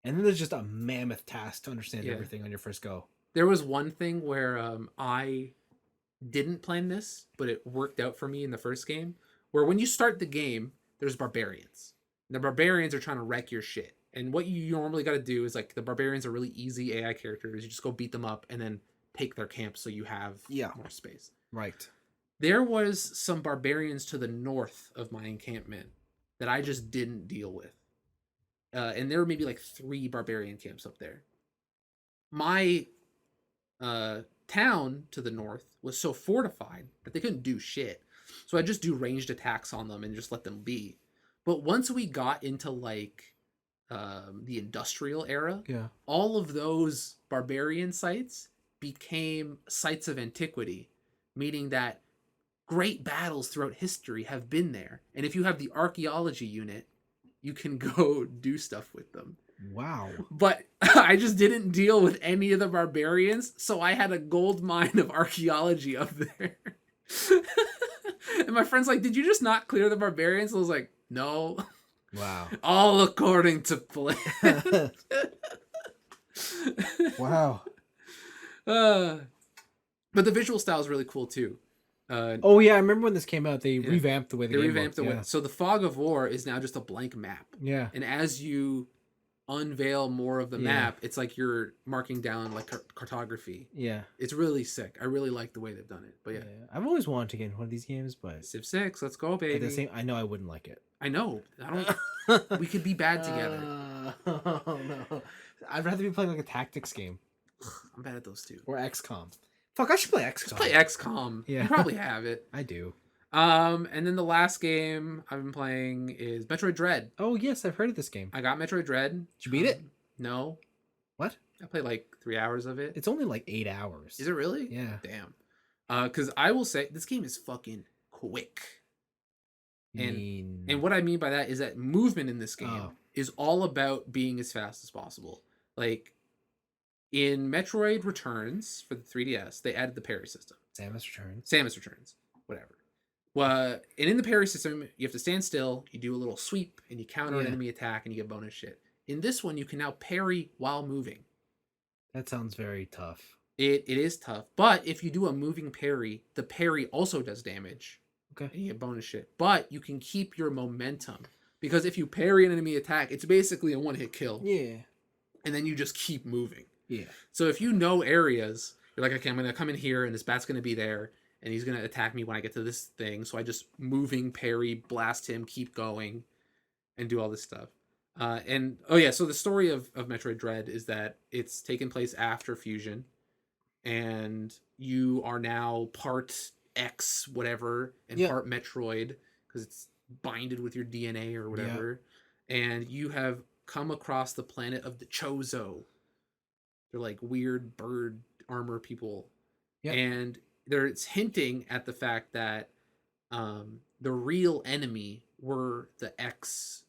And then there's just a mammoth task to understand everything on your first go. There was one thing where I didn't plan this, but it worked out for me in the first game, where when you start the game, there's barbarians. The barbarians are trying to wreck your shit. And what you normally got to do is like the barbarians are really easy AI characters. You just go beat them up and then take their camp so you have more space. Right. There was some barbarians to the north of my encampment that I just didn't deal with. And there were maybe like 3 barbarian camps up there. My town to the north was so fortified that they couldn't do shit. So I just do ranged attacks on them and just let them be. But once we got into like the industrial era, all of those barbarian sites became sites of antiquity, meaning that great battles throughout history have been there. And if you have the archaeology unit, you can go do stuff with them. Wow. But I just didn't deal with any of the barbarians, so I had a gold mine of archaeology up there. And my friend's like, did you just not clear the barbarians? I was like, no. Wow. All according to plan. Wow. But the visual style is really cool too. Oh yeah, I remember when this came out. They revamped the way the game revamped looked. the way. So the Fog of War is now just a blank map. Yeah. And as you unveil more of the map, it's like you're marking down like cartography. Yeah. It's really sick. I really like the way they've done it. But yeah. I've always wanted to get into one of these games, but Civ 6, let's go, baby. I know I wouldn't like it. I know. We could be bad together. Oh no. I'd rather be playing like a tactics game. I'm bad at those too. Or XCOM. Fuck, I should play XCOM. Just play XCOM. Yeah. You probably have it. I do. And then the last game I've been playing is Metroid Dread. Oh yes, I've heard of this game. I got Metroid Dread. Did you beat it? No. What? I played like 3 hours of it. It's only like 8 hours. Is it really? Yeah. Damn. Because I will say this game is fucking quick. And what I mean by that is that movement in this game is all about being as fast as possible. Like in Metroid Returns for the 3DS, they added the parry system. Samus Returns. Whatever. Well, and in the parry system, you have to stand still, you do a little sweep, and you counter an enemy attack, and you get bonus shit. In this one, you can now parry while moving. That sounds very tough. It is tough, but if you do a moving parry, the parry also does damage. Okay. And you get bonus shit. But you can keep your momentum. Because if you parry an enemy attack, it's basically a one-hit kill. Yeah. And then you just keep moving. Yeah. So if you know areas, you're like, okay, I'm going to come in here, and this bat's going to be there, and he's going to attack me when I get to this thing. So I just moving, parry, blast him, keep going, and do all this stuff. So the story of Metroid Dread is that it's taken place after Fusion, and you are now part X whatever and part Metroid because it's binded with your DNA or whatever, and you have come across the planet of the Chozo. They're like weird bird armor people, and it's hinting at the fact that the real enemy were the X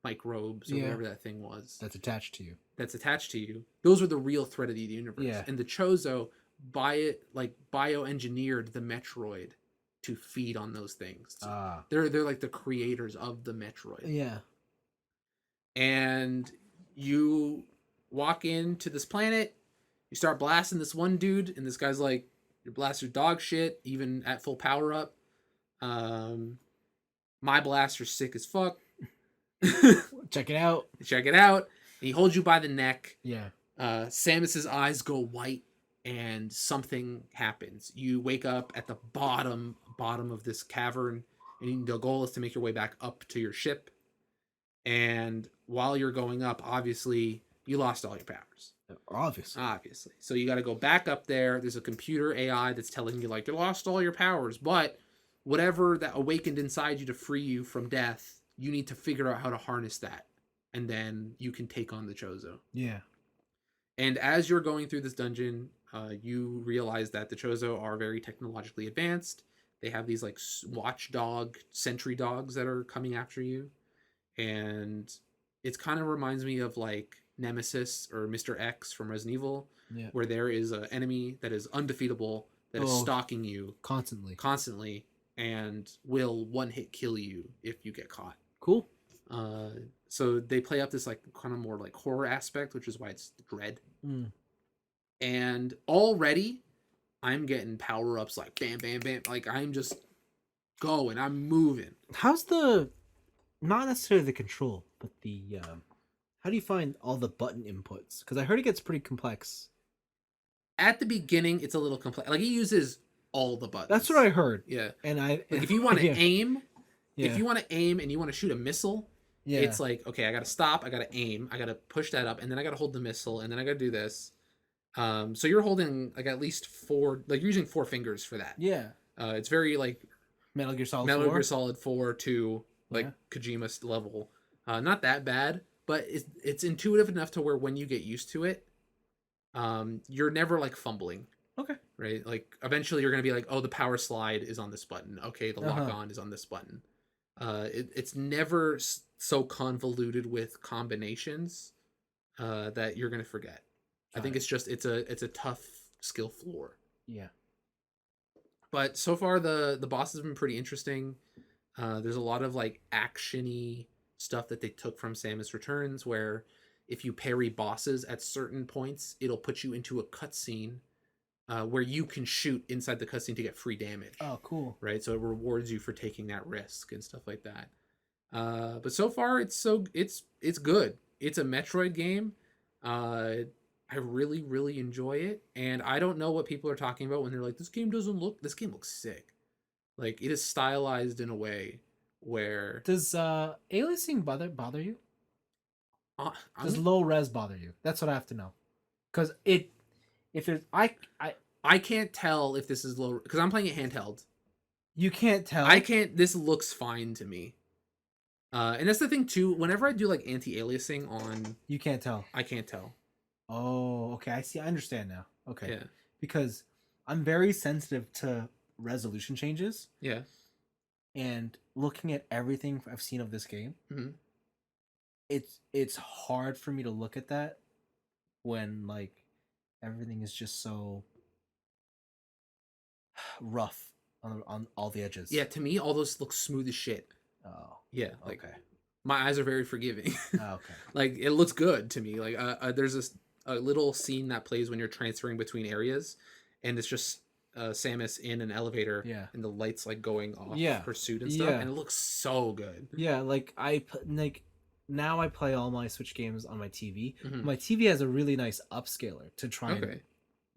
microbes or whatever that thing was that's attached to you. Those are the real threat of the universe. Yeah. And the Chozo bioengineered the Metroid to feed on those things. They're like the creators of the Metroid. Yeah. And you walk into this planet, you start blasting this one dude, and this guy's like, your blaster's dog shit, even at full power up. My blaster's sick as fuck. Check it out. And he holds you by the neck. Yeah. Samus's eyes go white and something happens. You wake up at the bottom of this cavern, and the goal is to make your way back up to your ship. And while you're going up, obviously you lost all your powers. Obviously. So you got to go back up there. There's a computer AI that's telling you like you lost all your powers, but whatever that awakened inside you to free you from death, you need to figure out how to harness that, and then you can take on the Chozo. Yeah. And as you're going through this dungeon, you realize that the Chozo are very technologically advanced. They have these like watchdog sentry dogs that are coming after you, and it kind of reminds me of like Nemesis or Mr. X from Resident Evil, where there is an enemy that is undefeatable that is stalking you constantly and will one-hit kill you if you get caught. Cool. So they play up this like kind of more like horror aspect, which is why it's Dread. And already I'm getting power-ups like bam, bam, bam. Like I'm just going, I'm moving. How's the not necessarily the control, but the how do you find all the button inputs? Because I heard it gets pretty complex. At the beginning, it's a little complex. Like, he uses all the buttons. That's what I heard. Yeah. And Like, if you want to yeah. aim, Yeah. if you want to aim and you want to shoot a missile, Yeah. it's like, okay, I got to stop, I got to aim, I got to push that up, and then I got to hold the missile, and then I got to do this. So you're holding like at least 4, like you're using 4 fingers for that. Yeah. It's very like Metal Gear Solid Metal 4? Gear Solid 4 to like Yeah. Kojima level. Not that bad, but it's intuitive enough to where when you get used to it, you're never like fumbling. Okay. Right? Like eventually you're gonna be like, oh, the power slide is on this button. Okay, the lock Uh-huh. on is on this button. It's never so convoluted with combinations that you're gonna forget. I think it's a tough skill floor. Yeah. But so far the bosses have been pretty interesting. There's a lot of like actiony stuff that they took from Samus Returns, where if you parry bosses at certain points, it'll put you into a cutscene where you can shoot inside the cutscene to get free damage. Oh, cool. Right, so it rewards you for taking that risk and stuff like that. But so far it's good. It's a Metroid game. I really, really enjoy it, and I don't know what people are talking about when they're like, this game looks sick. Like, it is stylized in a way where Does aliasing bother you? I'm- Does low res bother you? That's what I have to know. Because if there's I can't tell if this is low because I'm playing it handheld. you can't tell. I can't. This looks fine to me. And that's the thing too. Whenever I do like anti-aliasing on, You can't tell. I can't tell. Oh, okay. I see. I understand now. Okay. Yeah, Because I'm very sensitive to resolution changes, yeah. and looking at everything I've seen of this game, Mhm. it's hard for me to look at that when like everything is just so rough on all the edges. Yeah, to me, all those look smooth as shit. Oh. Yeah, like Okay. my eyes are very forgiving. Okay. Like, it looks good to me. Like, there's a little scene that plays when you're transferring between areas, and it's just Samus in an elevator, Yeah. and the lights like going off Yeah. her suit and stuff, Yeah. and it looks so good. Yeah, like now I play all my Switch games on my TV. Mhm. My TV has a really nice upscaler to try and Okay,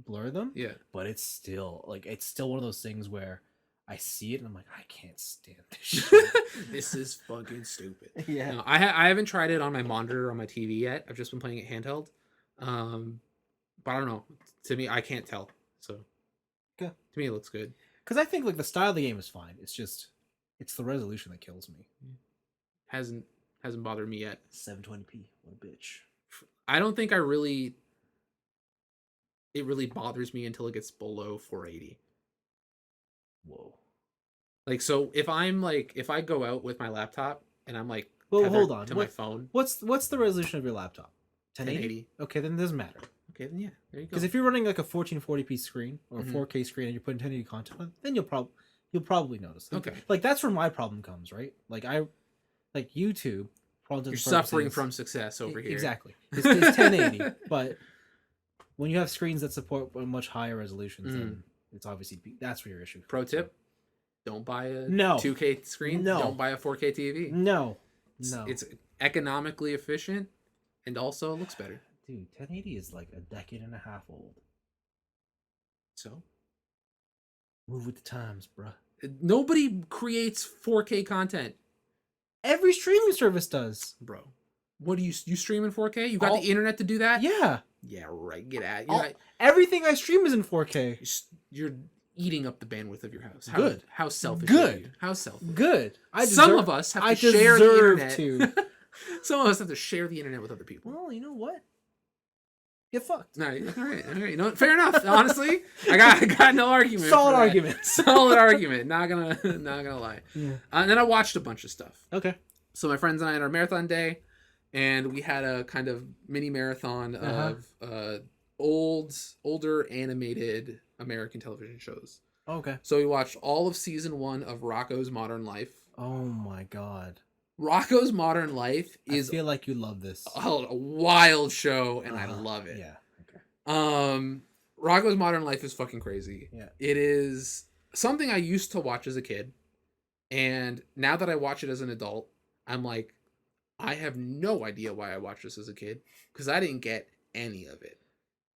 blur them, yeah. but it's still one of those things where I see it and I'm like, I can't stand this shit. This is fucking stupid. Yeah. No, I haven't tried it on my monitor or on my TV yet. I've just been playing it handheld. But I don't know. To me, I can't tell. So, Okay. To me, it looks good. Because I think like the style of the game is fine. It's the resolution that kills me. Hasn't bothered me yet. 720p. What a bitch. I don't think it really bothers me until it gets below 480. Whoa. Like, so if I go out with my laptop and I'm like, Well, tethered hold on. to my phone, What's the resolution of your laptop? 1080. Okay, then it doesn't matter. Okay, then yeah, there you go. Because if you're running like a 1440p screen or a Mhm. 4K screen and you're putting 1080 content on, then you'll probably notice. Okay. Like that's where my problem comes, right? Like YouTube. You're suffering from success over here. Exactly. It's 1080, but when you have screens that support much higher resolutions, then it's obviously that's where your issue. Pro tip: don't buy a No. 2K screen. No. Don't buy a 4K TV. No. It's economically efficient and also looks better. Dude, 1080 is like a decade and a half old. So Move with the times, bruh. nobody creates 4K content, Every streaming service does. bro. What do you stream in 4K? You got All- the internet to do that? Yeah. Yeah, right. Get at All- Everything I stream is in 4K. you're eating up the bandwidth of your house. Good. How selfish. Good. Are you? How selfish. Good. Some of us have to I share the deserve internet. to. Some of us have to share the internet with other people. Well, you know what? Get fucked. No, all right. You know, fair enough. Honestly, I got no argument. Solid for that. argument. Solid argument. Not gonna lie. Yeah. And then I watched a bunch of stuff. Okay. So my friends and I had our marathon day, and we had a kind of mini marathon of older animated American television shows. Okay. So we watched all of season 1 of Rocko's Modern Life. Oh my god. Rocko's Modern Life is I feel like you love this. a wild show, and I love it. Yeah. Okay. Rocko's Modern Life is fucking crazy. Yeah. It is something I used to watch as a kid, and now that I watch it as an adult, I'm like, I have no idea why I watched this as a kid because I didn't get any of it.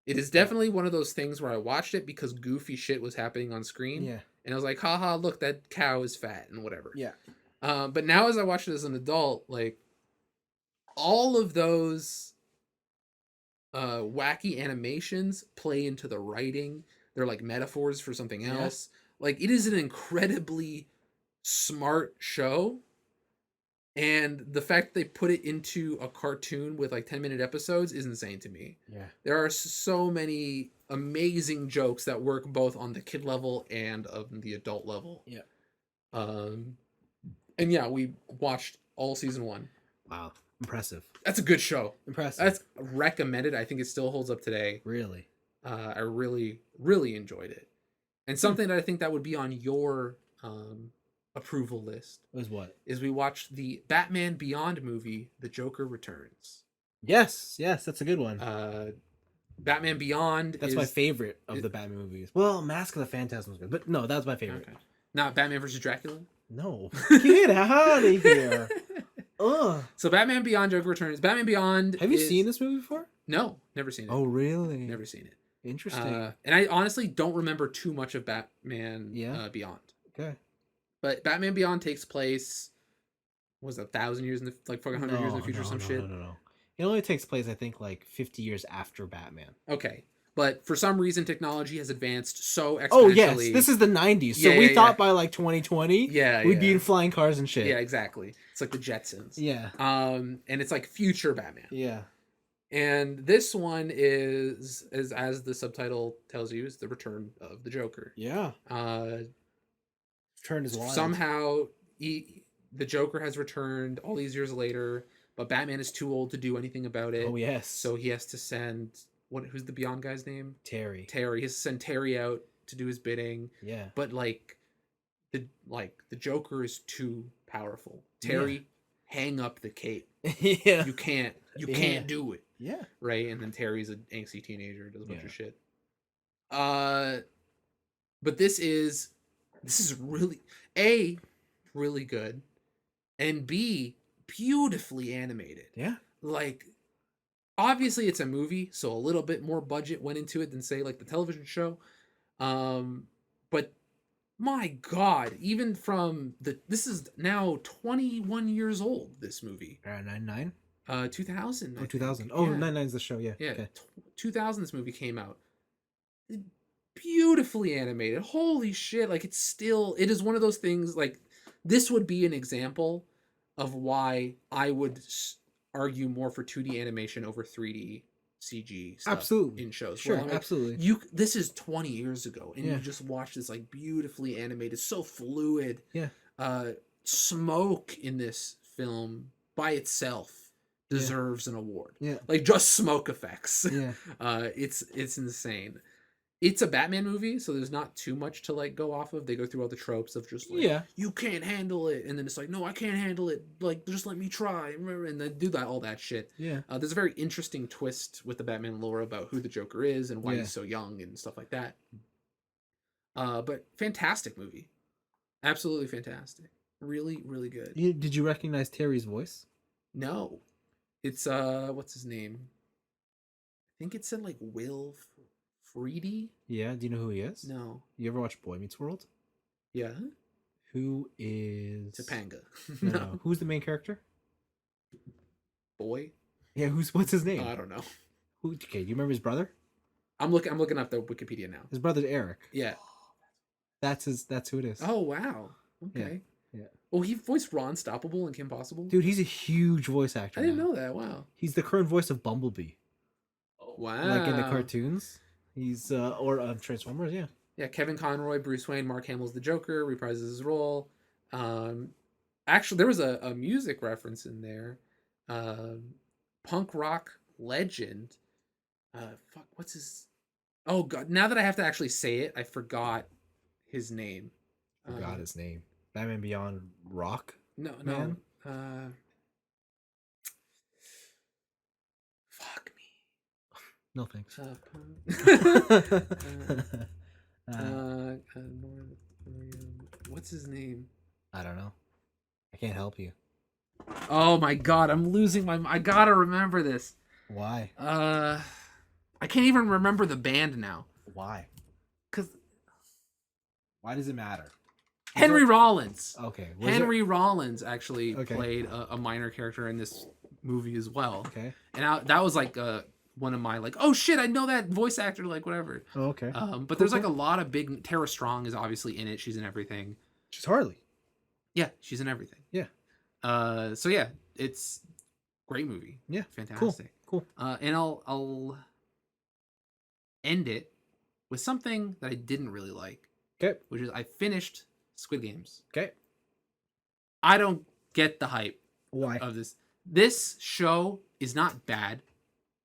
It is definitely one of those things where I watched it because goofy shit was happening on screen. Yeah. And I was like, haha, look, that cow is fat and whatever. Yeah. But now as I watch it as an adult, like all of those wacky animations play into the writing. They're like metaphors for something else. Like it is an incredibly smart show. And the fact they put it into a cartoon with like 10-minute episodes is insane to me. Yeah. There are so many amazing jokes that work both on the kid level and on the adult level. Yeah. And yeah, we watched all season 1. Wow. Impressive. That's a good show. Impressive. That's recommended. I think it still holds up today. Really. I really, really enjoyed it. And something that I think that would be on your approval list Was what? is we watched the Batman Beyond movie, The Joker Returns. Yes, that's a good one. Batman Beyond That's my favorite of the Batman movies. Well, Mask of the Phantasm was good, but no, that was my favorite. Okay. Not Batman versus Dracula? No. Get out of here. Ugh. So Batman Beyond Joker Returns. Batman Beyond. Have you seen this movie before? No, never seen it. Oh, really? Never seen it. Interesting. And I honestly don't remember too much of Batman Beyond. Okay. But Batman Beyond takes place, was it 1,000 years in the, like 100 years in the future or some shit? No. It only takes place, I think, like 50 years after Batman. Okay. But for some reason, technology has advanced so exponentially. Oh, yes. This is the 90s. So we thought by like 2020, we'd be in flying cars and shit. Yeah, exactly. It's like the Jetsons. Yeah. And it's like future Batman. Yeah. And this one is as the subtitle tells you, is the return of the Joker. Yeah. Return is wild. Somehow the Joker has returned all these years later, but Batman is too old to do anything about it. Oh, yes. So he has to send who's the Beyond guy's name? Terry. He has to send Terry out to do his bidding. Yeah. But the Joker is too powerful. Terry, hang up the cape. Yeah. You can't do it. Yeah. Right? And then Terry's an angsty teenager, does a bunch of shit. But this is really really good, and B, beautifully animated. Yeah. Like, obviously it's a movie, so a little bit more budget went into it than say like the television show. But my God, even from this is now 21 years old, this movie. 99? 2000. Oh, 2000. Oh, 99's the show, yeah. Yeah. Okay. 2000 this movie came out. Beautifully animated. Holy shit. Like, it is one of those things, like, this would be an example of why I would argue more for 2D animation over 3D CG stuff. Absolutely. In shows. Sure, like, absolutely. This is 20 years ago, and you just watch this, like, beautifully animated, so fluid. Yeah. Smoke in this film by itself deserves an award. Yeah. Like, just smoke effects. Yeah. It's insane. It's a Batman movie, so there's not too much to like go off of. They go through all the tropes of just like, you can't handle it, and then it's like, no, I can't handle it. Like, just let me try, and then do all that shit. Yeah. There's a very interesting twist with the Batman lore about who the Joker is and why he's so young and stuff like that. But fantastic movie, absolutely fantastic. Really, really good. Did you recognize Terry's voice? No, it's what's his name? I think it said like Will Freedy? Yeah, do you know who he is? No. You ever watch Boy Meets World? Yeah. Who is Topanga? No. Who's the main character? Boy? Yeah, what's his name? I don't know. Okay, do you remember his brother? I'm looking up the Wikipedia now. His brother's Eric. Yeah. That's who it is. Oh wow. Okay. Yeah. Oh, he voiced Ron Stoppable and Kim Possible? Dude, he's a huge voice actor. I didn't know that. Wow. He's the current voice of Bumblebee. Oh, wow. Like in the cartoons. He's or Transformers, yeah. Yeah, Kevin Conroy, Bruce Wayne, Mark Hamill's the Joker, reprises his role. Actually, there was a music reference in there. Punk rock legend. What's his? Oh God! Now that I have to actually say it, I forgot his name. Forgot his name. Batman Beyond Rock. No. Man? Fuck me. No thanks. What's his name? I don't know. I can't help you. Oh my god, I'm losing my. I gotta remember this. Why? I can't even remember the band now. Why? Cause Why does it matter? Henry Rollins. Okay. Henry Rollins actually Okay. played a minor character in this movie as well. Okay. And that was like one of my like, oh shit, I know that voice actor, like whatever. Oh, okay. But there's like a lot of big. Tara Strong is obviously in it. She's in everything. She's Harley. Yeah, she's in everything. Yeah. So yeah, it's great movie. Yeah. Fantastic. Cool. And I'll end it with something that I didn't really like. Okay. Which is I finished Squid Games. Okay. I don't get the hype Why? of this. This show is not bad,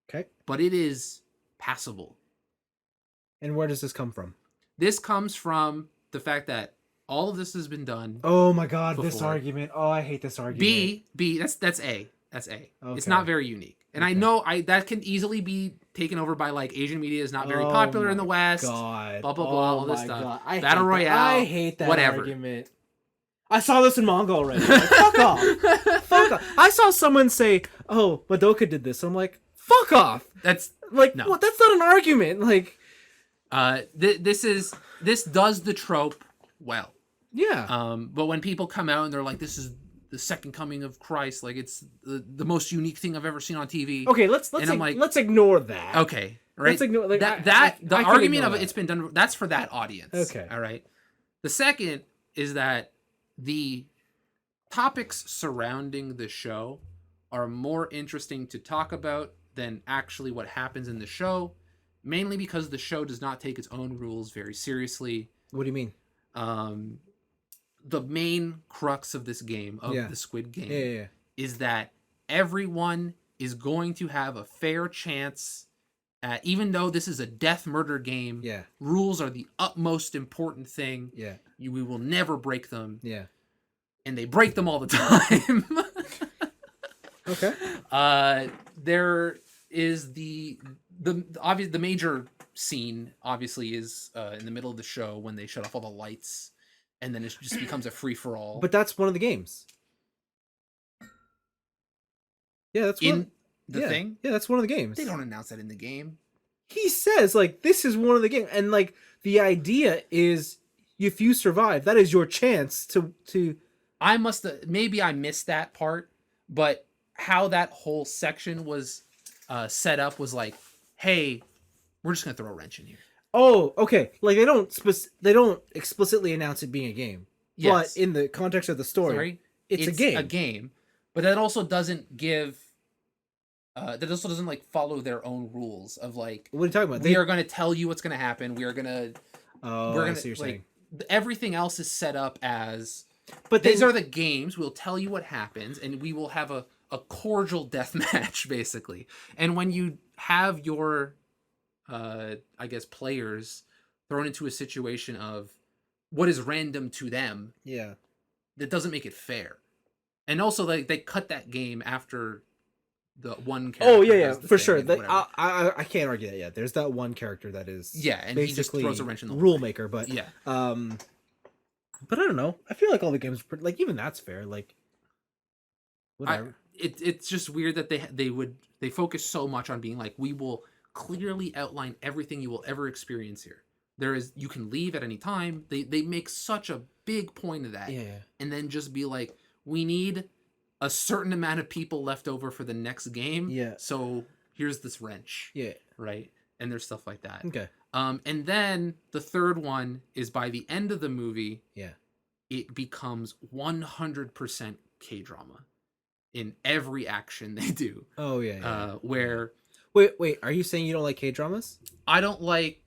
Okay. but it is passable. And where does this come from? This comes from the fact that all of this has been done. Oh my god, this Before. argument. Oh, I hate this argument. B, that's A. That's A. It's Okay. not very unique. And I Okay. know that can easily be taken over by like Asian media is not very popular in the West. God. Blah blah blah, all this my stuff. God. I Battle hate Royale. I hate that whatever. argument. I saw this in manga already. Like, fuck off. Fuck off. I saw someone say, "Oh, Madoka did this." I'm like, "Fuck off." That's Like, No. what? That's not an argument. Like, this does the trope well. yeah. But when people come out and they're like, "This is the second coming of Christ," like it's the most unique thing I've ever seen on TV. Okay, let's and I'm like- let's ignore that. Okay, right. Let's ignore like, the I can argument ignore of it. that. It's been done. That's for that audience. Okay. All right. The second is that the topics surrounding the show are more interesting to talk about than actually what happens in the show, mainly because the show does not take its own rules very seriously. What do you mean? The main crux of this game, of Yeah. the Squid Game, Yeah. is that everyone is going to have a fair chance at, even though this is a death murder game, Yeah. rules are the utmost important thing. Yeah. We will never break them. Yeah. And they break them all the time. Okay. There is the obvious, the major scene obviously is in the middle of the show when they shut off all the lights and then it just becomes a free for all. But that's one of the games. Yeah, that's one. In the thing, Yeah, that's one of the games. they don't announce that in the game. He says like this is one of the games, and like the idea is if you survive, that is your chance to. I must have, maybe I missed that part, but how that whole section was set up was like, hey, we're just gonna throw a wrench in here. Oh, okay. Like they don't explicitly announce it being a game, Yes. but in the context of the story, Sorry, it's a game. A game, but that also doesn't give. That also doesn't like follow their own rules of like. What are you talking about? We are going to tell you what's going to happen. We are going to. Oh, we're I gonna, see what you're like, saying. everything else is set up as. But These are the games. We'll tell you what happens, and we will have a cordial death match, basically. And when you have your, I guess, players thrown into a situation of what is random to them, yeah. that doesn't make it fair. And also, like they cut that game after the one character. Oh yeah, does the for thing sure. and That, whatever. I can't argue that yet. There's that one character that is And he just basically throws a wrench in the whole rule thing. maker, but Yeah. But I don't know. I feel like all the games, like even that's fair. Like, whatever. It's just weird that they focus so much on being like, we will clearly outline everything you will ever experience here. You can leave at any time. They make such a big point of that. Yeah. And then just be like, we need a certain amount of people left over for the next game. Yeah. So here's this wrench. Yeah. Right. And there's stuff like that. Okay. And then the third one is by the end of the movie, Yeah. it becomes 100% K-drama in every action they do. Oh yeah. Where Wait. Are you saying you don't like K-dramas? I don't like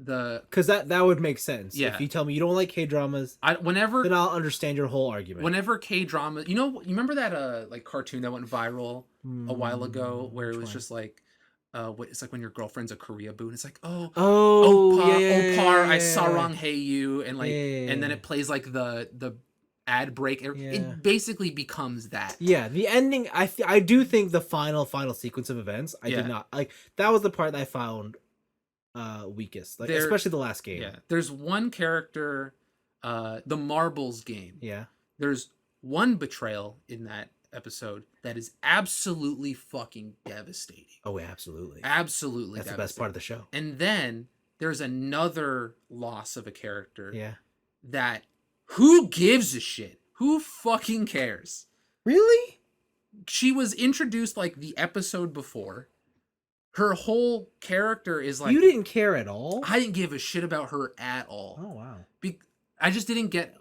the Because that would make sense. Yeah. If you tell me you don't like K-dramas, whenever then I'll understand your whole argument. whenever K-drama, you remember that like cartoon that went viral a while ago where it Which was one? just like it's like when your girlfriend's a Korea boo and it's like, oh Oh, Opar, I sarang hey you, and like Yeah. and then it plays like the ad break. Yeah. It basically becomes that. Yeah, the ending. I do think the final sequence of events. I Yeah. did not like. That was the part that I found weakest. Like especially the last game. Yeah. There's one character, the marbles game. Yeah. There's one betrayal in that episode that is absolutely fucking devastating. Oh, absolutely. Absolutely. That's the best part of the show. And then there's another loss of a character. Yeah. That who gives a shit? Who fucking cares? Really? She was introduced like the episode before. Her whole character is like... You didn't care at all? I didn't give a shit about her at all. Oh, wow. I just didn't get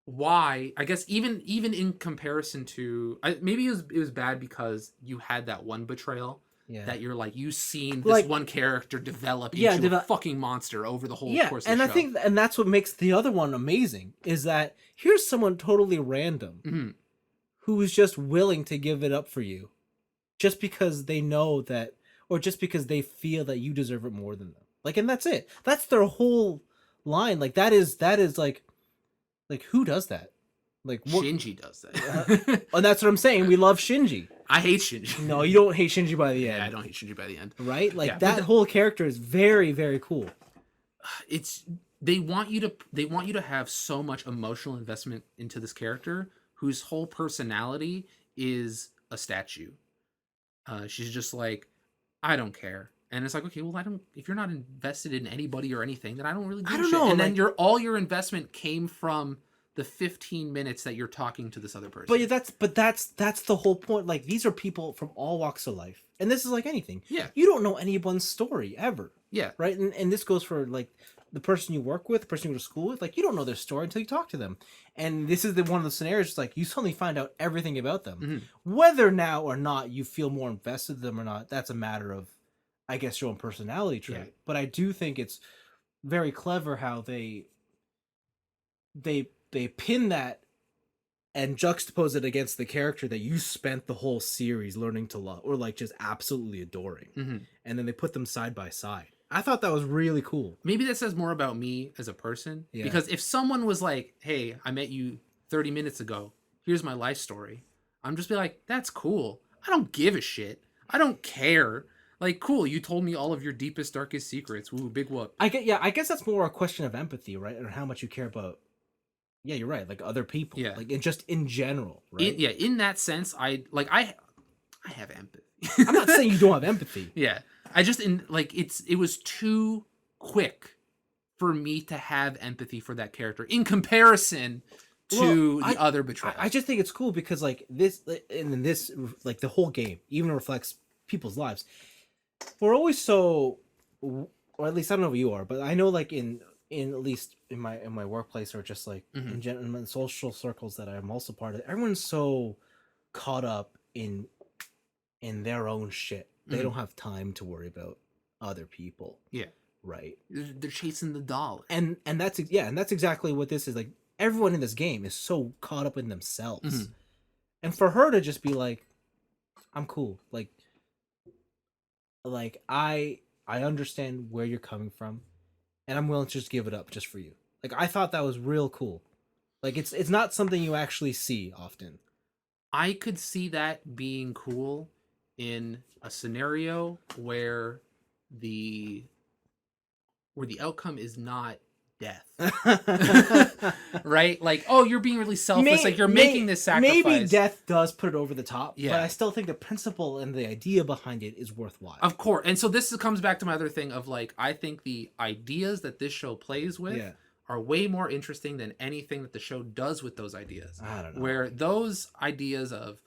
why. I guess even in comparison to... maybe it was bad because you had that one betrayal. Yeah. That you're like, you've seen this one character develop into a fucking monster over the whole course of the show. I think that's what makes the other one amazing, is that here's someone totally random who is just willing to give it up for you just because they know that, or just because they feel that you deserve it more than them. Like, and that's it. That's their whole line. Like, that is like who does that? Like, Shinji does that. And that's what I'm saying. We love Shinji. I hate Shinji. No, you don't hate Shinji by the end. Yeah, I don't hate Shinji by the end. Right? Like, that whole character is very, very cool. They want you to have so much emotional investment into this character whose whole personality is a statue. She's just like, I don't care. And it's like, okay, well, if you're not invested in anybody or anything, then I don't really give a shit. Know, and then all your investment came from the 15 minutes that you're talking to this other person. But that's the whole point. Like, these are people from all walks of life. And this is like anything. Yeah. You don't know anyone's story ever. Yeah. Right? And this goes for like the person you work with, the person you go to school with. Like, you don't know their story until you talk to them. And this is one of the scenarios, it's like you suddenly find out everything about them. Mm-hmm. Whether now or not you feel more invested in them or not, that's a matter of, I guess, your own personality trait. Yeah. But I do think it's very clever how they pin that and juxtapose it against the character that you spent the whole series learning to love, or like just absolutely adoring. Mm-hmm. And then they put them side by side. I thought that was really cool. Maybe that says more about me as a person. Yeah. Because if someone was like, hey, I met you 30 minutes ago, here's my life story, I'm just be like, that's cool. I don't give a shit. I don't care. Like, cool, you told me all of your deepest, darkest secrets. Woo, big whoop. I guess that's more a question of empathy, right? Or how much you care about. Yeah, you're right. Like other people. Yeah. Like just in general, right? In that sense, I have empathy. I'm not saying you don't have empathy. Yeah. I just it was too quick for me to have empathy for that character in comparison to the other betrayal. I just think it's cool because like this like the whole game even reflects people's lives. We're always so, or at least I don't know if you are, but I know like in at least in my workplace or just like in the social circles that I'm also part of, everyone's so caught up in their own shit. They don't have time to worry about other people. Yeah. Right. They're chasing the dollar. And that's exactly what this is. Like everyone in this game is so caught up in themselves. Mm-hmm. And for her to just be like, I'm cool. Like I understand where you're coming from and I'm willing to just give it up just for you. Like I thought that was real cool. Like it's not something you actually see often. I could see that being cool in a scenario where the outcome is not death. Right? Like, oh, you're being really selfless. Like you're making this sacrifice. Maybe death does put it over the top. Yeah. But I still think the principle and the idea behind it is worthwhile. Of course. And so this comes back to my other thing of like, I think the ideas that this show plays with are way more interesting than anything that the show does with those ideas. I don't know. Where those ideas of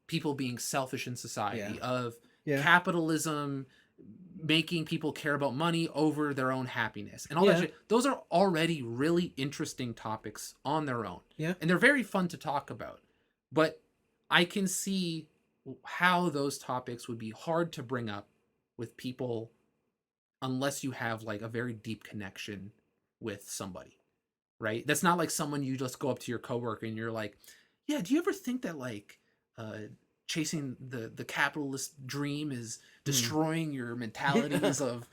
people being selfish in society, of capitalism making people care about money over their own happiness and all that shit, those are already really interesting topics on their own. Yeah. And they're very fun to talk about. But I can see how those topics would be hard to bring up with people unless you have like a very deep connection with somebody. Right? That's not like someone you just go up to your coworker and you're like, yeah, do you ever think that like chasing the capitalist dream is destroying your mentalities of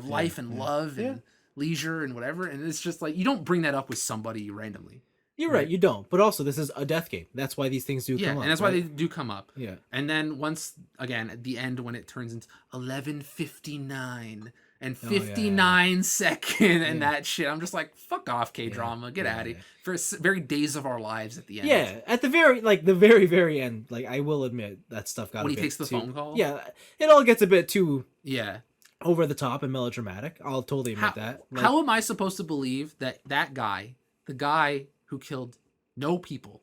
life and love and leisure and whatever? And it's just like, you don't bring that up with somebody randomly. You're right, you don't. But also, this is a death game. That's why these things do come up. Yeah, and that's why they do come up. Yeah. And then once, again, at the end, when it turns into 11:59, and Oh, yeah, 59-second and Yeah. that shit. I'm just like, fuck off, K-drama. Get out of here. For very Days of Our Lives at the end. Yeah, at the very end, like I will admit that stuff got When a he bit takes the too, phone call? Yeah, it all gets a bit too Yeah. over the top and melodramatic. I'll totally admit that. Like, How am I supposed to believe that that guy, the guy who killed no people,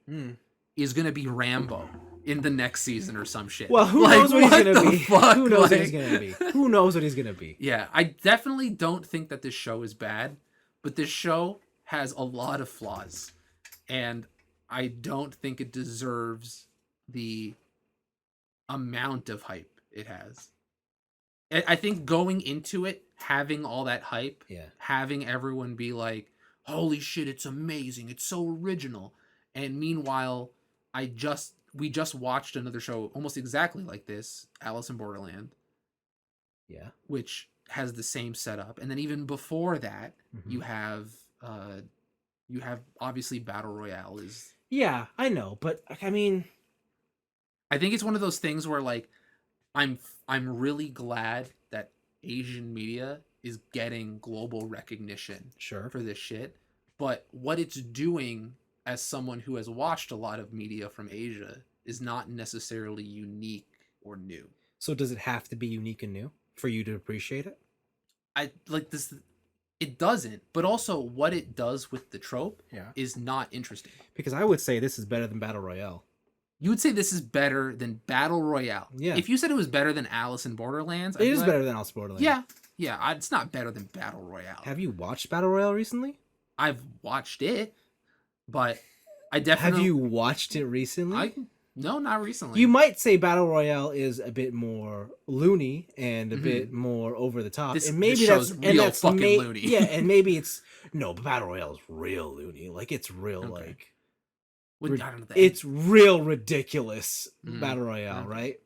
is going to be Rambo in the next season or some shit? well, who knows what he's gonna be? Fuck? Who knows what he's gonna be? Who knows what he's gonna be? Yeah, I definitely don't think that this show is bad, but this show has a lot of flaws, and I don't think it deserves the amount of hype it has. I think going into it, having all that hype, having everyone be like, holy shit, it's amazing, it's so original, and meanwhile, we just watched another show almost exactly like this, Alice in Borderland, which has the same setup, and then even before that, you have obviously Battle Royale is. Yeah, I know, but I mean, I think it's one of those things where like, I'm really glad that Asian media is getting global recognition for this shit, but what it's doing as someone who has watched a lot of media from Asia is not necessarily unique or new. So does it have to be unique and new for you to appreciate it? I like this. It doesn't, but also what it does with the trope is not interesting. Because I would say this is better than Battle Royale. You would say this is better than Battle Royale. Yeah. If you said it was better than Alice in Borderlands, It is better than Alice in Borderlands. Yeah. Yeah, it's not better than Battle Royale. Have you watched Battle Royale recently? I've watched it, but I definitely... Have you watched it recently? No, not recently. You might say Battle Royale is a bit more loony and a bit more over the top. This, and maybe this show's real fucking loony. Yeah, and maybe it's... No, but Battle Royale is real loony. Like, it's real, like... I don't know it's real ridiculous Battle Royale, right?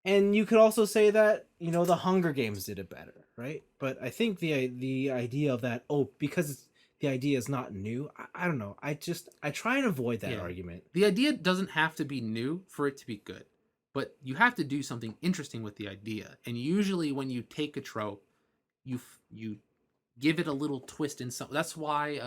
And you could also say that, you know, the Hunger Games did it better, right? But I think the idea of that, because the idea is not new, I don't know. I try and avoid that argument. The idea doesn't have to be new for it to be good, but you have to do something interesting with the idea. And usually when you take a trope, you give it a little twist in some... That's why...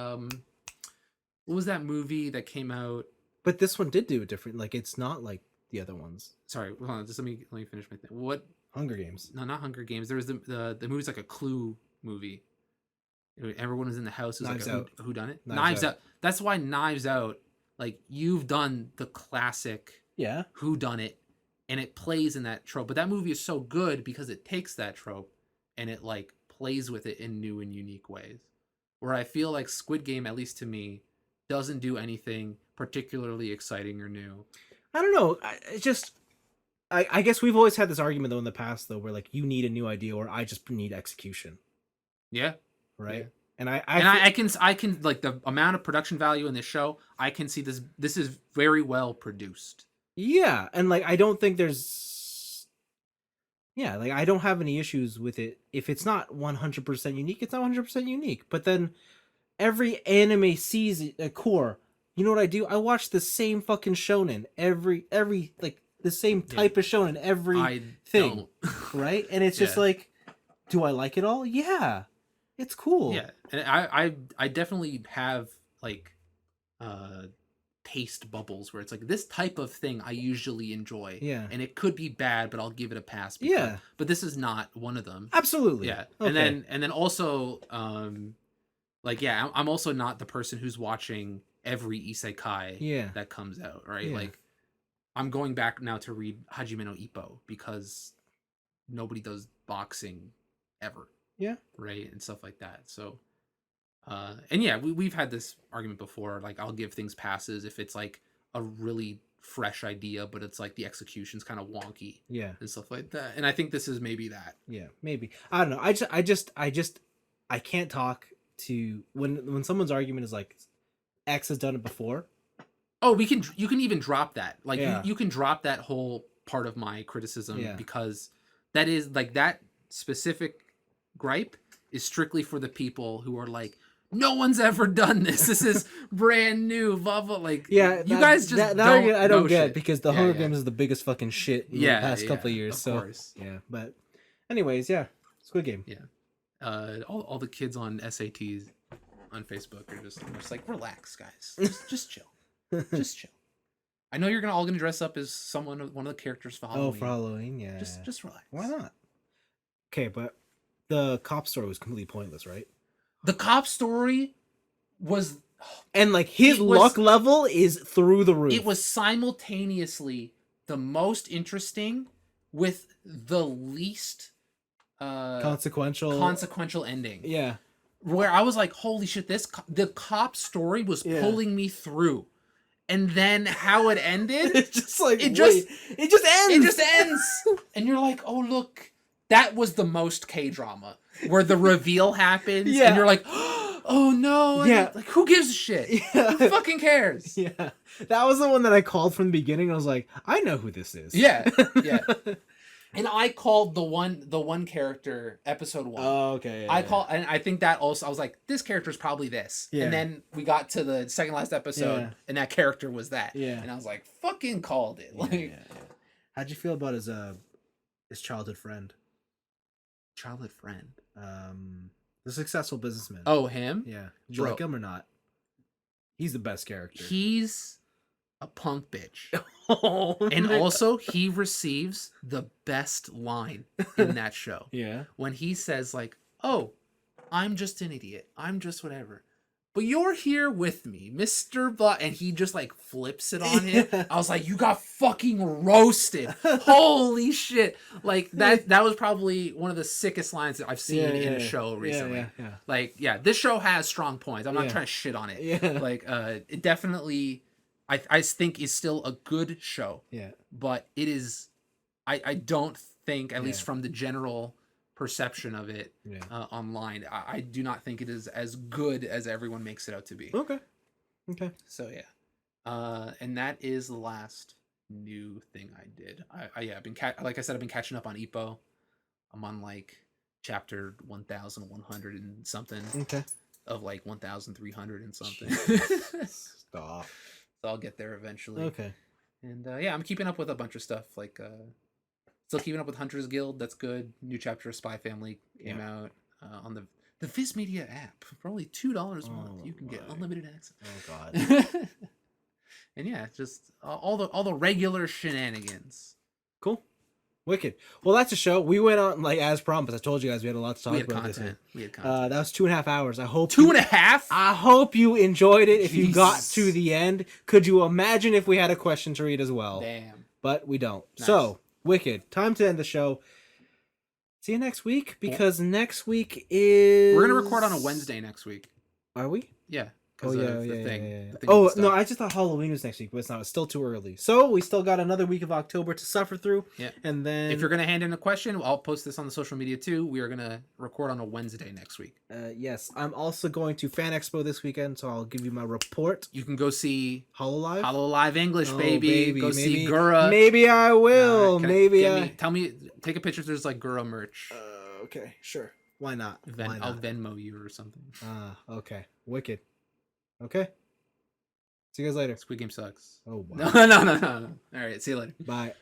what was that movie that came out? But this one did do it different. Like, it's not like the other ones. Sorry, hold on. Just let me finish my thing. What? Hunger Games. No, not Hunger Games. There was the movie's like a Clue movie. Everyone was in the house. It was Knives like Out. Who done it? Knives Out. That's why Knives Out. Like, you've done the classic. Who done it, and it plays in that trope. But that movie is so good because it takes that trope and it like plays with it in new and unique ways. Where I feel like Squid Game, at least to me, doesn't do anything particularly exciting or new. I don't know. I guess we've always had this argument though in the past though, where like you need a new idea, or I just need execution. Yeah. Right. Yeah. And I can like the amount of production value in this show. I can see this. This is very well produced. Yeah, and like I don't think there's. Yeah, like I don't have any issues with it. If it's not 100% unique, it's not 100% unique. But then every anime sees a core. You know what I do? I watch the same fucking shonen every like the same type of shonen every thing, right? And it's just like, do I like it all? Yeah, it's cool. Yeah, and I definitely have like taste bubbles where it's like this type of thing I usually enjoy. Yeah, and it could be bad, but I'll give it a pass. But this is not one of them. Absolutely. Yeah, okay. and then also like I'm also not the person who's watching every isekai that comes out, right? Like I'm going back now to read Hajime no Ippo because nobody does boxing ever. Yeah. Right, and stuff like that. So and yeah, we've had this argument before, like I'll give things passes if it's like a really fresh idea, but it's like the execution's kind of wonky. Yeah. And stuff like that. And I think this is maybe that. Yeah, maybe. I don't know. I can't talk to when someone's argument is like X has done it before. Oh, you can even drop that. Like you can drop that whole part of my criticism because that is like that specific gripe is strictly for the people who are like, no one's ever done this. This is brand new. Blah blah. Like you guys just don't. I don't get because the Hunger Games is the biggest fucking shit in the past couple of years. Of so course. yeah, but anyways, Squid Game. Yeah. All the kids on SATs on Facebook are just like, relax, guys, just chill, just chill. I know you're all gonna dress up as one of the characters for Halloween. Oh, for Halloween, yeah. Just relax. Why not? Okay, but the cop story was completely pointless, right? The cop story was, and like his luck level is through the roof. It was simultaneously the most interesting with the least consequential ending. Yeah. Where I was like, holy shit, the cop story was pulling me through. And then how it ended, it's just like it just ends. It just ends. And you're like, oh look, that was the most K-drama. Where the reveal happens and you're like, oh no. Yeah. Like, who gives a shit? Yeah. Who fucking cares? Yeah. That was the one that I called from the beginning. I was like, I know who this is. Yeah. Yeah. And I called the one character episode 1. Oh, okay. Yeah, and I think that also, I was like, this character's probably this. Yeah. And then we got to the second last episode and that character was that. Yeah. And I was like, fucking called it. Like, how'd you feel about his childhood friend? Childhood friend? The successful businessman. Oh, him? Yeah. Did you like him or not? He's the best character. He's a punk bitch. Oh, and also he receives the best line in that show. Yeah. When he says like, oh, I'm just an idiot. I'm just whatever. But you're here with me, Mr. Blah. And he just like flips it on him. I was like, you got fucking roasted. Holy shit. Like that was probably one of the sickest lines that I've seen in a show recently. Yeah. Like, this show has strong points. I'm not trying to shit on it. Yeah. Like, it definitely, I think is still a good show. Yeah. But it is, I don't think, at least from the general perception of it online, I do not think it is as good as everyone makes it out to be. Okay. So and that is the last new thing I did. I've been like I said, I've been catching up on Ippo. I'm on like chapter 1100 and something. Okay. Of like 1300 and something. Stop. So I'll get there eventually. Okay. And I'm keeping up with a bunch of stuff. Like still keeping up with Hunter's Guild. That's good. New chapter of Spy Family came out on the Viz Media app for only $2 a month. You can get unlimited access. Oh god. And just all the regular shenanigans. Cool. Wicked. Well, that's a show. We went on like as promised. I told you guys we had a lot to talk about this. We had content. That was 2.5 hours. I hope 2.5. I hope you enjoyed it. If you got to the end, could you imagine if we had a question to read as well? Damn. But we don't. Nice. So wicked. Time to end the show. See you next week because next week is we're gonna record on a Wednesday next week. Are we? Yeah. Oh yeah. The thing no, I just thought Halloween was next week, but it's not. It's still too early. So we still got another week of October to suffer through. Yeah. And then if you're gonna hand in a question, I'll post this on the social media too. We are gonna record on a Wednesday next week. Yes. I'm also going to Fan Expo this weekend, so I'll give you my report. You can go see Hololive English, baby. Go see Gura. Maybe I will. Tell me. Take a picture. There's like Gura merch. Okay. Sure. Why not? I'll Venmo you or something. Okay. Wicked. Okay. See you guys later. Squid Game sucks. Oh, wow. No. All right. See you later. Bye.